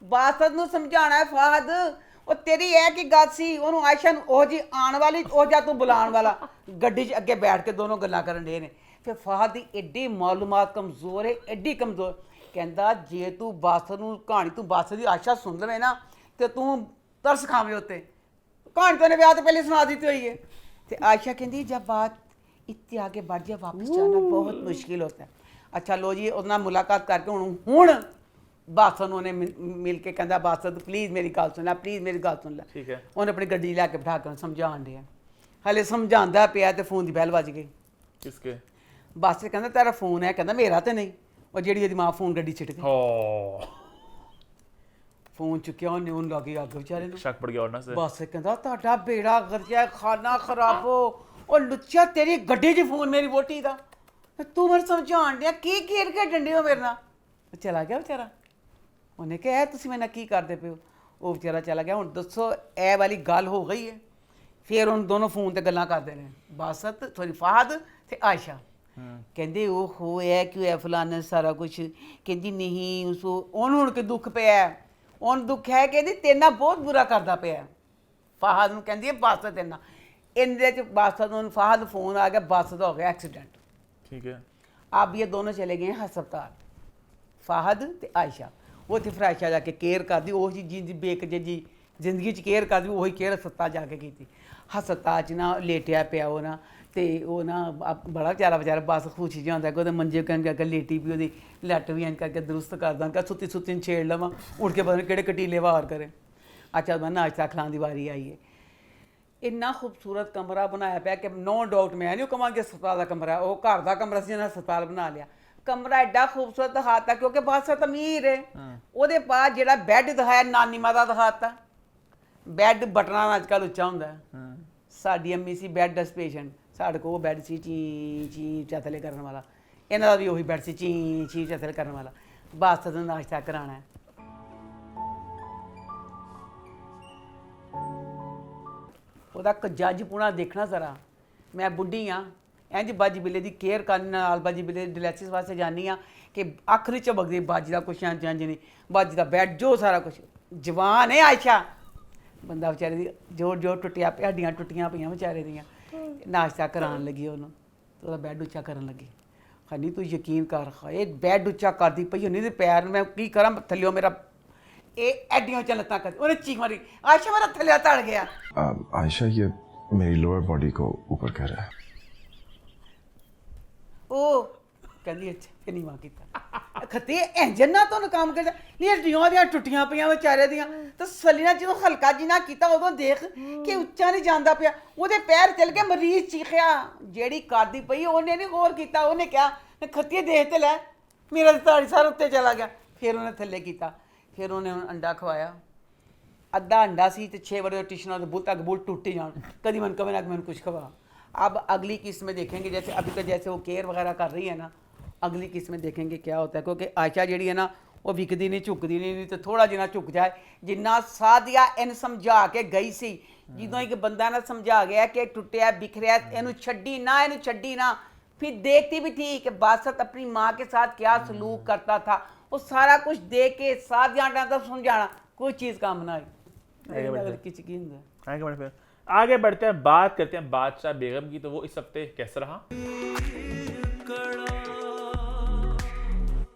ਬਾਸਤ ਨੂੰ ਸਮਝਾਉਣਾ ਹੈ ਫਾਹਦ, ਉਹ ਤੇਰੀ ਇਹ ਕੀ ਗੱਲ ਸੀ, ਉਹਨੂੰ ਆਇਸ਼ਾ ਨੂੰ ਉਹ ਜੀ ਆਉਣ ਵਾਲੀ, ਉਹ ਜਾ ਤੂੰ ਬੁਲਾਉਣ ਵਾਲਾ, ਗੱਡੀ 'ਚ ਅੱਗੇ ਬੈਠ ਕੇ ਦੋਨੋਂ ਗੱਲਾਂ ਕਰਨ ਡੇ ਨੇ। ਫਿਰ ਫਾਹਦ ਦੀ ਐਡੀ ਮਾਲੂਮਾਤ ਕਮਜ਼ੋਰ ਹੈ, ਐਡੀ ਕਮਜ਼ੋਰ, ਕਹਿੰਦਾ ਜੇ ਤੂੰ ਬਾਸਤ ਨੂੰ ਕਹਾਣੀ, ਤੂੰ ਬਾਸਤ ਦੀ ਆਇਸ਼ਾ ਸੁਣ ਲਵੇਂ ਨਾ ਤੇ ਤੂੰ ਤਰਸ ਖਾਵੇਂ ਉੱਤੇ, कहानी तो ने ब्याह तो पहले सुना दी हुई है। तो आयशा कहती जब बात इतने आगे बढ़ जाए वापस जाना बहुत मुश्किल होता है। अच्छा लो जी उन्होंने मुलाकात करके हूँ बासत उन्हें मिल के कहता बासत प्लीज़ मेरी गल सुन लै, प्लीज़ मेरी गल सुन लै। ठीक है। उन्हें अपनी गड्डी लैके बिठा कर समझान दिया, हले समझाता पिया तो फोन की बैल बज गई। किसके? बासत कहता तेरा फोन है, कहता मेरा तो नहीं, और जी ओदी मां फोन गड्डी छिट गई। फोन चुकिया उन्हें उन लगी अग बेचारे नूं, शक पड़ गया और ना से बस कहता तुहाडा बेड़ा गर्जा, खाना खराब हो, और लुच्चा तेरी गड्डी 'च फोन मेरी वोटी दा, तू मेरे समझाण दिया की खेल के डंडे हो मेरे नाल। चला गया बेचारा, उन्हें कहा तुसीं मेरे नाल की करदे पे हो, वो बेचारा चला गया। हुण दसो ए वाली गल हो गई है। फिर उन दोनों फोन ते गल्लां करदे ने, बासत सॉरी फहद ते आयशा। कहंदे ओहो ऐ क्यों है फलाना सारा कुछ, कहंदी नहीं उस ओनू हुण के दुख पिया है, उन दुख है कहती तेरे नाल बहुत बुरा करता पिया। फहद नूं कहंदी है बासत तेरे नाल, इहदे च बासत नूं फहद फोन आ गया, बासत हो गया एक्सीडेंट। ठीक है। अब ये दोनों चले गए हस्पताल, फहद ते आयशा। उत्थे फिर आयशा जाके केयर करदी, वो जी बेकजे जी जिंदगी च केयर करदी, वही केयर हस्पताल जाके की। हस्पताल च ना लेटिया पिया वो ना, तो वो ना बड़ा बेचारा बस खुशी जिहा होंदा कि ओहदे मंजे करके लेटी भी, ओहदी लट भी इंज करके दुरुस्त करदा, कि सुत्ती सुत्ती छेड़ लवां, उठ के पता नहीं केड़े कटीले वार करे। अच्छा मैं नाश्ता खिलाने की बारी आई है। इन्ना खूबसूरत कमरा बनाया पाया कि नो डाउट मैं नहीं कहां कि हस्पताल का कमरा है, वो घर का कमरा से हस्पताल बना लिया। कमरा एडा खूबसूरत दिखाता क्योंकि बासत अमीर है। ਉਹਦੇ पास ਜਿਹੜਾ ਬੈੱਡ ਦਿਖਾਇਆ ਨਾਨੀ ਮਾਤਾ ਦਿਖਾਤਾ, ਬੈੱਡ ਬਟਨਾਂ ਨਾਲ ਅੱਜਕੱਲ ਉੱਚਾ ਹੁੰਦਾ ਹੈ। ਸਾਡੀ ਅੰਮੀ ਸੀ ਬੈੱਡ ਪੇਸ਼ੈਂਟ, ਸਾਡੇ ਕੋਲ ਉਹ ਬੈੱਡ ਸੀ ਚੀ ਚੀ ਚਤਲੇ ਕਰਨ ਵਾਲਾ, ਇਹਨਾਂ ਦਾ ਵੀ ਉਹੀ ਬੈੱਡ ਸੀ ਚੀ ਚੀ ਚਤਲੇ ਕਰਨ ਵਾਲਾ। ਬਾਸਤ ਨੂੰ ਨਾਸ਼ਤਾ ਕਰਾਉਣਾ ਹੈ, ਉਹਦਾ ਜੱਜ ਪੁਣਾ ਦੇਖਣਾ ਜ਼ਰਾ। ਮੈਂ ਬੁੱਢੀ ਹਾਂ, ਇੰਜ ਬਾਜੀ ਬਿੱਲੇ ਦੀ ਕੇਅਰ ਕਰਨ ਨਾਲ ਬਾਜੀ ਬਿੱਲੇ ਡਾਇਲਿਸਿਸ ਵਾਸਤੇ ਜਾਂਦੀ ਹਾਂ ਕਿ ਅੱਖ ਨਹੀਂ ਝਪਕਦੀ ਬਾਜੀ ਦਾ ਕੁਛ ਇੰਜ ਨਹੀਂ, ਬਾਜੀ ਦਾ ਬੈੱਡ ਜੋ ਸਾਰਾ ਕੁਛ। ਜਵਾਨ ਹੈ ਆਇਸ਼ਾ, ਬੰਦਾ ਵਿਚਾਰੇ ਦੀ ਜੋੜ ਜੋੜ ਟੁੱਟਿਆ ਪਿਆ, ਹੱਡੀਆਂ ਟੁੱਟੀਆਂ ਪਈਆਂ ਵਿਚਾਰੇ ਦੀਆਂ। ਨਾਸ਼ਤਾ ਕਰਾਉਣ ਲੱਗੀ ਉਹਨੂੰ, ਉਹਦਾ ਬੈੱਡ ਉੱਚਾ ਕਰਨ ਲੱਗੀ। ਹਨੀ ਤੂੰ ਯਕੀਨ ਕਰ, ਇਹ ਬੈੱਡ ਉੱਚਾ ਕਰਦੀ ਪਈ ਹੁੰਦੀ ਤੇ ਪੈਰ ਮੈਂ ਕੀ ਕਰਾਂ, ਥੱਲਿਓ ਮੇਰਾ ਇਹ ਐਡੀਆਂ ਚ ਲੱਤਾਂ ਕਰ, ਉਹਨੇ ਚੀਖ ਮਾਰੀ ਆਇਸ਼ਾ ਮੇਰਾ ਥੱਲੇ ਤੜ ਗਿਆ। आयशा ये मेरी लोअर बॉडी को ऊपर कर रहा है। ਉਹ ਕਹਿੰਦੀ ਅੱਛਾ ਫਿਰ ਨਹੀਂ ਮਾਂ ਕੀਤਾ ਖੱਤੇ ਇੰਜਨ ਨਾ ਤੁਹਾਨੂੰ ਕੰਮ ਕਰਦਾ ਨਹੀਂ, ਹੱਡੀਆਂ ਦੀਆਂ ਟੁੱਟੀਆਂ ਪਈਆਂ ਵਿਚਾਰੇ ਦੀਆਂ। ਤਸੱਲੀ ਨਾਲ ਜਦੋਂ ਹਲਕਾ ਜਿਹਾ ਕੀਤਾ ਉਦੋਂ ਦੇਖ ਕਿ ਉੱਚਾ ਨਹੀਂ ਜਾਂਦਾ ਪਿਆ, ਉਹਦੇ ਪੈਰ ਚਲ ਕੇ ਮਰੀਜ਼ ਚੀਖਿਆ। ਜਿਹੜੀ ਕਰਦੀ ਪਈ ਉਹਨੇ ਨਹੀਂ ਗੌਰ ਕੀਤਾ, ਉਹਨੇ ਕਿਹਾ ਖੱਤੀਏ ਦੇਖ ਤੇ ਲੈ, ਮੇਰਾ ਤਾੜੀ ਸਾਰ ਉੱਤੇ ਚਲਾ ਗਿਆ। ਫਿਰ ਉਹਨੇ ਥੱਲੇ ਕੀਤਾ, ਫਿਰ ਉਹਨੇ ਅੰਡਾ ਖਵਾਇਆ। ਅੱਧਾ अंडा सी तो 6 बड़े टिश्नों के बुल तक बुल टूट ही जान, कभी मन कभी ना मैंने कुछ खवा। अब अगली किस्त में देखेंगे, जैसे अभी तो जैसे वो केयर वगैरह कर रही है ना, अगली किस्त में देखेंगे क्या होता है। क्योंकि आयशा जी है ना वो विकदी नहीं झुकदी नहीं, तो थोड़ा जिना झुक जाए जिन्ना सादिया इन समझा के गई सी। जो एक बंदा ना समझा गया कि टुटिया बिखरिया इनू छड्डी ना, इनू छड्डी ना। फिर देखती भी थी कि बासत अपनी माँ के साथ क्या सलूक करता था, वो सारा कुछ देख के सादिया तो समझाना कोई चीज़ काम ना आई। आगे बढ़ते हैं, बात करते हैं बादशाह बेगम की। तो वो इस हफ्ते कैसा रहा?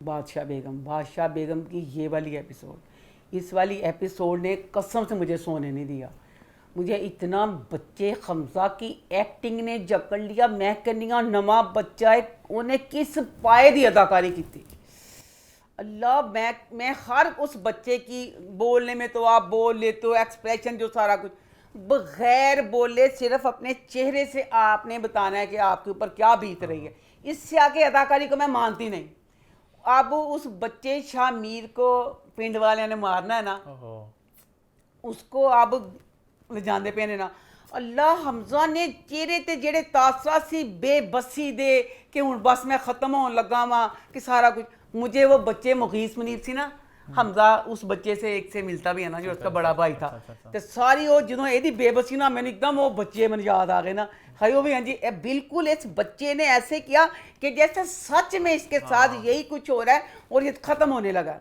बादशाह बेगम की ये वाली एपिसोड, इस वाली एपिसोड ने कसम से मुझे सोने नहीं दिया। मुझे इतना बच्चे खमजा की एक्टिंग ने जकड़ लिया। मैं कहनी नवा बच्चा है, उन्हें किस पाए की अदाकारी की थी। अल्लाह मैं हर उस बच्चे की बोलने में तो आप बोल लेते हो, एक्सप्रेशन जो सारा कुछ बगैर बोले सिर्फ अपने चेहरे से आपने बताना है कि आपके ऊपर क्या बीत रही है। इससे आगे अदाकारी को मैं मानती नहीं। अब उस बच्चे शामीर को पिंड वाले ने मारना है ना, उसको अब ले जाते पे ने ना। अल्लाह हमजा ने चेहरे ते जेड़े तासरा सी बेबसी दे कि हुण बस मैं ख़त्म होने लगा वां कि सारा कुछ। मुझे वो बच्चे मुगीस मुनीर सी ना, हमजा उस बच्चे से एक से मिलता भी है ना जो उसका बड़ा भाई था, तो सारी वो जो यदि बेबसी ना मैंने एकदम वो बच्चे मैंने याद आ गए ना। हाई वो भी हाँ जी बिल्कुल इस बच्चे ने ऐसे किया कि जैसे सच में इसके साथ यही कुछ हो रहा है और ये ख़त्म होने लगा।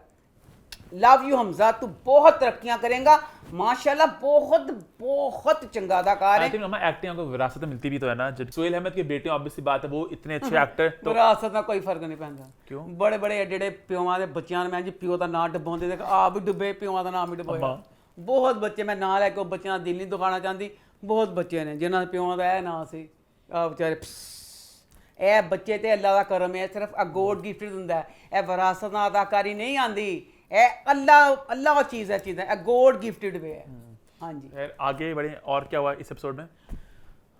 लव यू हमजा, तू बहुत तरक्कियां करेगा माशाल्लाह, बहुत बहुत चंगा अदाकार आई है। थिंक हमें एक्टिंग को विरासत मिलती भी तो है ना। जब सोहेल अहमद के बेटे ऑब्वियसली बात है वो इतने अच्छे एक्टर तो विरासत में कोई फर्क नहीं पैंदा। क्यों? बड़े बड़े एडे प्योवां दे बच्चियां मैं जी प्यो दा नाम डुबाउंदे देख आप भी डुबे, प्योवां दा नाम भी डुबोया। बहुत बच्चे मैं नाम लैके बच्चों का दिल नहीं दुखाना चाहती, बहुत बच्चे ने जिन्होंने प्योवां दा नाम सी आ बेचारे ਇਹ ਬੱਚੇ ਤੇ ਅੱਲਾ ਦਾ ਕਰਮ ਹੈ, ਸਿਰਫ ਅ ਗੋਡ ਗਿਫਟਡ ਹੁੰਦਾ ਹੈ, ਇਹ ਵਿਰਾਸਤ ਨਾਲ ਅਦਾਕਾਰੀ ਨਹੀਂ ਆਂਦੀ, ਇਹ ਅੱਲਾ ਚੀਜ਼ ਹੈ, ਇਹ ਗੋड गिफ्टेड वे है। हाँ जी, खैर आगे बढ़े और क्या हुआ इस एपिसोड में?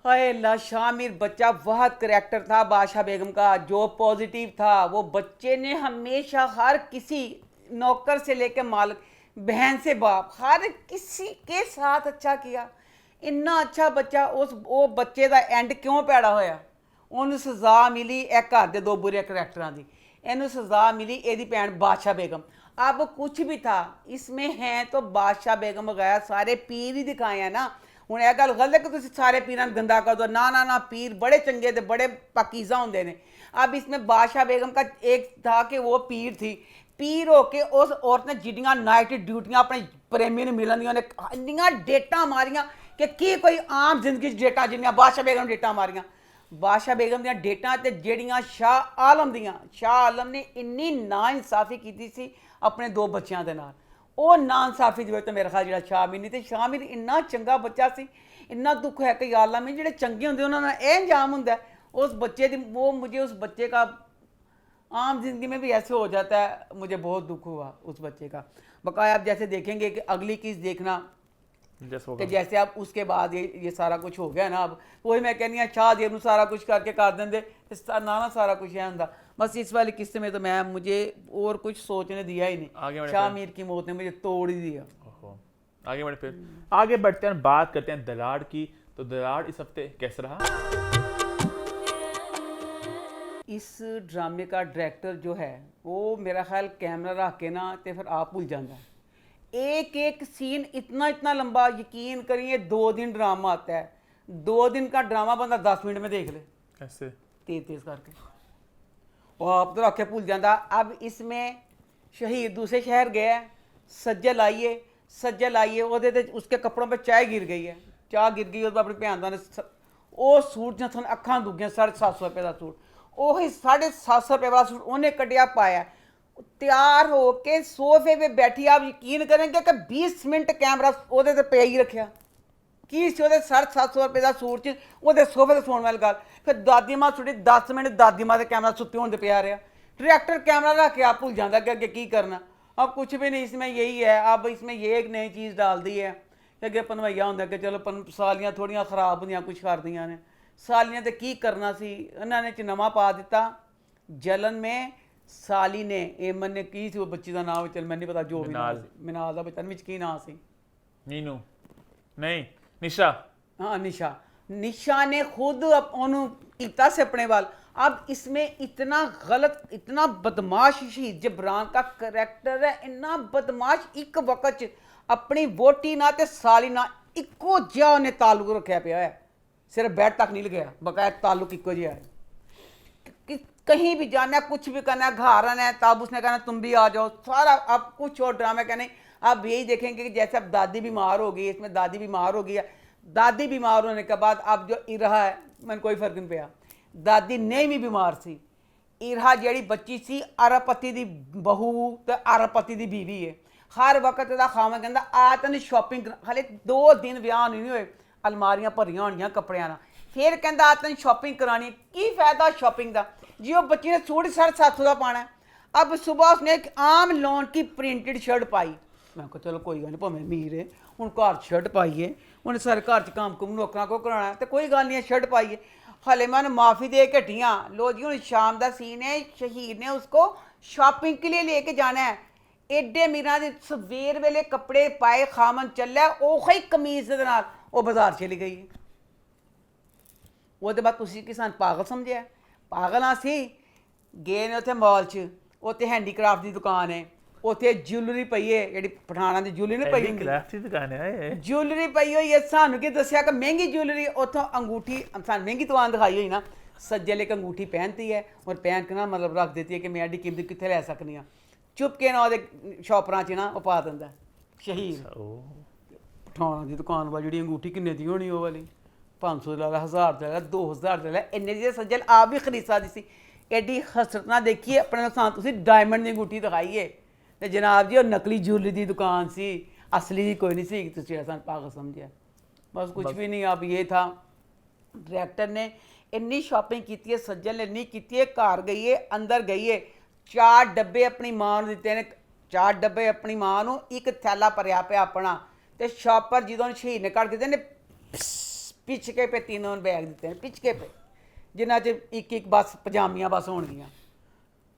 हाय अल्लाह, शामिर बच्चा वाहद करैक्टर था बादशाह बेगम का, जो पॉजिटिव था। वो बच्चे ने हमेशा हर किसी नौकर से लेकर मालिक, बहन से बाप, हर किसी के साथ अच्छा किया। इन्ना अच्छा बच्चा, उस वो बच्चे का एंड क्यों पैदा होया? ਉਹਨੂੰ ਸਜ਼ਾ ਮਿਲੀ ਇਹ ਘਰ ਦੇ ਦੋ ਬੁਰੇ ਕਰੈਕਟਰਾਂ ਦੀ, ਇਹਨੂੰ ਸਜ਼ਾ ਮਿਲੀ ਇਹਦੀ ਭੈਣ ਬਾਦशाह बेगम। अब कुछ भी था इसमें है तो बादशाह बेगम वगैरह सारे पीर ही दिखाए हैं ना। ਹੁਣ ਇਹ ਗੱਲ ਗਲਤ ਹੈ ਕਿ ਤੁਸੀਂ ਸਾਰੇ ਪੀਰਾਂ ਨੂੰ ਗੰਦਾ ਕਰ ਦੋ, ना ना ना, पीर बड़े चंगे थे, बड़े पाकीज़ा होंगे ने। अब इसमें बादशाह बेगम का एक था कि वो पीर थी, पीर होके उस औरत ने जिड्डियां नाइट ड्यूटियां अपने प्रेमी ने मिलन दियां ने इन्नियां डेटां मारियां कि की कोई आम जिंदगी च डेटां जिन्नियां बादशाह बेगम ने डेटां मारियां। बादशाह बेगम ਦੀਆਂ ਡੇਟਾਂ ਤੇ ਜਿਹੜੀਆਂ ਸ਼ਾਹ ਆਲਮ ਨੇ ਇੰਨੀ ਨਾਇਨਸਾਫੀ ਕੀਤੀ ਸੀ ਆਪਣੇ ਦੋ ਬੱਚਿਆਂ ਦੇ ਨਾਲ, ਉਹ ਨਾਇਨਸਾਫੀ ਦੀ ਵਜ੍ਹਾ ਤੋਂ ਮੇਰਾ ਖਿਆਲ ਜਿਹੜਾ ਸ਼ਾਮਿਰ ਇੰਨਾ ਚੰਗਾ ਬੱਚਾ ਸੀ। ਇੰਨਾ ਦੁੱਖ ਹੈ ਕਿ ਯਾ ਅੱਲਾ ਮੈਂ ਜਿਹੜੇ ਚੰਗੇ ਹੁੰਦੇ ਉਹਨਾਂ ਦਾ ਇਹ ਅੰਜਾਮ ਹੁੰਦਾ उस बच्चे की, वो मुझे उस बच्चे का आम जिंदगी में भी ऐसे हो जाता है, मुझे बहुत दुख हुआ उस बच्चे का। बकाया आप जैसे देखेंगे कि अगली चीज़ देखना कि जैसे अब उसके बाद ये सारा कुछ हो गया ना, अब वही मैं कहनी हाँ शाह जी सारा कुछ करके कर देंगे ना सारा कुछ है होंगे। बस इस वाले किस्से में तो मैं मुझे और कुछ सोचने दिया ही नहीं, शामिर की मौत ने मुझे तोड़ ही दिया। आगे बढ़े, फिर आगे बढ़ते हैं, बात करते हैं दलाड़ की। तो दलाड़ इस हफ्ते कैसा रहा? इस ड्रामे का डायरेक्टर जो है वो मेरा ख्याल कैमरा रख के ना तो फिर आप भूल जाता है। एक एक सीन इतना लंबा, यकीन करिए 2 दिन ड्रामा आता है, 2 दिन का ड्रामा बंदा 10 मिनट में देख ले कैसे तेज करके, और आप तो रख के भूल जाता। अब इसमें शहीद दूसरे शहर गया, सज्जल आइए उसके कपड़ों पे चाय गिर गई है, चाय गिर गई और अपनी भैन ने वो सूट जो थोड़ा अखा दुगियां 750 रुपये का सूट, वही 750 रुपये वाला सूट उन्हें कटिया पाया, तैयार होके सोफे पे बैठी। आप यकीन करेंगे कि 20 मिनट कैमरा ਉਹਦੇ ਤੇ ਪਿਆ ਹੀ ਰੱਖਿਆ ਕੀ ਸੀ, ਉਹਦੇ 750 रुपये का सूट च ਉਹਦੇ सोफे ਤੇ ਸੌਣ ਵਾਲੀ ਗੱਲ। ਫਿਰ ਦਾਦੀ ਮਾਂ ਸੁਣੀ 10 ਮਿੰਟ ਦਾਦੀ ਮਾਂ ਦੇ कैमरा सुत्ते होने पिया रहा, डायरेक्टर कैमरा रख के आप भूल जाता कि अगे की करना। अब कुछ भी नहीं, इसमें यही है। अब इसमें ये एक नई चीज़ डाल दी है कि अगे पनवैया होंगे कि चलो सालियाँ थोड़ियाँ खराब होंदियाँ कुछ कर दियाँ ने, सालियाँ तो की करना सी, इन्होंने च नवा पा दिता जलन में। साली ने एमन ने की सी वो बच्ची का नाम, चल मैं नहीं पता, जो भी मिनाल का बच्चा की नाम सी, नीनू नहीं निशा, हाँ निशा ने खुद उन्होंने किया से अपने वाल। अब इसमें इतना गलत, इतना बदमाश शहीद जबरान का करैक्टर है, इन्ना बदमाश एक वक्त अपनी वोटी ना ते साली ना इको जिहा उन्हें ताल्लुक रखा पाया है, सिर्फ बैठ तक नहीं लगाया, बकाया ताल्लुक इको जिहा है। कहीं भी जाना, कुछ भी करना, घर आना है तब उसने कहना तुम भी आ जाओ, सारा। अब कुछ और ड्रामा कहने, अब यही देखेंगे कि जैसे अब दादी बीमार हो गई, इसमें दादी बीमार हो गई है, दादी बीमार होने के बाद अब जो इरहा है, मैंने कोई फर्क नहीं पाया, दादी नहीं भी बीमार सी। इरहा जी बच्ची सी अरबपति की बहू तो अरबपति की बीवी है, हर वक्त का खावा कहता आ तेन शॉपिंग, हाले 2 दिन ब्याह नहीं हुए, अलमारियां भरियां होनियां कपड़ियां ना, फिर कहता आ तेन शॉपिंग करानी, की फायदा शॉपिंग का जी। वो बच्ची ने सूट 750 का पाना है। अब सुबह उसने एक आम लॉन की प्रिंटेड शर्ट पाई, मैं कहा चलो कोई गल नहीं, भावें अमीर है हूँ घर शर्ट पाइए, उन्हें सारे घर च काम कुम नौकरां को कराना है तो कोई गल नहीं है, शर्ट पाइए। हाले मैं माफ़ी दे के हटियाँ, लो जी हूँ शाम का सीन है, शहीद ने उसको शॉपिंग के लिए लेके जाना है, एडे मीरा ने सवेर वेले कपड़े पाए, खामन चलिया ओही कमीज के नाल वो बाजार चली गई। वो बाद तुसी किसान पागल समझे, पागल हाँ सी। गए ने उत्थे मॉल च, उत्थे हैंडीक्राफ्ट की दुकान है, उत्थे ज्वैलरी पई है, जी पठाना की ज्वैलरी नहीं पई हुंदी, ज्वैलरी पई हुई है। सानू की दसिया कि महंगी ज्वैलरी, उतों अंगूठी सानू महंगी दुकान दिखाई हुई ना, सज्जल एक अंगूठी पहनती है और पहन के ना मतलब रख देती है कि मैं एडी कीमत कितने लै सकनी हाँ। ਚੁੱਪ ਕੇ ਨਾ ਉਹਦੇ ਸ਼ਾਪਰਾਂ 'ਚ ਨਾ ਉਹ ਪਾ ਦਿੰਦਾ ਸ਼ਹੀਦ। ਉਹ ਪਠਾਣਾ ਦੀ ਦੁਕਾਨ ਵਾ ਜਿਹੜੀ ਅੰਗੂਠੀ ਕਿੰਨੇ ਦੀ ਹੋਣੀ ਉਹ ਵਾਲੀ 500 ਦਾ ਲੈ ਲਾ 1000 ਦਾ ਲੈ ਲਾ 2000 ਦਾ ਲੈ ਲਾ, ਇੰਨੇ ਦੀ ਸੱਜਲ ਆਪ ਵੀ ਖਰੀਦ ਸਕਦੀ ਸੀ। ਐਡੀ ਹਸਰਤ ਨਾ ਦੇਖੀਏ ਆਪਣੇ ਨੁਕਸਾਨ, ਤੁਸੀਂ ਡਾਇਮੰਡ ਦੀ ਅੰਗੂਠੀ ਦਿਖਾਈਏ ਤੇ ਜਨਾਬ ਜੀ ਉਹ ਨਕਲੀ ਜੂਲਰੀ ਦੀ ਦੁਕਾਨ ਸੀ, असली ਦੀ ਕੋਈ ਨਹੀਂ ਸੀ। ਤੁਸੀਂ ऐसा पागल समझिया, बस कुछ भी नहीं। अब ये था डायरेक्टर ने इन्नी शॉपिंग की है, सज्जन ने इन्नी की है, घर गई है, अंदर गई है, 4 डब्बे अपनी मां ਨੂੰ ਦਿੱਤੇ ਨੇ, 4 डब्बे अपनी मां ਨੂੰ, ਇੱਕ ਥੈਲਾ ਭਰਿਆ ਪਿਆ ਆਪਣਾ ਤੇ ਸ਼ਾਪਰ ਜਦੋਂ ਸ਼ਹੀਦ ਨੇ ਕੱਢ ਦਿੱਤੇ ਨੇ ਪਿਚਕੇ ਪੇ, तीनों बैग ਦਿੱਤੇ ਨੇ ਪਿਚਕੇ ਪੇ, ਜਿਨ੍ਹਾਂ 'ਚ ਇੱਕ ਬਸ ਪਜਾਮੀਆਂ ਬਸ ਹੋਣਗੀਆਂ।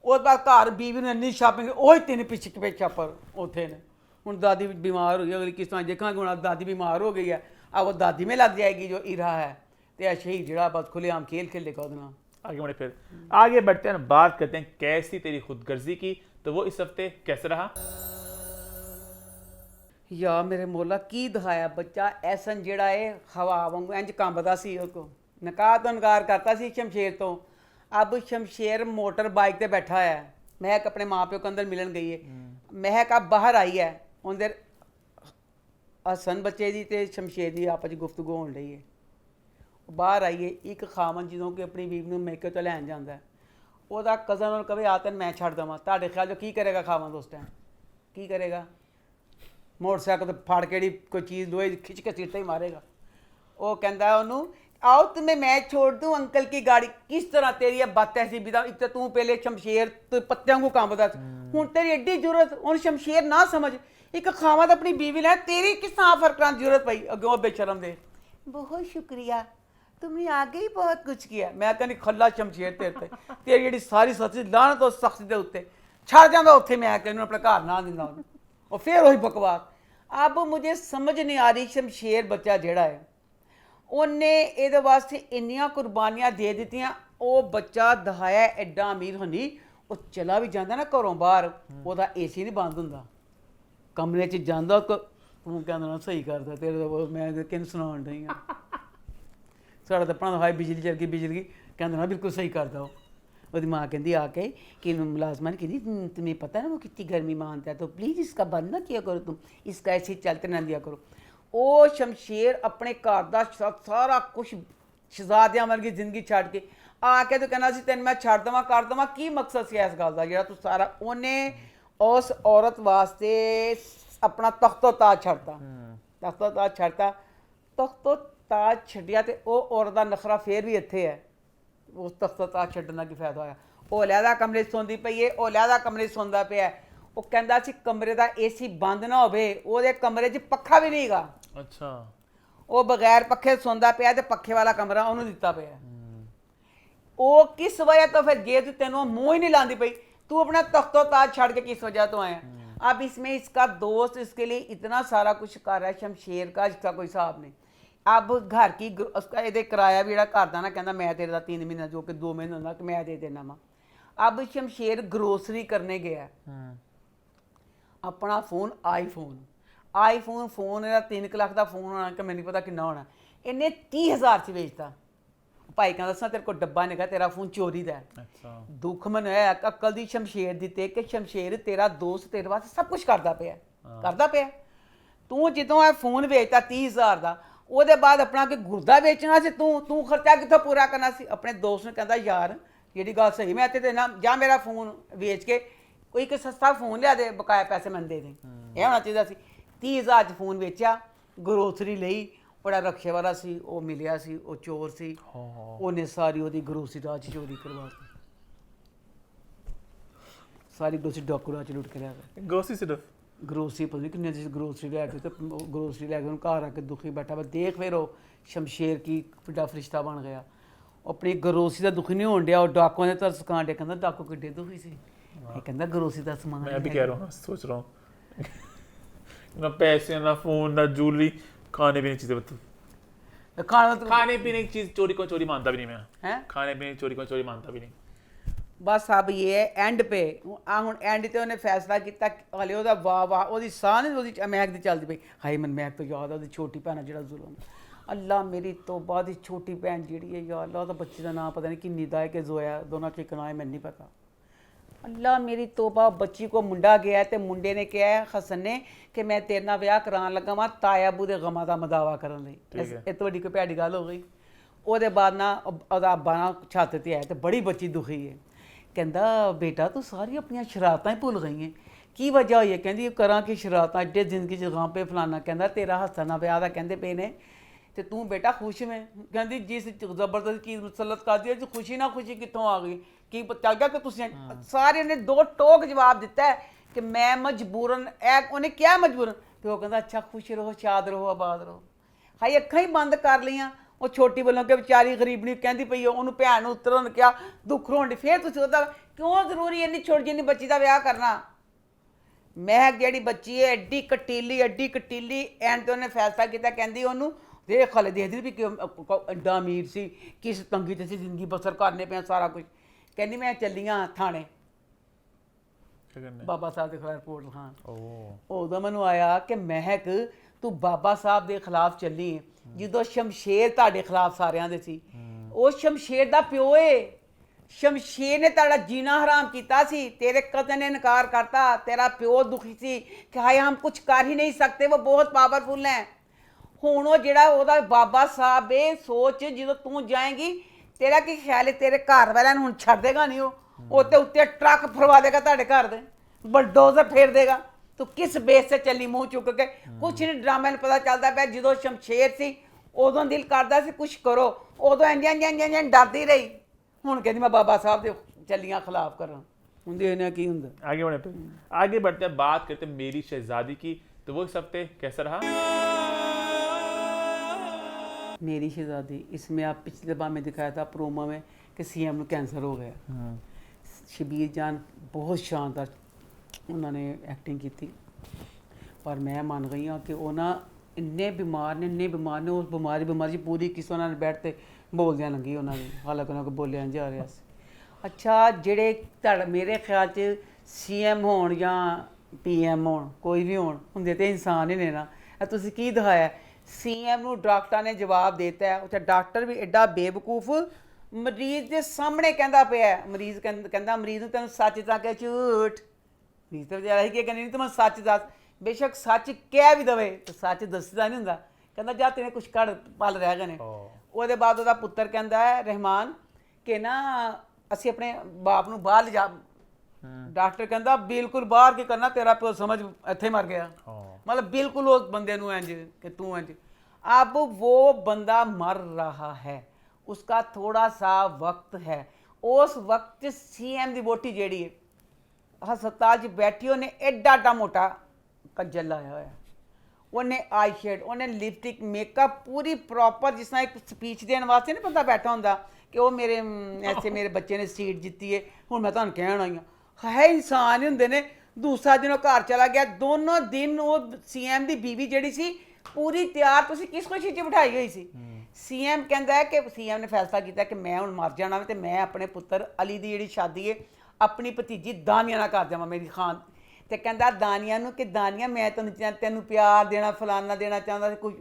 ਉਸ ਬਾਅਦ ਘਰ ਬੀਵੀ ਨੂੰ ਇੰਨੀ ਸ਼ਾਪਿੰਗ, ਉਹੀ 3 ਪਿਚਕੇ ਪੇ ਛਾਪਰ ਉੱਥੇ ਨੇ। ਹੁਣ ਦਾਦੀ बीमार हो गई, अगली किस तरह देखेंगे हूँ दादी बीमार हो गई है, अब वो दादी में लग जाएगी जो इरा है, तो यह शहीद जरा बस खुलेआम खेल खेलेगा उतना। आगे बढ़े, फिर आगे बढ़ते हैं, बात करते हैं कैसी तेरी खुदगर्जी की। तो वो इस हफ्ते कैसे रहा? यार मेरे मोला की दिखाया बच्चा ऐसन जड़ा है हवा वांगू इंज कंबदा सी, उसको नकार तो इनकार करता सी शमशेर तो। अब शमशेर मोटर बाइक पे बैठा है, महक अपने माँ प्यो के अंदर मिलन गई है, महक अब बाहर आई है, उधर हसन बच्चे की तो शमशेर की आपस में गुफ्तगू होने रही है। बाहर आइए, एक खामन ਜਦੋਂ ਕਿ ਆਪਣੀ ਬੀਵੀ ਨੂੰ ਮੇਕੇ ਤੋਂ ਲੈਣ ਜਾਂਦਾ ਹੈ, ਉਹਦਾ ਕਜ਼ਨ ਉਹਨੂੰ ਕਹੇ ਆ ਤੈਨੂੰ ਮੈਂ ਛੱਡ ਦੇਵਾਂ, ਤੁਹਾਡੇ ਖਿਆਲ 'ਚ ਕੀ ਕਰੇਗਾ ਖਾਮਨ ਉਸ ਟਾਈਮ? ਕੀ ਕਰੇਗਾ? मोटरसाइकिल तो फाड़ के कोई चीज़ लोहे खिंच के सीटे ही मारेगा। वो कहता है उन्होंने आओ तुम्हें मैं छोड़ दूँ अंकल की गाड़ी। किस तरह तेरी ये बात ऐसी बिता, एक तो तू पहले शमशेर तो पत्तियों को काम बता, हूँ तेरी एड्डी जरूरत उन शमशेर ना समझ, एक खामद अपनी बीवी ले तेरी किस तरह फर्क जरूरत पई अगों बेशरम दे। बहुत शुक्रिया तुमने आगे ही बहुत कुछ किया। मैं कहनी खला शमशेर तेरे ते तेरी जी सारी सच्ची लानत उस शख्स के उत्ते छड़ जाता उत्थे, मैं कहनी अपने घर ना दिंदा उन्हें, और फिर वही बकवास। अब मुझे समझ नहीं आ रही शमशेर बच्चा जेड़ा है उन्हें ये वास्ते इन्नियां कुर्बानियां दे दित्तियां। वो बच्चा दहाया एडा अमीर हनी, वो चला भी जाता ना घरों बाहर, ओदा AC नहीं बंद हुंदा, कमरे च जांदा तूं कहंदा ना सही करदा तेरे तो मैं किन सुनाउण रही हां साढ़ा तो अपना हाय बिजली चल गई, बिजली कहंदा ना बिल्कुल सही करदा। उसकी माँ कहती आके कि मुलाजमा ने कहती तुम्हें पता है ना वो कितनी गर्मी मानता है, तो प्लीज़ इसका बंद ना किया करो, तुम इसका ऐसे ही चलते ना दिया करो। वो शमशेर अपने घर का सारा कुछ शहजादियां वर्गी जिंदगी छड़ के आके तो कहना सी तेन मैं छड़ देवां कर देवां, की मकसद सी इस गल का जेड़ा तू सारा। उन्हें उस औरत वास्ते अपना तख्तो ताज छड़ता, तख्तो ताज छड़ता, तख्तो ताज छड्डिया ते वो औरत का नखरा फिर भी इत्थे है। उस तख्तो ताज छड्डण दा की फायदा होया? वो लैदा कमरे सोंदी पई है, वो लैदा कमरे सोंदा पिया। वो कहंदा सी कमरे दा AC बंद ना होवे, ओहदे कमरे 'च पक्खा भी नहीं गा। अच्छा, वो बगैर पक्खे सोंदा पिया ते पक्खे वाला कमरा उन्होंने दिता पिया। वो किस वजह तो फिर जे तू तेनों मुँह ही नहीं लांदी पई, तू अपना तख्तो ताज छड़ के किस वजह तो आया? अब इसमें इसका दोस्त इसके लिए इतना सारा कुछ कर रहा है शमशेर का, जिसका कोई हिसाब नहीं। अब घर की उसका ये किराया भी ਜਿਹੜਾ ਘਰ ਦਾ ਨਾ ਕਹਿੰਦਾ मैं तेरे 3 महीना जो कि 2 महीने ਹੁੰਦਾ कि मैं दे देना वा। अब शमशेर ग्रोसरी करने गया, अपना फोन आईफोन फोन ਇਹਦਾ 3 ਲੱਖ ਦਾ फोन होना कि मैं नहीं पता कितना होना, इन्हें 30,000 च बेचता। भाई कहता दसा तेरे को डब्बा नहीं, तेरा फोन चोरी का है। अच्छा, दुख मन है अकल दी शमशेर दी ते कि शमशेर तेरा दोस्त तेरे वास्ते सब कुछ करता पिया। तू ਜਦੋਂ ਇਹ फोन बेचता 30,000 का, ਉਹਦੇ ਬਾਅਦ ਆਪਣਾ ਕਿ ਗੁਰਦਾ ਵੇਚਣਾ ਸੀ, ਤੂੰ ਖਰਚਾ ਕਿੱਥੋਂ ਪੂਰਾ ਕਰਨਾ ਸੀ? ਆਪਣੇ ਦੋਸਤ ਨੂੰ ਕਹਿੰਦਾ ਯਾਰ ਜਿਹੜੀ ਗੱਲ ਸਹੀ ਮੈਂ ਤੇ ਨਾ ਜਾਂ ਮੇਰਾ ਫੋਨ ਵੇਚ ਕੇ ਕੋਈ ਇੱਕ ਸਸਤਾ ਫੋਨ ਲਿਆ ਦੇ, ਬਕਾਇਆ ਪੈਸੇ ਮੈਨੂੰ ਦੇ ਦੇ। ਇਹ ਹੋਣਾ ਚਾਹੀਦਾ ਸੀ। 30,000 'ਚ ਫੋਨ ਵੇਚਿਆ, ਗਰੋਸਰੀ ਲਈ, ਬੜਾ ਰਕਸ਼ੇ ਵਾਲਾ ਸੀ, ਉਹ ਮਿਲਿਆ ਸੀ, ਉਹ ਚੋਰ ਸੀ, ਉਹਨੇ ਸਾਰੀ ਉਹਦੀ ਗਰੋਸਰੀ ਰਾਹ 'ਚ ਚੋਰੀ ਕਰਵਾਤੀ, ਸਾਰੀ ਗਰੋਸਰੀ ਡਾਕੂਰਾ 'ਚ ਲੁੱਟ ਕੇ ਲਿਆ ਗਿਆ। ग्रोसरी सिर्फ ग्रोसरी पता नहीं किन्ने दी ग्रोसरी लै के, तो ग्रोसरी लै के उन्हें घर आके दुखी बैठा। देख फिर वो शमशेर की फिटा फरिश्ता बन गया। अपनी ग्रोसरी का दुखी नहीं होने दिया, और डाकुओं ने तरस खान दिया, कहता डाकू किड्डे दुखी से, कहता ग्रोसरी का समान। मैं भी कह रहा हूँ, सोच रहा हूँ ना पैसे ना फोन ना ज्वेलरी, खाने पीने की चीजें मतलब खाने पीने की चीज चोरी को चोरी मानता भी नहीं मैं, हैं खाने पीने की चोरी को चोरी मानता भी नहीं। बस अब ये है एंड पे हूँ एंड ते उन्हें फैसला किया हले ਉਹਦਾ ਵਾਹ ਉਹਦੀ ਸਾਹ ਨਹੀਂ ਉਹਦੀ महक ਦੀ ਚੱਲਦੀ ਪਈ। ਹਾਏ ਮੈਨੂੰ महक ਤੋਂ ਯਾਦ ਆ ਉਹਦੀ ਛੋਟੀ ਭੈਣ ਜਿਹੜਾ ਜ਼ੁਲਮ, ਅੱਲਾ ਮੇਰੀ ਤੋਬਾ ਦੀ ਛੋਟੀ ਭੈਣ ਜਿਹੜੀ ਹੈ, ਯਾ ਅੱਲਾ ਉਹਦਾ ਬੱਚੇ ਦਾ ਨਾਮ ਪਤਾ ਨਹੀਂ ਕਿੰਨੀ ਦਾ ਹੈ ਕਿ ਜ਼ੋਇਆ, ਦੋਨਾਂ ਚ ਇੱਕ ਨਾਮ ਹੈ ਮੈਨੂੰ ਨਹੀਂ ਪਤਾ। ਅੱਲਾ ਮੇਰੀ ਤੋਬਾ ਬੱਚੀ ਕੋ ਮੁੰਡਾ ਗਿਆ ਤੇ ਮੁੰਡੇ ਨੇ ਕਿਹਾ ਹੈ ਹਸਨ ਨੇ ਕਿ ਮੈਂ ਤੇਰੇ ਨਾਲ ਵਿਆਹ ਕਰਾਉਣ ਲੱਗਾ ਵਾਂ ਤਾਇਆ ਬੂ ਦੇ ਗਮਾਂ ਦਾ ਮਦਾਵਾ ਕਰਨ ਲਈ ਇਹ ਤੋਂ ਵੱਡੀ ਕੋਈ ਭੈੜੀ ਗੱਲ ਹੋ ਗਈ। ਉਹਦੇ ਬਾਅਦ ਨਾ ਉਹਦਾ ਅੱਬਾ ਨਾ ਛੱਤ ਤੇ ਆਇਆ ਤੇ ਬੜੀ ਬੱਚੀ ਦੁਖੀ ਹੈ। ਕਹਿੰਦਾ ਬੇਟਾ ਤੂੰ ਸਾਰੀ ਆਪਣੀਆਂ ਸ਼ਰਾਰਤਾਂ ਹੀ ਭੁੱਲ ਗਈ ਹੈ, ਕੀ ਵਜ੍ਹਾ ਹੋਈ ਹੈ? ਕਹਿੰਦੀ ਕਰਾਂ ਕਿ ਸ਼ਰਾਰਤਾਂ ਐਡੇ ਜ਼ਿੰਦਗੀ 'ਚ ਗਾਂ ਪੇ ਫਲਾਨਾ। ਕਹਿੰਦਾ ਤੇਰਾ ਹਸਨ ਨਾਲ ਵਿਆਹ ਦਾ ਕਹਿੰਦੇ ਪਏ ਨੇ ਤੇ ਤੂੰ ਬੇਟਾ ਖੁਸ਼ ਮੈਂ? ਕਹਿੰਦੀ ਜਿਸ ਜ਼ਬਰਦਸਤ ਚੀਜ਼ ਮੁਸਲਤ ਕਰ ਦਿਆ ਜੀ ਖੁਸ਼ੀ ਨਾ ਖੁਸ਼ੀ ਕਿੱਥੋਂ ਆ ਗਈ? ਕੀ ਚੱਲ ਗਿਆ ਕਿ ਤੁਸੀਂ ਸਾਰਿਆਂ ਨੇ ਦੋ ਟੋਕ ਜਵਾਬ ਦਿੱਤਾ ਕਿ ਮੈਂ ਮਜਬੂਰਨ ਉਹਨੇ ਕਿਹਾ ਮਜਬੂਰਨ ਤੇ ਉਹ ਕਹਿੰਦਾ ਅੱਛਾ ਖੁਸ਼ ਰਹੋ ਸ਼ਾਦ ਰਹੋ ਆਬਾਦ ਰਹੋ। ਹਾਈ ਅੱਖਾਂ ਹੀ ਬੰਦ ਕਰ ਲਈਆਂ। ਉਹ ਛੋਟੀ ਵੱਲੋਂ ਕਿ ਵਿਚਾਰੀ ਗਰੀਬਣੀ ਕਹਿੰਦੀ ਪਈ ਉਹਨੂੰ ਭੈਣ ਨੂੰ ਉਤਰਨ ਕਿਹਾ ਦੁੱਖ ਰੋਣ ਦੀ ਫੇਰ ਤੁਸੀਂ ਉਹਦਾ ਕਿਉਂ ਜ਼ਰੂਰੀ ਇੰਨੀ ਛੋਟੀ ਜਿਹੀ ਬੱਚੀ ਦਾ ਵਿਆਹ ਕਰਨਾ? ਮੈਂ ਜਿਹੜੀ ਬੱਚੀ ਹੈ ਐਡੀ ਕਟੀਲੀ ਐਂਡ ਤੇ ਉਹਨੇ ਫੈਸਲਾ ਕੀਤਾ ਕਹਿੰਦੀ ਉਹਨੂੰ ਦੇਖ ਹਲੇ ਦੇਖਦੀ ਵੀ ਕਿ ਐਡਾ ਅਮੀਰ ਸੀ ਕਿਸ ਤੰਗੀ ਤੇ ਸੀ ਜ਼ਿੰਦਗੀ ਬਸਰ ਕਰਨੇ ਪਿਆ ਸਾਰਾ ਕੁਝ। ਕਹਿੰਦੀ ਮੈਂ ਚੱਲੀਆਂ ਥਾਣੇ ਬਾਬਾ ਸਾਹਿਬ ਦੇ ਖਿਲਾਫ ਰਿਪੋਰਟ ਲਿਖਾਣ। ਉਦੋਂ ਮੈਨੂੰ ਆਇਆ ਕਿ ਮਹਿਕ ਤੂੰ ਬਾਬਾ ਸਾਹਿਬ ਦੇ ਖਿਲਾਫ ਚੱਲੀ ਜਦੋਂ ਸ਼ਮਸ਼ੇਰ ਤੁਹਾਡੇ ਖਿਲਾਫ ਸਾਰਿਆਂ ਦੇ ਸੀ। ਉਹ ਸ਼ਮਸ਼ੇਰ ਦਾ ਪਿਓ ਏ, ਸ਼ਮਸ਼ੇਰ ਨੇ ਤੁਹਾਡਾ ਜੀਣਾ ਹਰਾਮ ਕੀਤਾ ਸੀ, ਤੇਰੇ ਕਜ਼ਨ ਨੇ ਇਨਕਾਰ ਕਰਤਾ, ਤੇਰਾ ਪਿਓ ਦੁਖੀ ਸੀ ਕਿ ਹਾਏ ਹਮ ਕੁਝ ਕਰ ਹੀ ਨਹੀਂ ਸਕਤੇ ਉਹ ਬਹੁਤ ਪਾਵਰਫੁਲ ਹੈ। ਹੁਣ ਉਹ ਜਿਹੜਾ ਉਹਦਾ ਬਾਬਾ ਸਾਹਿਬ ਏ ਸੋਚ ਜਦੋਂ ਤੂੰ ਜਾਏਂਗੀ ਤੇਰਾ ਕੀ ਖਿਆਲ ਹੈ ਤੇਰੇ ਘਰ ਵਾਲਿਆਂ ਨੂੰ ਹੁਣ ਛੱਡ ਦੇਗਾ ਨਹੀਂ? ਉਹ ਤੇ ਉੱਤੇ ਟਰੱਕ ਫਰਵਾ ਦੇਗਾ ਤੁਹਾਡੇ ਘਰ ਦੇ, ਬਲਡੋਜ਼ਰ ਫੇਰ ਦੇਗਾ। ਤੂੰ ਕਿਸ ਬੇਸ ਤੇ ਚੱਲੀ ਮੂੰਹ ਚੁੱਕ ਕੇ? ਕੁਛ ਨਹੀਂ ਡਰਾਮੇ ਨੂੰ ਪਤਾ ਚੱਲਦਾ ਪਿਆ। ਜਦੋਂ ਸ਼ਮਸ਼ੇਰ ਸੀ ਉਦੋਂ ਦਿਲ ਕਰਦਾ ਸੀ ਕੁਛ ਕਰੋ, ਉਦੋਂ ਇੰਝ ਡਰਦੀ ਰਹੀ। ਹੁਣ ਕਹਿੰਦੀ मैं बाबा साहब ਦੇ ਚੱਲੀਆਂ ਖਿਲਾਫ ਕਰਾਂ। ਹੁਣ ਦੇਖना ਕੀ ਹੁੰਦਾ। आगे बढ़ते हैं, बात करते हैं मेरी शहजादी की। तो वो इस हफ्ते कैसा रहा? मेरी शहजादी इसमें आप पिछले बार में दिखाया था प्रोमो में कि सीएम को कैंसर हो गया। शबीर जान बहुत शानदार उन्होंने एक्टिंग की थी, पर मैं मान गई हाँ कि वो ना इन्ने बीमार ने उस बीमारी पूरी किस उन्होंने बैठते बोलदियां लंघी उन्होंने, हालांकि उन्होंने को बोलिया जा रहा सी। अच्छा जेड़े मेरे ख्याल च सीएम होण जां पीएम होण कोई भी होण हुंदे ते इंसान ही ने ना। तुसीं की दिखाया सीएम ਨੂੰ ਡਾਕਟਰ ਨੇ ਜਵਾਬ ਦਿੱਤਾ ਹੈ। ਉੱਥੇ ਡਾਕਟਰ ਵੀ ਐਡਾ ਬੇਵਕੂਫ ਮਰੀਜ਼ ਦੇ ਸਾਹਮਣੇ ਕਹਿੰਦਾ ਪਿਆ, ਮਰੀਜ਼ ਕਹਿੰਦਾ ਮਰੀਜ਼ ਨੂੰ ਤੈਨੂੰ ਸੱਚ ਤਾਂ ਕਿ ਝੂਠ? ਮਰੀਜ਼ ਤਾਂ ਵਿਚਾਰਾ ਹੀ ਕਿ ਕਹਿੰਦੀ ਨਹੀਂ ਤੂੰ ਮੈਨੂੰ ਸੱਚ ਦੱਸ। ਬੇਸ਼ੱਕ ਸੱਚ ਕਹਿ ਵੀ ਦਵੇ ਤੇ ਸੱਚ ਦੱਸਦਾ ਨਹੀਂ ਹੁੰਦਾ। ਕਹਿੰਦਾ ਜਾ ਤੇਰੇ ਕੁਛ ਘੜ ਪਲ ਰਹਿ ਗਏ ਨੇ। ਉਹਦੇ ਬਾਅਦ ਉਹਦਾ ਪੁੱਤਰ ਕਹਿੰਦਾ ਹੈ ਰਹਿਮਾਨ ਕਿ ਨਾ ਅਸੀਂ ਆਪਣੇ ਬਾਪ ਨੂੰ ਬਾਹਰ ਲਿਜਾ। ਡਾਕਟਰ ਕਹਿੰਦਾ ਬਿਲਕੁਲ ਬਾਹਰ ਕੀ ਕਰਨਾ, ਤੇਰਾ ਪਿਓ ਸਮਝ ਇੱਥੇ ਮਰ ਗਿਆ। मतलब बिल्कुल उस बंदे नूं इंज कि तू इंज। अब वो बंदा मर रहा है, उसका थोड़ा सा वक्त है। उस वक्त सीएम की वोटी जेड़ी है हस्पताल च बैठी उन्हें एडा मोटा कज्जल लाया होया, उन्हें आई शेड उन्हें लिपस्टिक मेकअप पूरी प्रॉपर जिस तरह एक स्पीच देने वास्ते नहीं बंदा बैठा होंदा कि वो मेरे ऐसे मेरे बच्चे ने सीट जीती है हुण मैं तुहानूं कहण आई हां। है इंसान ही हुंदे ने। दूसरा दिन वो घर चला गया। दोनों दिन वो सीएम की बीवी जिहड़ी सी पूरी तैयार तुसीं किस खुशी च बिठाई हुई सी। सीएम कहता है कि सीएम ने फैसला किया कि मैं हुण मर जाना तो मैं अपने पुत्र अली की जिहड़ी शादी है अपनी भतीजी दानिया नाल कर देवां मेरी खान। तो कहता दानिया नूं कि दानिया मैं तैनूं प्यार देना फलाना देना चाहता सी। कुछ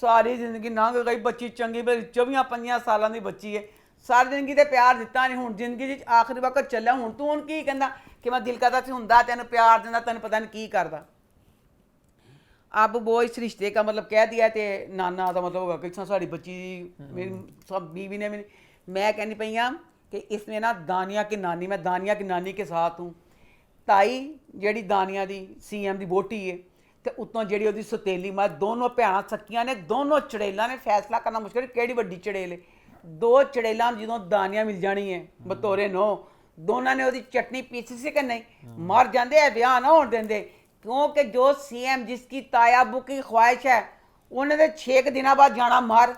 सारी जिंदगी लंघ गई, बच्ची चंगी 24-25 सालों की बच्ची है, सारी जिंदगी तो प्यार दिता नहीं, हुण जिंदगी आखिरी वक्त चलिया हुण तू हुण की कहंदा कि मैं दिल करता सी हुंदा तैनूं प्यार दिंदा तैनूं पता नहीं की करदा। अब वो इस रिश्ते का मतलब कह दिया तो नाना का मतलब होगा कि साड़ी बच्ची मेरी सब बीवी ने भी। मैं कहनी पई हाँ कि इसमें ना दानिया की नानी, मैं दानिया की नानी के साथ हूँ। ताई जिहड़ी दानिया दी सीएम की वोटी है तो उत्तों जिहड़ी उहदी सौतेली मैं दोनों भैणां सकियां ने, दोनों चड़ेलों ने फैसला करना मुश्किल किहड़ी वड्डी चड़ेल है। दो चड़ेलों जो दानिया मिल जानी है बतौरे नो, दोनों ने उहदी चटनी पीसी सी कि नहीं? मर जाते हैं ब्याह ना होने देंदे, क्योंकि जो सीएम जिसकी ताया बू की ख्वाहिश है उन्हें तो 6 दिन बाद जाना मर।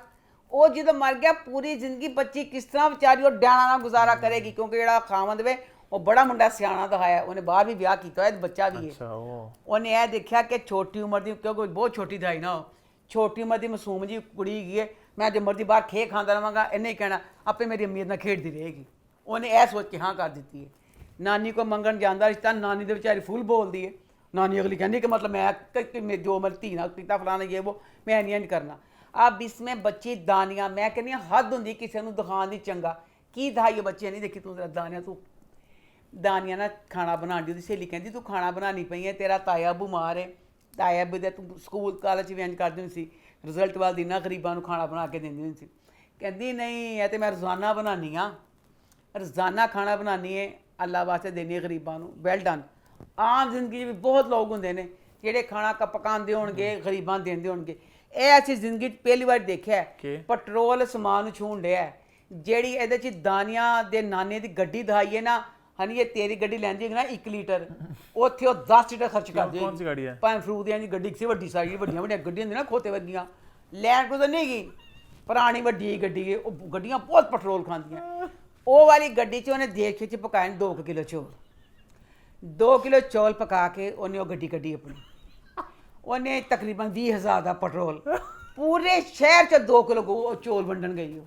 वो जो मर गया पूरी जिंदगी बच्ची किस तरह बेचारी वो डाणा ना गुजारा करेगी, क्योंकि जो खावंद वे वो बड़ा मुंडा सियाना दिखाया, उन्हें बाहर भी ब्याह किया बच्चा भी है। उन्हें यह देखा कि छोटी उम्र की, क्योंकि बहुत छोटी दिखाई ना हो, छोटी उम्र की मासूम जी कुड़ी गई है, मैं जो मर्जी बाहर खे खाँदा रहांगा इन्हें ही कहना आपे मेरी अमीर नाल खेडदी रहेगी। उन्हें यह सोच के हाँ कर दी है। नानी को मंगन जाता रिश्ता, नानी तो बेचारी फुल बोलती है। नानी अगली कहती कि मतलब मैं जो मेरी धी नाल कीता फलाना ये वो मैं नहीं करना। अब इसमें बच्ची दानिया मैं कहनी हद होंगी किसी को दिखाने की चंगा की दिखाई बच्चे नहीं देखी तू दानिया तू ਦਾਨੀਆਂ ਨਾ ਖਾਣਾ ਬਣਾਉਣ ਦੀ ਉਹਦੀ ਸਹੇਲੀ ਕਹਿੰਦੀ ਤੂੰ ਖਾਣਾ ਬਣਾਉਣੀ ਪਈ ਹੈ, ਤੇਰਾ ਤਾਇਆ ਬਿਮਾਰ ਹੈ, ਤਾਇਆ ਵੀ ਤੇ ਤੂੰ ਸਕੂਲ ਕਾਲਜ ਵੀ ਇੰਝ ਕਰਦੀ ਹੁੰਦੀ ਸੀ, ਰਿਜ਼ਲਟ ਵਾਲੇ ਦਿਨ ਨਾ ਗਰੀਬਾਂ ਨੂੰ ਖਾਣਾ ਬਣਾ ਕੇ ਦਿੰਦੀ ਹੁੰਦੀ ਸੀ। ਕਹਿੰਦੀ ਨਹੀਂ ਇਹ ਤੇ ਮੈਂ ਰੋਜ਼ਾਨਾ ਬਣਾਉਂਦੀ ਹਾਂ, ਰੋਜ਼ਾਨਾ ਖਾਣਾ ਬਣਾਉਂਦੀ ਹੈ, ਅੱਲਾ ਵਾਸਤੇ ਦੇਣੀ ਹੈ ਗਰੀਬਾਂ ਨੂੰ, ਵੈਲ ਡਨ। ਆਮ ਜ਼ਿੰਦਗੀ 'ਚ ਵੀ ਬਹੁਤ ਲੋਕ ਹੁੰਦੇ ਨੇ ਜਿਹੜੇ ਖਾਣਾ ਪਕਾਉਂਦੇ ਹੋਣਗੇ, ਗਰੀਬਾਂ ਨੂੰ ਦਿੰਦੇ ਹੋਣਗੇ। ਇਹ ਅਸੀਂ ਜ਼ਿੰਦਗੀ 'ਚ ਪਹਿਲੀ ਵਾਰ ਦੇਖਿਆ ਕਿ ਪੈਟਰੋਲ ਸਮਾਨ ਨੂੰ ਛੂਣ ਡਿਆ, ਜਿਹੜੀ ਇਹਦੇ 'ਚ ਦਾਨੀਆਂ ਦੇ ਨਾਨੇ ਦੀ ਗੱਡੀ ਦਹਾਈ ਹੈ ਨਾ, ਹਨੀ ਇਹ ਤੇਰੀ ਗੱਡੀ ਲੈਂਦੀ ਹੈਗੀ ਨਾ 1 ਲੀਟਰ, ਉੱਥੇ ਉਹ 10 ਲੀਟਰ ਖਰਚ ਕਰ ਦੇਗੀ। ਕੌਣ ਸੀ ਗਾੜੀ ਹੈ? ਭਾਵੇਂ ਫਰੂਦਿਆਂ ਦੀ ਗੱਡੀ ਕਿਸੇ ਵੱਡੀ ਸਾਰੀ ਵੱਡੀਆਂ ਵੱਡੀਆਂ ਗੱਡੀਆਂ ਹੁੰਦੀਆਂ ਨਾ ਖੋਤੇ ਵਰਗੀਆਂ, ਲੈਂਡ ਕਰੂਜ਼ਰ ਨਹੀਂ ਹੈਗੀ, ਪੁਰਾਣੀ ਵੱਡੀ ਗੱਡੀ ਹੈ, ਉਹ ਗੱਡੀਆਂ ਬਹੁਤ ਪੈਟਰੋਲ ਖਾਂਦੀਆਂ। ਉਹ ਵਾਲੀ ਗੱਡੀ 'ਚ ਉਹਨੇ ਦੇਖ ਕੇ ਪਕਾਏ 2 ਕਿਲੋ ਚੌਲ, 2 ਕਿਲੋ ਚੌਲ ਪਕਾ ਕੇ ਉਹਨੇ ਉਹ ਗੱਡੀ ਕੱਢੀ ਆਪਣੀ। ਉਹਨੇ ਤਕਰੀਬਨ 20,000 ਦਾ ਪੈਟਰੋਲ, ਪੂਰੇ ਸ਼ਹਿਰ 'ਚ 2 ਕਿਲੋ ਚੌਲ ਵੰਡਣ ਗਈ। ਉਹ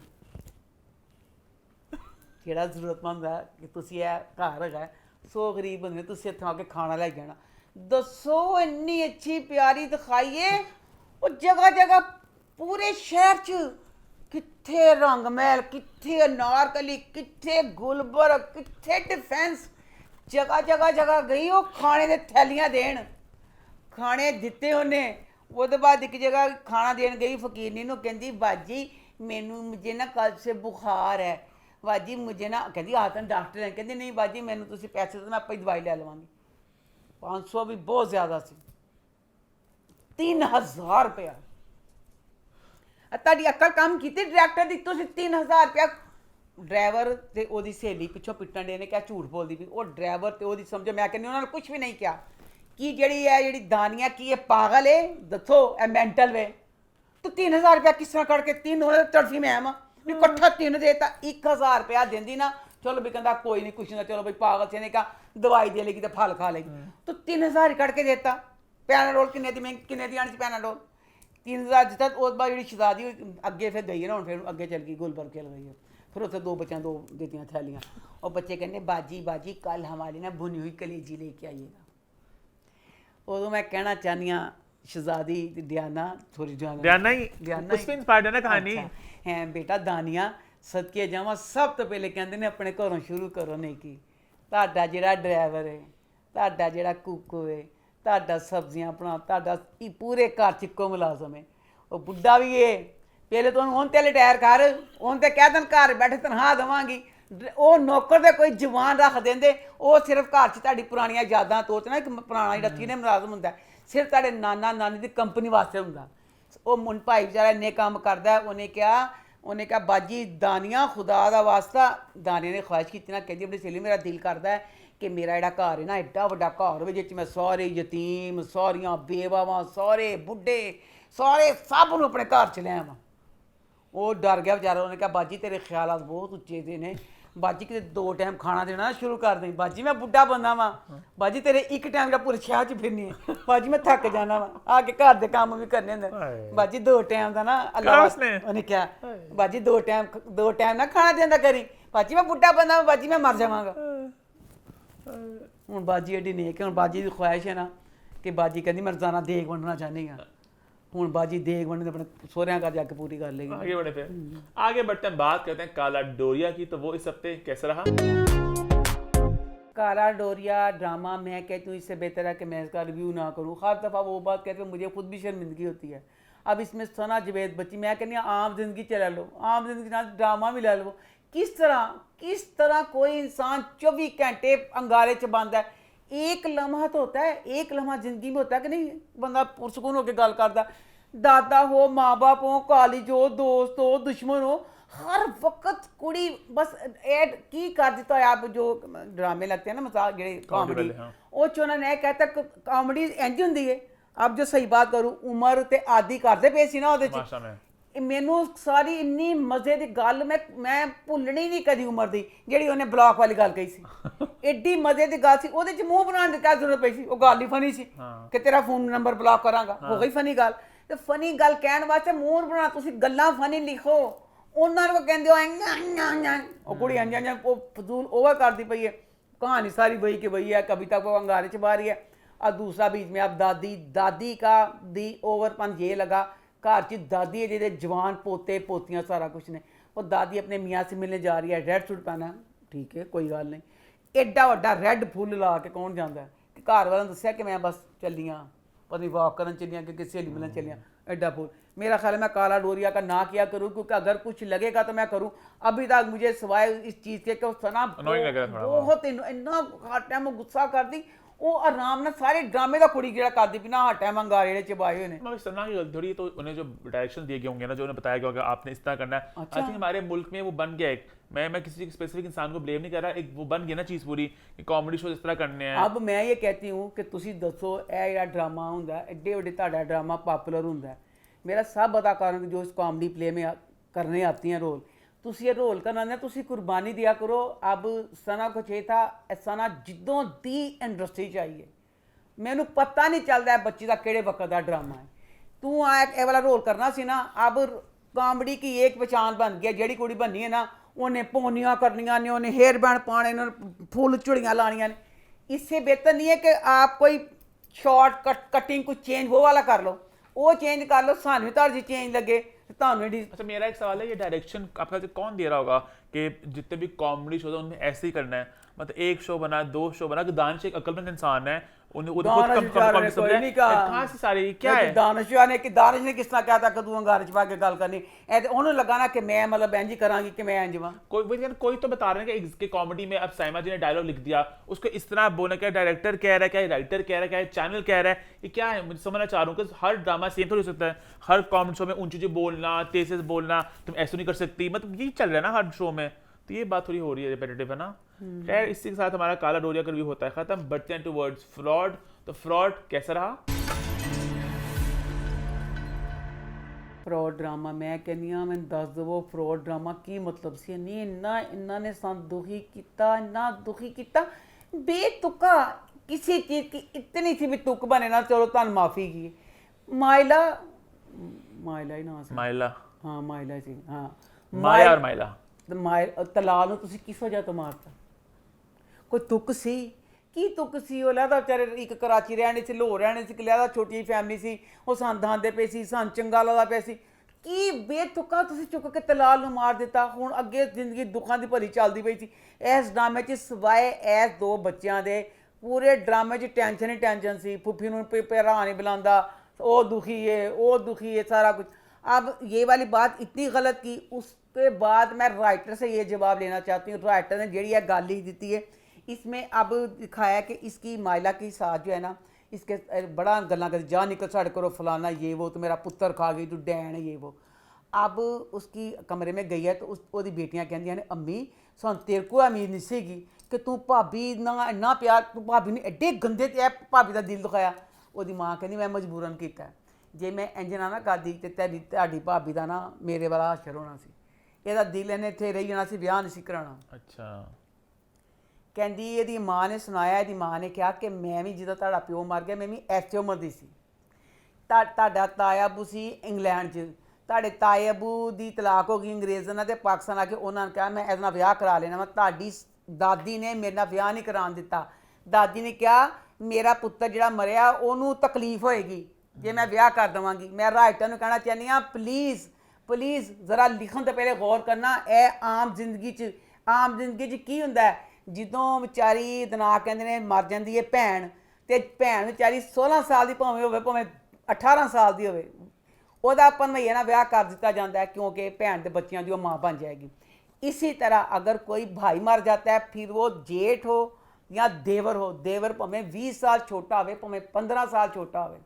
ਜਿਹੜਾ ਜ਼ਰੂਰਤਮੰਦ ਹੈ ਕਿ ਤੁਸੀਂ ਇਹ ਘਰ ਹੈਗਾ 100 ਗਰੀਬ ਬੰਦੇ, ਤੁਸੀਂ ਇੱਥੋਂ ਆ ਕੇ ਖਾਣਾ ਲੈ ਜਾਣਾ। ਦੱਸੋ ਇੰਨੀ ਅੱਛੀ ਪਿਆਰੀ ਦਿਖਾਈਏ ਉਹ ਜਗ੍ਹਾ ਜਗ੍ਹਾ ਪੂਰੇ ਸ਼ਹਿਰ 'ਚ, ਕਿੱਥੇ ਰੰਗ ਮਹਿਲ, ਕਿੱਥੇ ਅਨਾਰਕਲੀ, ਕਿੱਥੇ ਗੁਲਬਰਗ, ਕਿੱਥੇ ਡਿਫੈਂਸ, ਜਗ੍ਹਾ ਜਗ੍ਹਾ ਜਗ੍ਹਾ ਗਈ ਉਹ ਖਾਣੇ ਦੇ ਥੈਲੀਆਂ ਦੇਣ। ਖਾਣੇ ਦਿੱਤੇ ਉਹਨੇ। ਉਹਦੇ ਬਾਅਦ ਇੱਕ ਜਗ੍ਹਾ ਖਾਣਾ ਦੇਣ ਗਈ ਫਕੀਰਨੀ ਨੂੰ, ਕਹਿੰਦੀ ਬਾਜੀ ਮੈਨੂੰ ਮੁझे ना कल से बुखार है, ਬਾਜੀ ਮੁਝੇ ਨਾ, ਕਹਿੰਦੀ ਆਤਨ ਡਾਕਟਰ ਹੈ, ਕਹਿੰਦੀ ਨਹੀਂ ਬਾਜੀ ਮੈਨੂੰ ਤੁਸੀਂ ਪੈਸੇ ਦਿਓ ਮੈਂ ਆਪੇ ਦਵਾਈ ਲੈ ਲਵਾਂਗੀ। 500 ਵੀ ਬਹੁਤ ਜ਼ਿਆਦਾ ਸੀ, 3000 ਰੁਪਇਆ। ਤੁਹਾਡੀ ਅਕਲ ਕੰਮ ਕੀਤੀ ਡਾਇਰੈਕਟਰ ਦੀ, ਤੁਸੀਂ 3000 ਰੁਪਇਆ। ਡਰਾਈਵਰ ਤੇ ਉਹਦੀ ਸਹੇਲੀ ਪਿੱਛੋਂ ਪਿੱਟਣ ਦੇ ਨੇ, ਕਿਹਾ ਝੂਠ ਬੋਲਦੀ ਵੀ। ਉਹ ਡਰਾਈਵਰ ਤੇ ਉਹਦੀ ਸਮਝੋ, ਮੈਂ ਕਹਿੰਦੀ ਉਹਨਾਂ ਨੇ ਕੁਝ ਵੀ ਨਹੀਂ ਕਿਹਾ ਕਿ ਜਿਹੜੀ ਦਾਨੀਆਂ ਕੀ ਇਹ ਪਾਗਲ ਹੈ, ਦੱਸੋ ਇਹ ਮੈਂਟਲ ਵੇ। ਤੂੰ 3000 ਰੁਪਇਆ ਕਿਸ ਤਰ੍ਹਾਂ ਕੱਢ ਕੇ 3 ਹੋਣੇ ਤੜਫੀ ਮੈਂ ਆਵਾਂ ਵੀ ਇਕੱਠਾ 3 ਦੇਤਾ। 1000 ਰੁਪਇਆ ਦਿੰਦੀ ਨਾ, ਚਲੋ ਵੀ ਕਹਿੰਦਾ ਕੋਈ ਨਹੀਂ ਕੁਛ ਨਾ, ਚਲੋ ਬਈ ਪਾਗਲ ਸੀ ਨੇ ਕਹਾ ਦਵਾਈ ਦੇ ਲੇਗੀ ਤੇ ਫਲ ਖਾ ਲੇਗੀ। ਤੂੰ 3000 ਕੱਢ ਕੇ ਦੇਤਾ। ਪੈਨਾਡੋਲ ਕਿੰਨੇ ਦੀ ਕਿੰਨੇ ਦੀ ਆਣੀ ਸੀ ਪੈਨਾਡੋਲ? 3000 ਦਿੱਤਾ। ਉਸ ਬਾਅਦ ਜਿਹੜੀ ਸ਼ਹਜ਼ਾਦੀ ਅੱਗੇ ਫਿਰ ਗਈ ਹੈ ਨਾ, ਹੁਣ ਫਿਰ ਅੱਗੇ ਚੱਲ ਗਈ ਗੁਲਬਰਗ ਚਲ ਗਈ ਹੈ। फिर उससे 2 बच्चों 2 देती थैलियाँ और बच्चे कहने बाजी बाजी कल हमारी ना भुनी हुई कलेजी लेके आइएगा। उदों मैं कहना चाहनी हाँ शहजादी डियाना, थोड़ी डियाना ही उसमें इंस्पायर्ड है ना कहानी। है बेटा दानिया सदके जावा, सब तो पहले कहते हैं अपने घरों शुरू करो नहीं की। ਤੁਹਾਡਾ ਜਿਹੜਾ ਡਰਾਈਵਰ ਹੈ, ਤੁਹਾਡਾ ਜਿਹੜਾ ਕੁੱਕ ਹੈ, ਤੁਹਾਡਾ ਸਬਜ਼ੀਆਂ ਬਣਾ, ਤੁਹਾਡਾ ਪੂਰੇ ਘਰ 'ਚ ਇੱਕੋ ਮੁਲਾਜ਼ਮ ਹੈ। ਉਹ ਬੁੱਢਾ ਵੀ ਹੈ, ਪਹਿਲੇ ਤੋਂ ਹੁਣ ਤੇ ਰਿਟਾਇਰ ਕਰ, ਹੁਣ ਤੇ ਕਹਿ ਦੇਣ ਘਰ ਬੈਠੇ ਤਨਖਾਹ ਦੇਵਾਂਗੀ। ਉਹ ਨੌਕਰ ਦੇ ਕੋਈ ਜਵਾਨ ਰੱਖ ਦਿੰਦੇ, ਉਹ ਸਿਰਫ ਘਰ 'ਚ ਤੁਹਾਡੀ ਪੁਰਾਣੀਆਂ ਯਾਦਾਂ ਤੋਚਣਾ। ਇੱਕ ਪੁਰਾਣਾ ਜਿਹੜਾ ਸੀਨੀਅਰ ਮੁਲਾਜ਼ਮ ਹੁੰਦਾ ਸਿਰਫ ਤੁਹਾਡੇ ਨਾਨਾ ਨਾਨੀ ਦੀ ਕੰਪਨੀ ਵਾਸਤੇ ਹੁੰਦਾ। ਉਹ ਮੁੰਨ ਭਾਈ ਵਿਚਾਰਾ ਇੰਨੇ ਕੰਮ ਕਰਦਾ। ਉਹਨੇ ਕਿਹਾ ਬਾਜੀ ਦਾਨੀਆਂ ਖੁਦਾ ਦਾ ਵਾਸਤਾ। ਦਾਨੀਆਂ ਨੇ ਖੁਆਇਸ਼ ਕੀਤੀ ਨਾ, ਕਹਿੰਦੀ ਆਪਣੀ ਸਹੇਲੀ ਮੇਰਾ ਦਿਲ ਕਰਦਾ ਹੈ ਕਿ ਮੇਰਾ ਜਿਹੜਾ ਘਰ ਹੈ ਨਾ ਐਡਾ ਵੱਡਾ ਘਰ ਹੋਵੇ ਜਿਸ 'ਚ ਮੈਂ ਸਾਰੇ ਯਤੀਮ, ਸਾਰੀਆਂ ਬੇਵਾਵਾਂ, ਸਾਰੇ ਬੁੱਢੇ, ਸਾਰੇ ਸਭ ਨੂੰ ਆਪਣੇ ਘਰ 'ਚ ਲੈ ਆਵਾਂ। ਉਹ ਡਰ ਗਿਆ ਵਿਚਾਰਾ। ਉਹਨੇ ਕਿਹਾ ਬਾਜੀ ਤੇਰੇ ਖਿਆਲਾਤ ਬਹੁਤ ਉੱਚੇ ਦੇ ਨੇ, ਬਾਜੀ ਕਿਤੇ 2 ਟਾਈਮ ਖਾਣਾ ਦੇਣਾ ਸ਼ੁਰੂ ਕਰ ਦੇ। ਬਾਜੀ ਮੈਂ ਬੁੱਢਾ ਬੰਦਾ ਵਾਂ, ਬਾਜੀ ਤੇਰੇ 1 ਟਾਈਮ ਦਾ ਪੂਰੇ ਸ਼ਹਿਰ 'ਚ ਫਿਰਨੀ ਹੈ, ਬਾਜੀ ਮੈਂ ਥੱਕ ਜਾਣਾ ਵਾ, ਆ ਕੇ ਘਰ ਦੇ ਕੰਮ ਵੀ ਕਰਨੇ ਹੁੰਦੇ। ਬਾਜੀ 2 ਟਾਈਮ ਦਾ ਨਾ ਅੱਲਾ ਉਹਨੇ ਕਿਹਾ ਬਾਜੀ 2 ਟਾਈਮ ਨਾ ਖਾਣਾ ਦੇਂਦਾ ਕਰੀ। ਬਾਜੀ ਮੈਂ ਬੁੱਢਾ ਬੰਦਾ ਵਾਂ, ਬਾਜੀ ਮੈਂ ਮਰ ਜਾਵਾਂਗਾ। ਹੁਣ ਬਾਜੀ ਐਡੀ ਨੇਕ ਹੈ, ਹੁਣ ਬਾਜੀ ਦੀ ਖੁਆਇਸ਼ ਹੈ ਨਾ ਕਿ ਬਾਜੀ ਕਹਿੰਦੀ ਮੈਂ ਰੋਜ਼ਾਨਾ ਦੇਗ ਵੰਡਣਾ ਚਾਹੁੰਦੀ ਹਾਂ। ਹੁਣ बाजी देग बनने अपने सोहरिया का जाके पूरी कर लेगी। आगे बढ़े फिर आगे बढ़ते हैं, बात करते हैं काला डोरिया की। तो वो इस हफ्ते कैसा रहा? काला डोरिया ड्रामा मैं कहती हूँ इससे बेहतर है कि मैं इसका रिव्यू ना करूँ। हर दफ़ा वो बात कहते हैं मुझे खुद भी शर्मिंदगी होती है। अब इसमें सना जवेद बच्ची, मैं कहनी आम जिंदगी चला लो, आम जिंदगी ना ड्रामा भी ला लो। किस तरह कोई इंसान 24 घंटे अंगारे च बंद है। एक लम्हा तो होता है, एक लम्हा जिंदगी में होता है कि नहीं, बंदा पुरसकून होकर गल करता। दादा हो, माँ बाप हो, कॉलेज हो, दोस्त हो, दुश्मन हो, हर वक्त कुड़ी बस ऐड की कर दिता है। आप जो ड्रामे लगते हैं ना मजाक जो कॉमेडी, वो चोना ने कहता कॉमेडी इंज होंदी है। अब जो सही बात करूँ उमर ते आदि करते पे सी ना ਉਹਦੇ ਮੈਨੂੰ ਸਾਰੀ ਇੰਨੀ ਮਜ਼ੇ ਦੀ ਗੱਲ ਮੈਂ ਭੁੱਲਣੀ ਨਹੀਂ ਕਦੀ ਉਮਰ ਦੀ, ਜਿਹੜੀ ਉਹਨੇ ਬਲੌਕ ਵਾਲੀ ਗੱਲ ਕਹੀ ਸੀ। ਐਡੀ ਮਜ਼ੇ ਦੀ ਗੱਲ ਸੀ, ਉਹਦੇ 'ਚ ਮੂੰਹ ਬਣਾਉਣ ਦੀ ਕਿਆ ਜ਼ਰੂਰਤ ਪਈ ਸੀ? ਉਹ ਗੱਲ ਹੀ ਫਨੀ ਸੀ ਕਿ ਤੇਰਾ ਫੋਨ ਨੰਬਰ ਬਲੌਕ ਕਰਾਂਗਾ, ਹੋ ਗਈ ਫਨੀ ਗੱਲ। ਤੇ ਫਨੀ ਗੱਲ ਕਹਿਣ ਵਾਸਤੇ ਮੂੰਹ ਬਣਾ, ਤੁਸੀਂ ਗੱਲਾਂ ਫਨੀ ਲਿਖੋ। ਉਹਨਾਂ ਨੂੰ ਕਹਿੰਦੇ ਉਹ ਕੁੜੀ ਅੰਜਾਂ ਉਹ ਫਜ਼ੂਲ ओवर करती पई है। कहानी सारी वही की वही है, कभी तक वो अंगारे च बारी है। और दूसरा बीच में अब दादी का दी ओवरपन ये लगा, घर च दादी है जिहदे जवान पोते पोतियां सारा कुछ ने। वो दादी अपने मियाँ से मिलने जा रही है, रेड सूट पहना, ठीक है कोई गल नहीं। ਐਡਾ ਵੱਡਾ ਰੈੱਡ ਫੁੱਲ ਲਾ ਕੇ ਕੌਣ ਜਾਂਦਾ ਹੈ? ਕਿ ਘਰ ਵਾਲਿਆਂ ਨੇ ਦੱਸਿਆ ਕਿ ਮੈਂ ਬਸ ਚੱਲੀਆਂ पता नहीं वॉक करने चलियाँ कि सहेली मिलन चलियाँ एड्डा फूल। मेरा ख्याल है मैं काला डोरिया का ना किया करूँ, क्योंकि अगर कुछ लगेगा तो मैं करूँ। अभी तक मुझे सिवाय इस चीज़ के कि सना बहुत इन्ना हर टाइम गुस्सा कर दी, वो आराम ना सारे ड्रामे का कुड़ी गिरा कर दी बिना हर टाइम अंगारे चबाए हुए ने। सना की गलती थोड़ी, तो उन्हें जो डायरेक्शन दिए गए होंगे ना, जो उन्हें बताया गया होगा आपने इस तरह करना है। आई थिंक हमारे मुल्क में वो बन गया एक, मैं किसी स्पेसिफिक इंसान को ब्लेम नहीं कर रहा, एक वो बन गया ना चीज़ पूरी कि कॉमेडी शो इस तरह करने हैं। अब मैं ये कहती हूँ कि तुसी दसो ਇਹ ਜਿਹੜਾ ड्रामा ਹੁੰਦਾ एड्डे ਵੱਡੇ ਤੁਹਾਡਾ ड्रामा पॉपुलर ਹੁੰਦਾ, मेरा सब अदाकारों जो इस कॉमेडी प्ले में करने आती हैं रोल, तुसी ये रोल करना है, तुसी कुर्बानी दिया करो। अब सना को चाहिए था, सना जिद्दों दी इंडस्ट्री चाहिए, मैनू पता नहीं चलता है बच्ची का किहड़े वक्त का ड्रामा है। तू आया ये वाला रोल करना सी ना, अब कॉमेडी की एक पहचान बन गई, जेड़ी कुड़ी बननी है ना उन्हें पोनियाँ करनियाँ ने, उन्हें हेयर बैंड पाने ने, फुल चुड़ियाँ लानियाँ ने। इससे बेहतर नहीं है कि आप कोई शॉर्ट कटिंग कुछ चेंज वो वाला कर लो, वो चेंज कर लो, सानू तो चेंज लगे। अच्छा मेरा एक सवाल है, ये डायरेक्शन आपका कौन दे रहा होगा कि जितने भी कॉमेडी शो है उनमें ऐसे ही करना है? मतलब एक शो बना, 2 शो बना, कि दानिश एक अक्लमंद इंसान है, दानिश ने किस तरह कहा था कि तू अंगारे च पा के गल करनी, उन्होंने लगा ना कि मैं मतलब इंज करांगी कि मैं इंज वां। कोई तो बता रहे हैं कि कॉमेडी में अब साइमा जी ने डायलॉग लिख दिया, उसको इस तरह बोलना, क्या डायरेक्टर कह रहा है, क्या राइटर कह रहा है, क्या चैनल कह रहा है, ये क्या है? मुझे समझना चाह रहा हूँ कि हर ड्रामा सेम थोड़ी हो सकता है, हर कॉमेडी शो में ऊंची ऊंची बोलना, तेज तेज बोलना, तुम ऐसा नहीं कर सकती, मतलब यही चल रहा है ना हर शो में, तो ये बात थोड़ी हो रही है रिपीटेटिव है ना। खैर इसी के साथ हमारा काला डोरिया का रिव्यू होता है खत्म। बढ़ते हैं टुवर्ड्स फ्रॉड। तो फ्रॉड कैसा रहा? फ्रॉड ड्रामा मैं कहनी हाँ, मैं दस दवो फ्रॉड ड्रामा की मतलब सी नहीं, इन्ना ने सान दुखी किया, इन्ना दुखी किया बेतुका, किसी चीज़ की इतनी सी भी तुक बने ना, चलो तुम माफ़ी की। माइला ही ना, माइला, हाँ माइला जी, हाँ माया और माइला तलाल तुसी किस वजह तो मारता? कोई तुक सी की तुक सी? वो लहदा बेचारे एक कराची रहने से, लाहौर रहने से, लहदा छोटी फैमिली सी, वो सन दांदे पे सी, सन चंगा लगदा पे सी, की बेतुका तुसी चुक के तलाल नूं मार दिता। हुण अगे जिंदगी दुखां दी भरी चलदी पई सी। इस ड्रामे च सिवाय इस 2 बच्चों के पूरे ड्रामे च टेंशन ही टेंशन सी। फुफी नूं भरा नहीं बुलांदा, वो दुखी है सारा कुछ। अब ये वाली बात इतनी गलत की, उसके बाद मैं राइटर से ये जवाब लेना चाहती हूँ। राइटर ने जी है गल ही दी है, इसमें अब दिखाया कि इसकी माइला की साथ जो है ना, इसके बड़ा गल्लां कर जा निकल साढ़े करो फलाना ये वो, तो मेरा पुत्र खा गई, तू डैन है ये वो। अब उसकी कमरे में गई है तो उसकी बेटियां कहदियां ने अम्मी सन तेरे को उम्मीद नहीं सीगी कि तू भाभी ना इन्ना प्यार, तू भाभी ने एडे गंदे ते भाभी का दिल दुखाया। ਉਹਦੀ माँ कहती मैं मजबूरन किया, जे मैं इंज ना करदी ते तेरी भाभी का ना मेरे वाला असर होना सी, ਇਹਦਾ दिल इन्हें इत्थे रही जाना सी, ब्याह नहीं सी कराना। अच्छा कहती ਇਹਦੀ माँ ने सुनाया, ਇਹਦੀ माँ ने कहा कि मैं भी जिदा ਤੁਹਾਡਾ ਪਿਓ मर गया, मैं भी ऐसे उम्र ਦੀ ਸੀ। ਤੁਹਾਡਾ ਤਾਇਆ ਅਬੂ ਸੀ ਇੰਗਲੈਂਡ 'ਚ, ਤੁਹਾਡੇ ਤਾਏ ਅਬੂ ਦੀ ਤਲਾਕ ਹੋ ਗਈ ਅੰਗਰੇਜ਼ਾਂ ਨਾਲ, ਤੇ ਪਾਕਿਸਤਾਨ ਆ ਕੇ ਉਹਨਾਂ ਨੇ ਕਿਹਾ ਮੈਂ ਇਹਦੇ ਨਾਲ ਵਿਆਹ ਕਰਾ ਲੈਣਾ ਵਾ। ਤੁਹਾਡੀ ਦਾਦੀ ਨੇ ਮੇਰੇ ਨਾਲ ਵਿਆਹ ਨਹੀਂ ਕਰਾਉਣ ਦਿੱਤਾ। ਦਾਦੀ ਨੇ ਕਿਹਾ ਮੇਰਾ ਪੁੱਤਰ ਜਿਹੜਾ ਮਰਿਆ ਉਹਨੂੰ ਤਕਲੀਫ ਹੋਏਗੀ ਜੇ ਮੈਂ ਵਿਆਹ ਕਰ ਦੇਵਾਂਗੀ। ਮੈਂ ਰਾਈਟਰ ਨੂੰ ਕਹਿਣਾ ਚਾਹੁੰਦੀ ਹਾਂ ਪਲੀਜ਼ ਜ਼ਰਾ ਲਿਖਣ ਤੋਂ ਪਹਿਲੇ ਗੌਰ ਕਰਨਾ। ਇਹ ਆਮ ਜ਼ਿੰਦਗੀ 'ਚ ਕੀ ਹੁੰਦਾ ਹੈ, ਜਦੋਂ ਵਿਚਾਰੀ ਦਨਾ ਕਹਿੰਦੇ ਨੇ ਮਰ ਜਾਂਦੀ ਹੈ ਭੈਣ, ਤੇ ਭੈਣ ਵਿਚਾਰੀ 16 ਸਾਲ ਦੀ ਭਾਵੇਂ ਹੋਵੇ ਭਾਵੇਂ 18 ਸਾਲ ਦੀ ਹੋਵੇ, ਉਹਦਾ ਭਣਵਈਏ ਨਾਲ ਵਿਆਹ ਕਰ ਦਿੱਤਾ ਜਾਂਦਾ है, क्योंकि भैन के बच्चों की वो माँ बन जाएगी। इसी तरह अगर कोई भाई मर जाता है, फिर वो जेठ हो या देवर हो, देवर भावें 20 साल छोटा हो भावें 15 साल छोटा हो,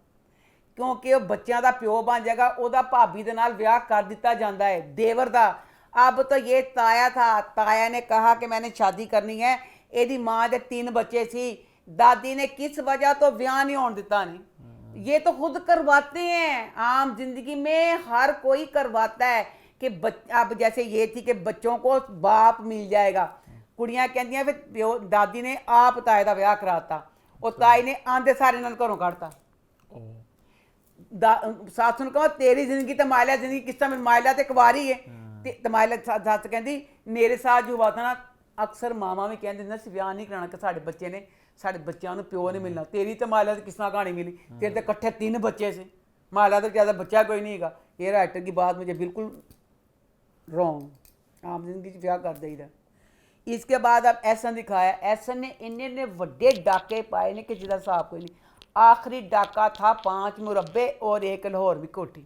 क्योंकि वो बच्चों का प्यो बन जाएगा, ਉਹਦਾ भाभी ਦੇ ਨਾਲ ਵਿਆਹ कर दिता जाता है देवर का। अब तो ये ताया था, ताया ने कहा कि मैंने शादी करनी है, ਇਹਦੀ माँ के 3 बच्चे सी, दादी ने किस वजह तो ब्याह नहीं होने दिता नहीं। ये तो खुद करवाते हैं, आम जिंदगी में हर कोई करवाता है कि अब जैसे ये थी कि बच्चों को बाप मिल जाएगा, कुड़ियाँ कहती फिर प्यो दादी ने आप ताए का ब्याह कराता, और ताई ने आंदे सारे नाल घरों कढ़ता। सस ने कहा तेरी जिंदगी तो माइला जिंदगी किस तरह, माइला तो कुवारी है, तो माइला सस कहती मेरे साथ जो हुआ था ना, अक्सर मामा भी कहते ना ब्याह नहीं कराना कि साढ़े बच्चे ने, साढ़े बच्चों को प्यो नहीं मिलना। तेरी तो माइला किस तरह कहानी मिली, तेरे तो इकट्ठे 3 बच्चे से, माइला तो ज़्यादा बच्चा कोई नहीं है। ये राइटर की बात मुझे बिल्कुल रॉन्ग, आम जिंदगी ब्याह कर देगा। इसके बाद अब एहसन दिखाया, एहसन ने इन्ने ਵੱਡੇ ਡਾਕੇ ਪਾਏ ਨੇ ਕਿ ਜਿਹਦਾ ਹਿਸਾਬ ਕੋਈ ਨਹੀਂ। आखिरी डाका था 5 मुरब्बे और 1 लाहौर भी कोठी।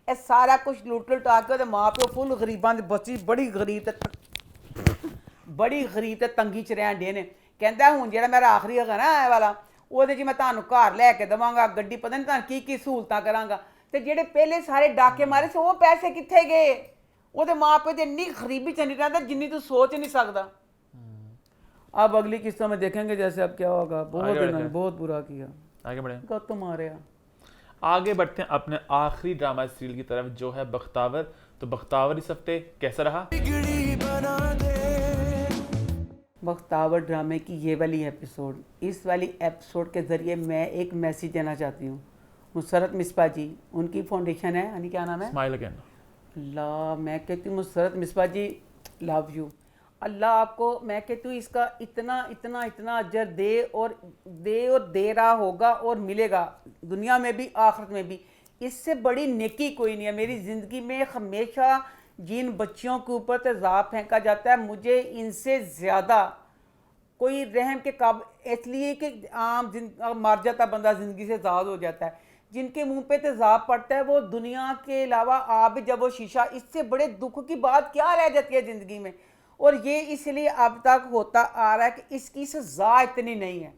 ਇਹ ਸਾਰਾ ਕੁਝ ਲੁੱਟ ਲੁਟਾ ਕੇ ਉਹਦੇ ਮਾਂ ਪਿਓ ਫੁੱਲ ਗਰੀਬਾਂ ਦੀ ਬੱਚੀ ਬੜੀ ਗਰੀਬ ਤੇ ਤੰਗੀ ਚ ਰਹਿਣ ਡੇ ਨੇ। ਕਹਿੰਦਾ ਹੁਣ ਜਿਹੜਾ ਮੇਰਾ ਆਖਰੀ ਹੈਗਾ ਨਾ ਇਹ ਵਾਲਾ, ਉਹਦੇ 'ਚ ਮੈਂ ਤੁਹਾਨੂੰ ਘਰ ਲੈ ਕੇ ਦੇਵਾਂਗਾ, ਗੱਡੀ, ਪਤਾ ਨਹੀਂ ਤੁਹਾਨੂੰ ਕੀ ਸਹੂਲਤਾਂ ਕਰਾਂਗਾ। ਤੇ ਜਿਹੜੇ ਪਹਿਲੇ ਸਾਰੇ ਡਾਕੇ ਮਾਰੇ ਸੀ ਉਹ ਪੈਸੇ ਕਿੱਥੇ ਗਏ? ਉਹਦੇ ਮਾਂ ਪਿਓ ਦੀ ਇੰਨੀ ਗਰੀਬੀ ਚ ਨਹੀਂ ਰਹਿੰਦਾ जिन्नी तू सोच नहीं सकता। अब अगली किस्तों में देखेंगे जैसे अब क्या होगा। बहुत इन्होंने बहुत बुरा किया। आगे बढ़े, कब तो मारे। आगे बढ़ते हैं अपने आखिरी ड्रामा सीरियल की तरफ जो है बख्तावर। तो बख्तावर इस हफ्ते कैसा रहा? बख्तावर ड्रामे की ये वाली एपिसोड, इस वाली एपिसोड के ज़रिए मैं एक मैसेज देना चाहती हूँ। मुसरत मिसबा जी, उनकी फाउंडेशन है, यानी क्या नाम है, स्माइल अगेन। अल्लाह, मैं कहती हूँ मुसरत मिसबा जी लव यू। अल्लाह आपको, मैं कहती हूँ इसका इतना इतना इतना अजर दे रहा होगा और मिलेगा दुनिया में भी आखिरत में भी। इससे बड़ी नेकी कोई नहीं है। मेरी ज़िंदगी में हमेशा जिन बच्चियों के ऊपर तेज़ाब फेंका जाता है, मुझे इनसे ज़्यादा कोई रहम के काबिल, इसलिए कि मर जाता बंदा ज़िंदगी से आज़ाद हो जाता है। जिनके मुंह पे तेज़ाब पड़ता है वो दुनिया के अलावा आप भी जब वो शीशा, इससे बड़े दुख की बात क्या रह जाती है ज़िंदगी में। और ये इसलिए अब तक होता आ रहा है कि इसकी सज़ा इतनी नहीं है।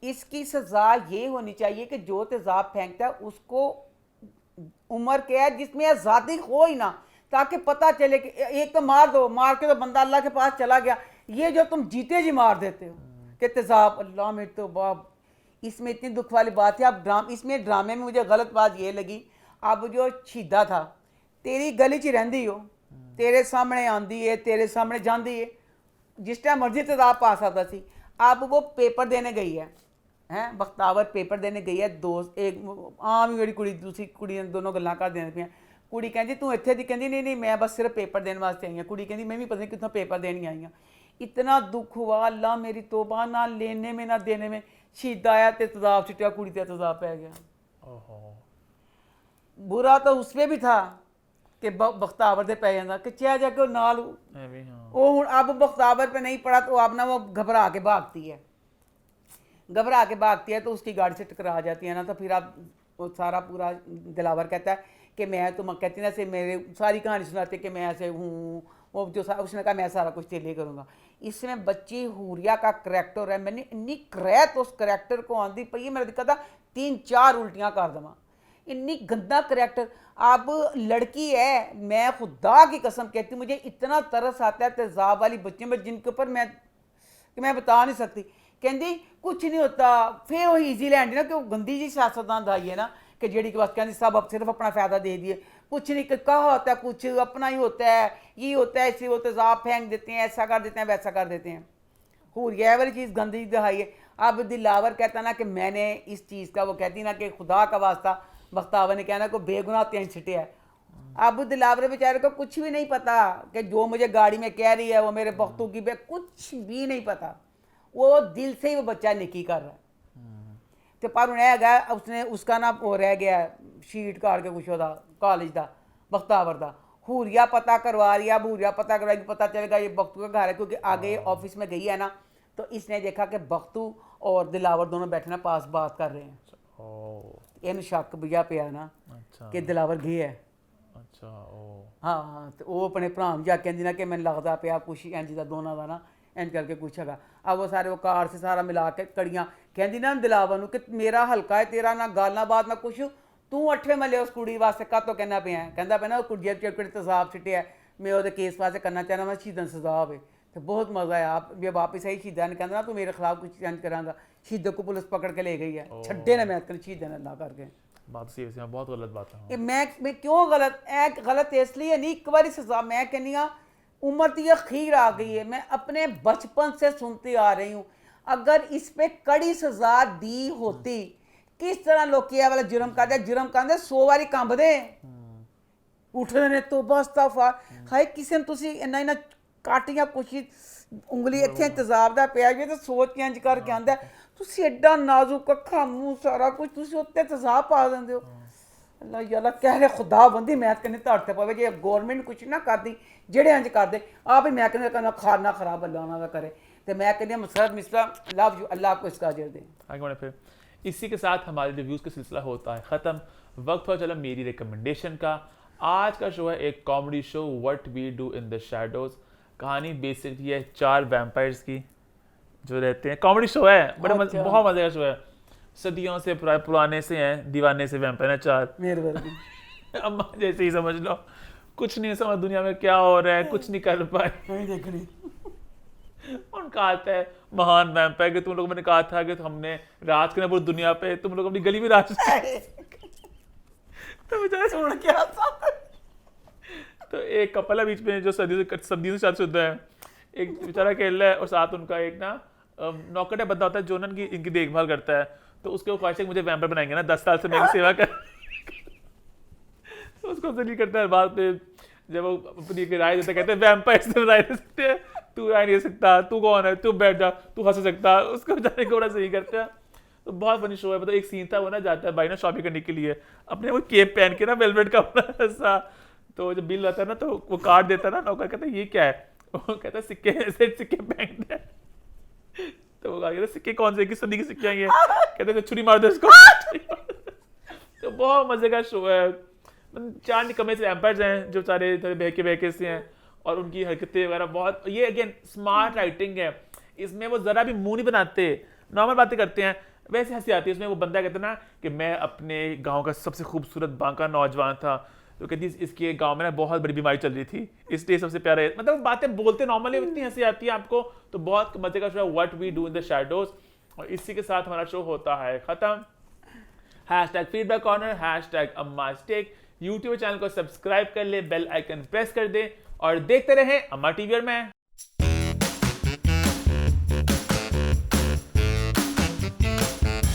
इसकी सज़ा ये होनी चाहिए कि जो तेज़ाब फेंकता है उसको उम्र क्या है जिसमें आज़ादी हो ही ना, ताकि पता चले कि एक तो मार दो, मार के तो बंदा अल्लाह के पास चला गया। ये जो तुम जीते जी मार देते हो कि तेज़ाब, अल्लाह में तो बाप, इसमें इतनी दुख वाली बात है। अब इसमें ड्रामे में मुझे गलत बात ये लगी, अब जो शहीदा था, तेरी गली च रहिंदी हो, तेरे सामने आंदी है, तेरे सामने जाती है, जिस टाइम मर्जी तेज़ाब पा सकता सी। अब वो पेपर देने गई है, हैं बख्तावर पेपर देने गई है। दोस्त एक आम ही बड़ी कुड़ी, दूसरी कुड़ी, दोनों गल्लां कर देने पे। कुड़ी कहती तू इत्थे दी, कहती नहीं मैं बस सिर्फ पेपर देने वास्ते आई हूँ। कुड़ी कहती मैं भी पता नहीं कितों पेपर देने आई हूँ। इतना दुख हुआ, अल्लाह मेरी तौबा, ना लेने में ना देने में। शहीद आया तो तेज़ाब छिटिया, कुड़ी ते तेज़ाब पै गया। बुरा तो उस पर भी था कि बख्तावर दे पै जाता कि चाहे जाके नाल वो हुण अब बख्तावर पे नहीं पड़ा तो अब ना वो घबरा के भागती है, तो उसकी गाड़ी से टकरा जाती है ना। तो फिर अब वो सारा पूरा दिलावर कहता है कि मैं, तुम कहती ना से मेरे सारी कहानी सुनाते कि मैं ऐसे हूँ, वो जो उसने कहा मैं सारा कुछ तेरे लिए करूँगा। इसमें बच्ची हूरिया का करैक्टर है, मैंने इन्नी करैत उस करैक्टर को आंदी पई है, मेरा दिक्कत था 3-4 उल्टियाँ कर देवा, इन्नी गंदा करैक्टर। अब लड़की है, मैं खुदा की कसम कहती हूँ मुझे इतना तरस आता है तेज़ाब वाली बच्चियों में जिनके ऊपर मैं बता नहीं सकती। कहती कुछ नहीं होता, फिर वो ईजी लैंड ना कि वो गंदी जी सियासतदान आई है ना कि जेडी के पास कहती सब अब सिर्फ अपना फ़ायदा दे दिए, कुछ नहीं कहा होता है, कुछ अपना ही होता है, ये होता है, इसलिए वो तेज़ाब फेंक देते हैं, ऐसा कर देते हैं, वैसा कर देते हैं। हूरिया वाली चीज़ गंदी दिखाई है। अब दिलावर कहता ना कि मैंने इस चीज़ का, वो कहती ना कि खुदा का वास्ता, बख्तावर ने कहना को बेगुनाह तें छिटे है। अब दिलावर बेचारे को कुछ भी नहीं पता कि जो मुझे गाड़ी में कह रही है वो मेरे बख्तू की कुछ भी नहीं पता। वो दिल से ही वो बच्चा निकी कर रहा है। तो पर उन्हें गया उसने, उसका ना वो रह गया शीट काट के कुछ होता कॉलेज का बख्तावर का। हूरिया पता करवा रही है, अब हूरिया पता करवाएगी, पता चलेगा ये बख्तू का घर है, क्योंकि आगे ऑफिस में गई है ना, तो इसने देखा कि बख्तू और दिलावर दोनों बैठे ना पास बात कर रहे हैं। इन शक भैया पिया ना कि दिलावर गया है। हाँ, तो वो अपने भरा जा कहती ना कि मैंने लगता पिया कुछ इंज का दोनों का ना इंज करके कुछ है। अब वो सारे वो कार से सारा मिला के कड़ियाँ कहती ना दिलावर कि मेरा हल्का है, तेरा ना गाल ना बात ना कुछ, तू 8वें महल्ले उस कुड़ी वास्ते कतो कहना पे है, कहता पे ना कुड़िया चिड़कड़ी तेज़ाब छिटिया, मैं वो केस वास्ते करना चाहना, मैं शहीदन सजा हो। तो बहुत मज़ा आया। आप ये वापस आई शहीदा ने कहना ना तू मेरे खिलाफ कुछ चेंज करांगा, शहीदों को पुलिस पकड़ के ले गई है, छड्डे ने मैं शहीदा ने ना करके। बात सही है, बहुत गलत बात है। मैं क्यों गलत इसलिए नहीं, एक बार सजा मैं कहनी उम्र तो ये खीर आ गई है, मैं अपने बचपन से सुनती आ रही हूँ। अगर इस पे कड़ी सजा दी होती, किस तरह लोग किया वाला जुर्म करते 100 बारी कंब दे उठने ने तो बस तफा खाए किसी ने तुसी इन्ना काटियां कुछ उंगली इत्थे तेज़ाब दा पिया जे तो सोच के इंज करके आंदा तुसी एडा नाजुक अखा मुंह सारा कुछ तुसी उत्ते तेज़ाब पा देंदे हो। अल्लाह याला कह रहे खुदा बंदी मैं कहने धरते पवे जे गवर्नमेंट कुछ ना करदी जेड़े इंज कर दे आप ही मैं कहने कहना खाना खराब अल्लाह ना करे तो मैं कहनी मसरत मिसरा लव यू अल्लाह आपको इसका अजर दे। आगे बढ़े फिर इसी के साथ हमारे रिव्यूज़ का सिलसिला होता है ख़त्म। वक्त हो चला मेरी रिकमेंडेशन का। आज का शो है एक comedy show what we do in the shadows. कहानी बेसिकली है 4 वैम्पायर्स की जो रहते हैं। कॉमेडी शो है बहुत मज़े का शो है। सदियों से पुराने से हैं, दीवाने से वैम्पायर 4 मेरे वर्गी अम्मा जैसे ही समझ लो, कुछ नहीं समझ दुनिया में क्या हो रहा है, कुछ नहीं कर पाए। नहीं देखनी उनका आता है महान वैम्पायर कि तुम लोग, मैंने कहा था कि हमने राज करना पूरी दुनिया पे, तुम लोग अपनी गली में राज तो बेचारे सुन क्या तो एक कपल है बीच में जो सदी से शादीशुदा है, एक बेचारा अकेला है और साथ उनका एक ना नौकर बंदा होता है जो ना इनकी देखभाल करता है। तो उसके ख्वाहिश है कि मुझे वैम्पायर बनाएंगे ना, 10 साल से मेरी सेवा कर तो उसको नहीं करता है। बाद में जब वो अपनी राय देता कहते हैं वैम्पायर से राय दे सकते हैं, तू राय नहीं दे सकता, तू कौन है, तू बैठ जा, तू हंस सकता, उसको बेचारे को बड़ा सही करते हैं। तो बहुत फनी शो है। मतलब एक सीन था वो ना जाता है भाई ना शॉपिंग करने के लिए, अपने वो केप पहन के ना वेलवेट का अपना सा, तो जब बिल आता है ना तो वो कार्ड देता है ना, नौकर कहता है ये क्या है, वो कहता है सिक्के ऐसे सिक्के बैंक दे। तो वो कहता है सिक्के कौन से, किस सदी के सिक्के हैं ये, कहते हैं छुरी मार दो इसको। तो बहुत मजे का शो है। 4 निकम्मे से एम्पायर्स हैं जो सारे बहके से हैं और उनकी हरकतें वगैरह बहुत, ये अगेन स्मार्ट राइटिंग है। इसमें वो जरा भी मुंह नहीं बनाते, नॉर्मल बातें करते हैं, वैसे हंसी आती है। उसमें वो बंदा कहता ना कि मैं अपने गांव का सबसे खूबसूरत बांका नौजवान था, तो कहती इसके गांव में ना बहुत बड़ी बीमारी चल रही थी, इसलिए सबसे प्यारा है। मतलब बातें बोलते नॉर्मली इतनी हंसी आती है आपको। तो बहुत मजे का शो है what we do in the shadows. और इसी के साथ हमारा शो होता है खत्म। #फीडबैक कॉर्नर #अम्मास्टेक। यूट्यूब चैनल को सब्सक्राइब कर ले, बेल आइकन प्रेस कर दे और देखते रहें अम्मा टीवी और मैं।